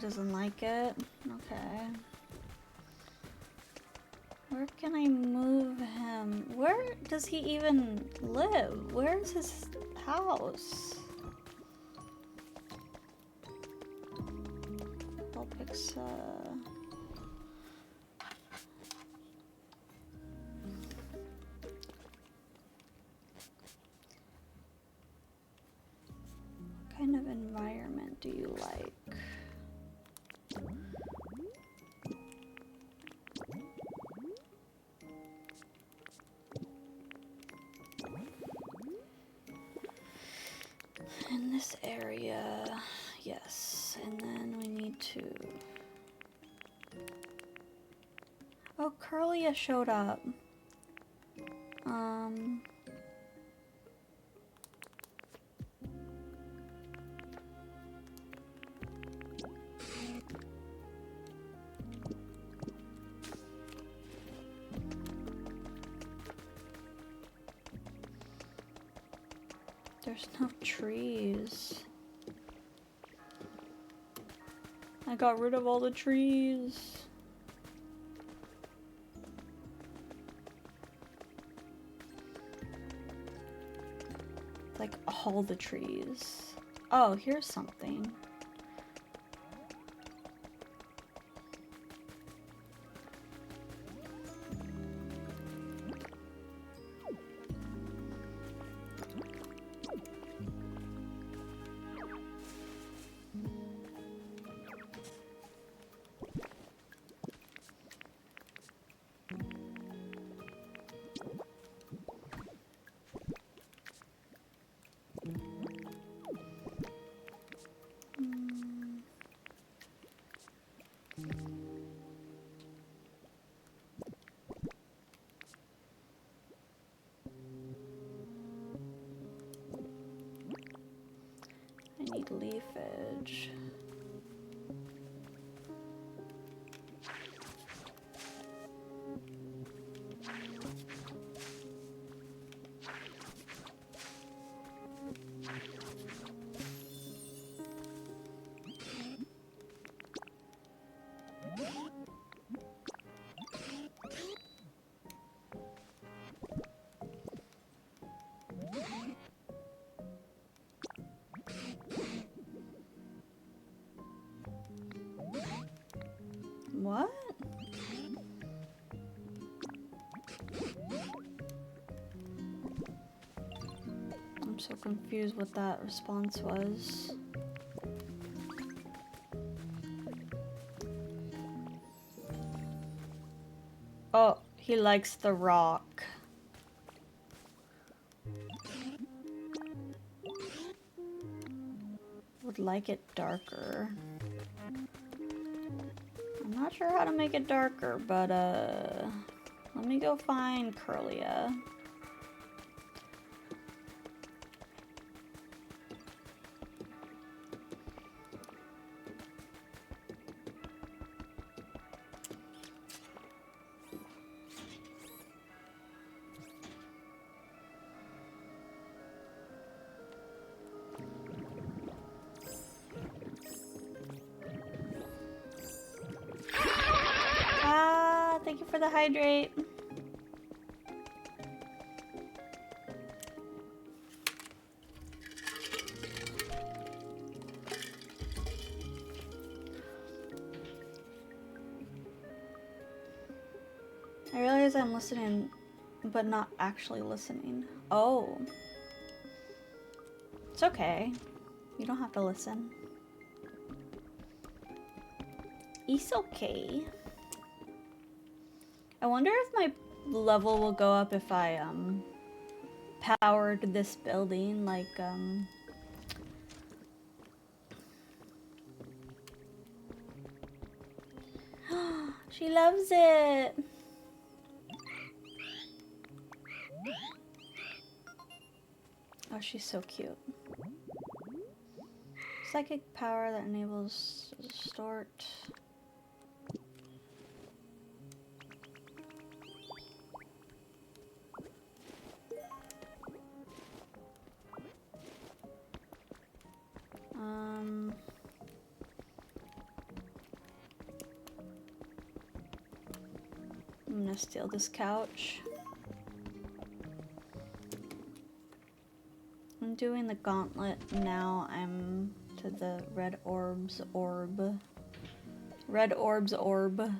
doesn't like it. Okay. Where can I move him? Where does he even live? Where's his house? Vulpix, what kind of environment do you like? In this area, yes, and then we need to... Oh, Curlia showed up. There's no trees. I got rid of all the trees. Like all the trees. Oh, here's something. I need leafage. What? I'm so confused what that response was. Oh, he likes the rock. Would like it darker. I'm not sure how to make it darker, but let me go find Curlia. Thank you for the hydrate. I realize I'm listening, but not actually listening. Oh. It's okay. You don't have to listen. It's okay. I wonder if my level will go up if I powered this building, like she loves it. Oh, she's so cute. Psychic power that enables distort. gonna steal this couch. I'm doing the gauntlet now. I'm to the red orbs orb. Red orbs orb.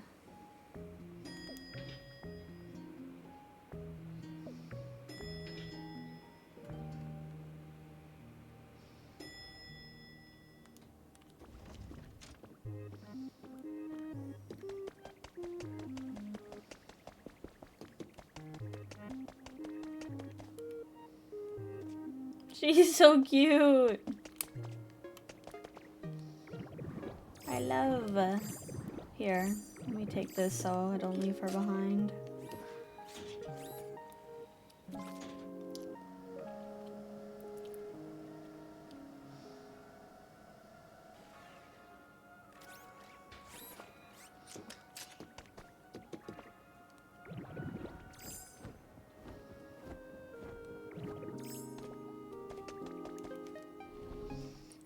She's so cute. I love. Here, let me take this so I don't leave her behind.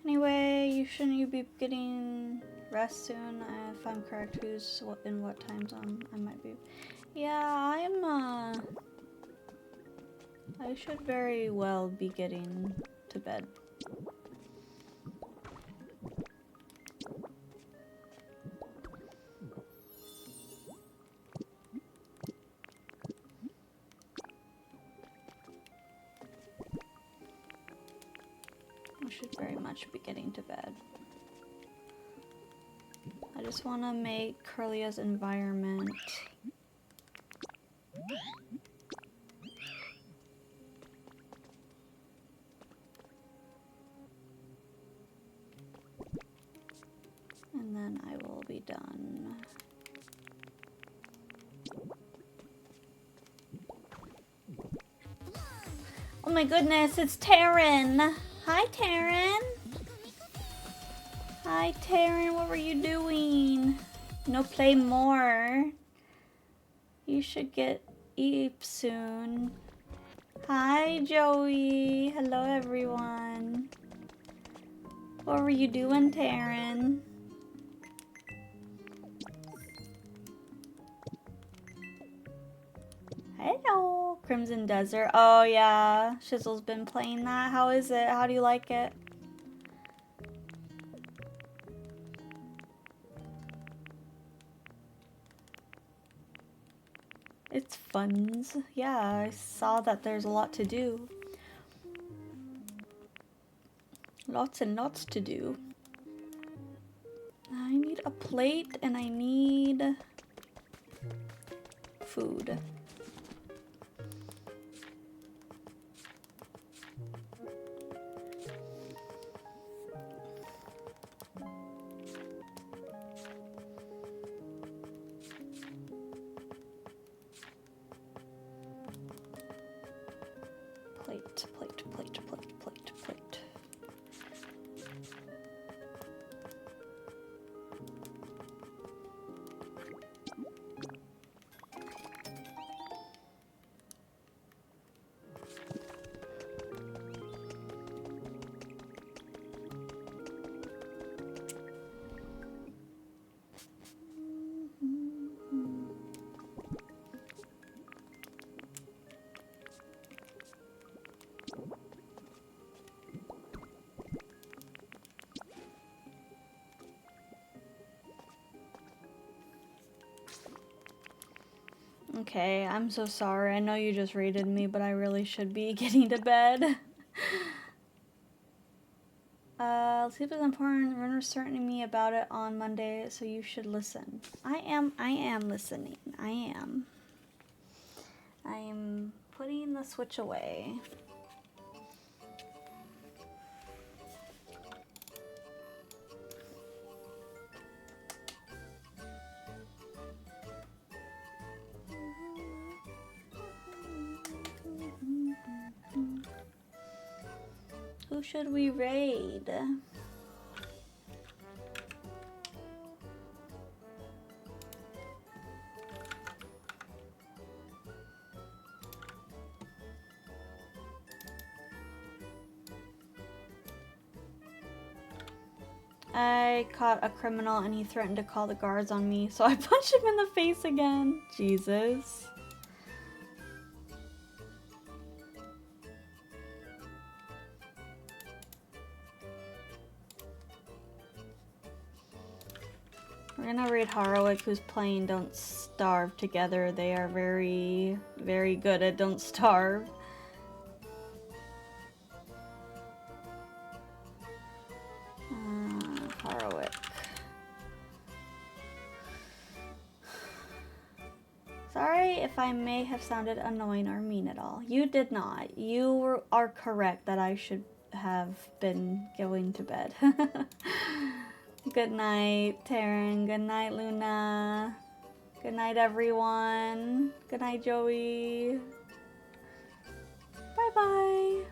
Anyway, shouldn't you be getting rest soon? If I'm correct, who's in what time zone? I might be. Yeah, I should very well be getting to bed. I should very much be getting to bed. I just want to make Curlia's environment and then I will be done. Oh my goodness, it's Taryn! Hi, Taryn! Hi, Taryn, what were you doing? No, play more. You should get eat soon. Hi, Joey. Hello, everyone. What were you doing, Taryn? Hello. Crimson Desert. Oh, yeah. Shizzle's been playing that. How is it? How do you like it? It's funs. Yeah, I saw that there's a lot to do. Lots and lots to do. I need a plate and I need food. Plate, plate, plate, plate, plate, plate. Okay, I'm so sorry. I know you just raided me, but I really should be getting to bed. Sleep is important. Runner's certain me about it on Monday, so you should listen. I am listening. I am putting the Switch away. Who should we raid? I caught a criminal and he threatened to call the guards on me, so I punched him in the face again. Jesus. We're gonna read Harowick, who's playing Don't Starve together. They are very, very good at Don't Starve. Harowick. Sorry if I may have sounded annoying or mean at all. You did not. You are correct that I should have been going to bed. Good night, Taryn. Good night, Luna. Good night, everyone. Good night, Joey. Bye-bye.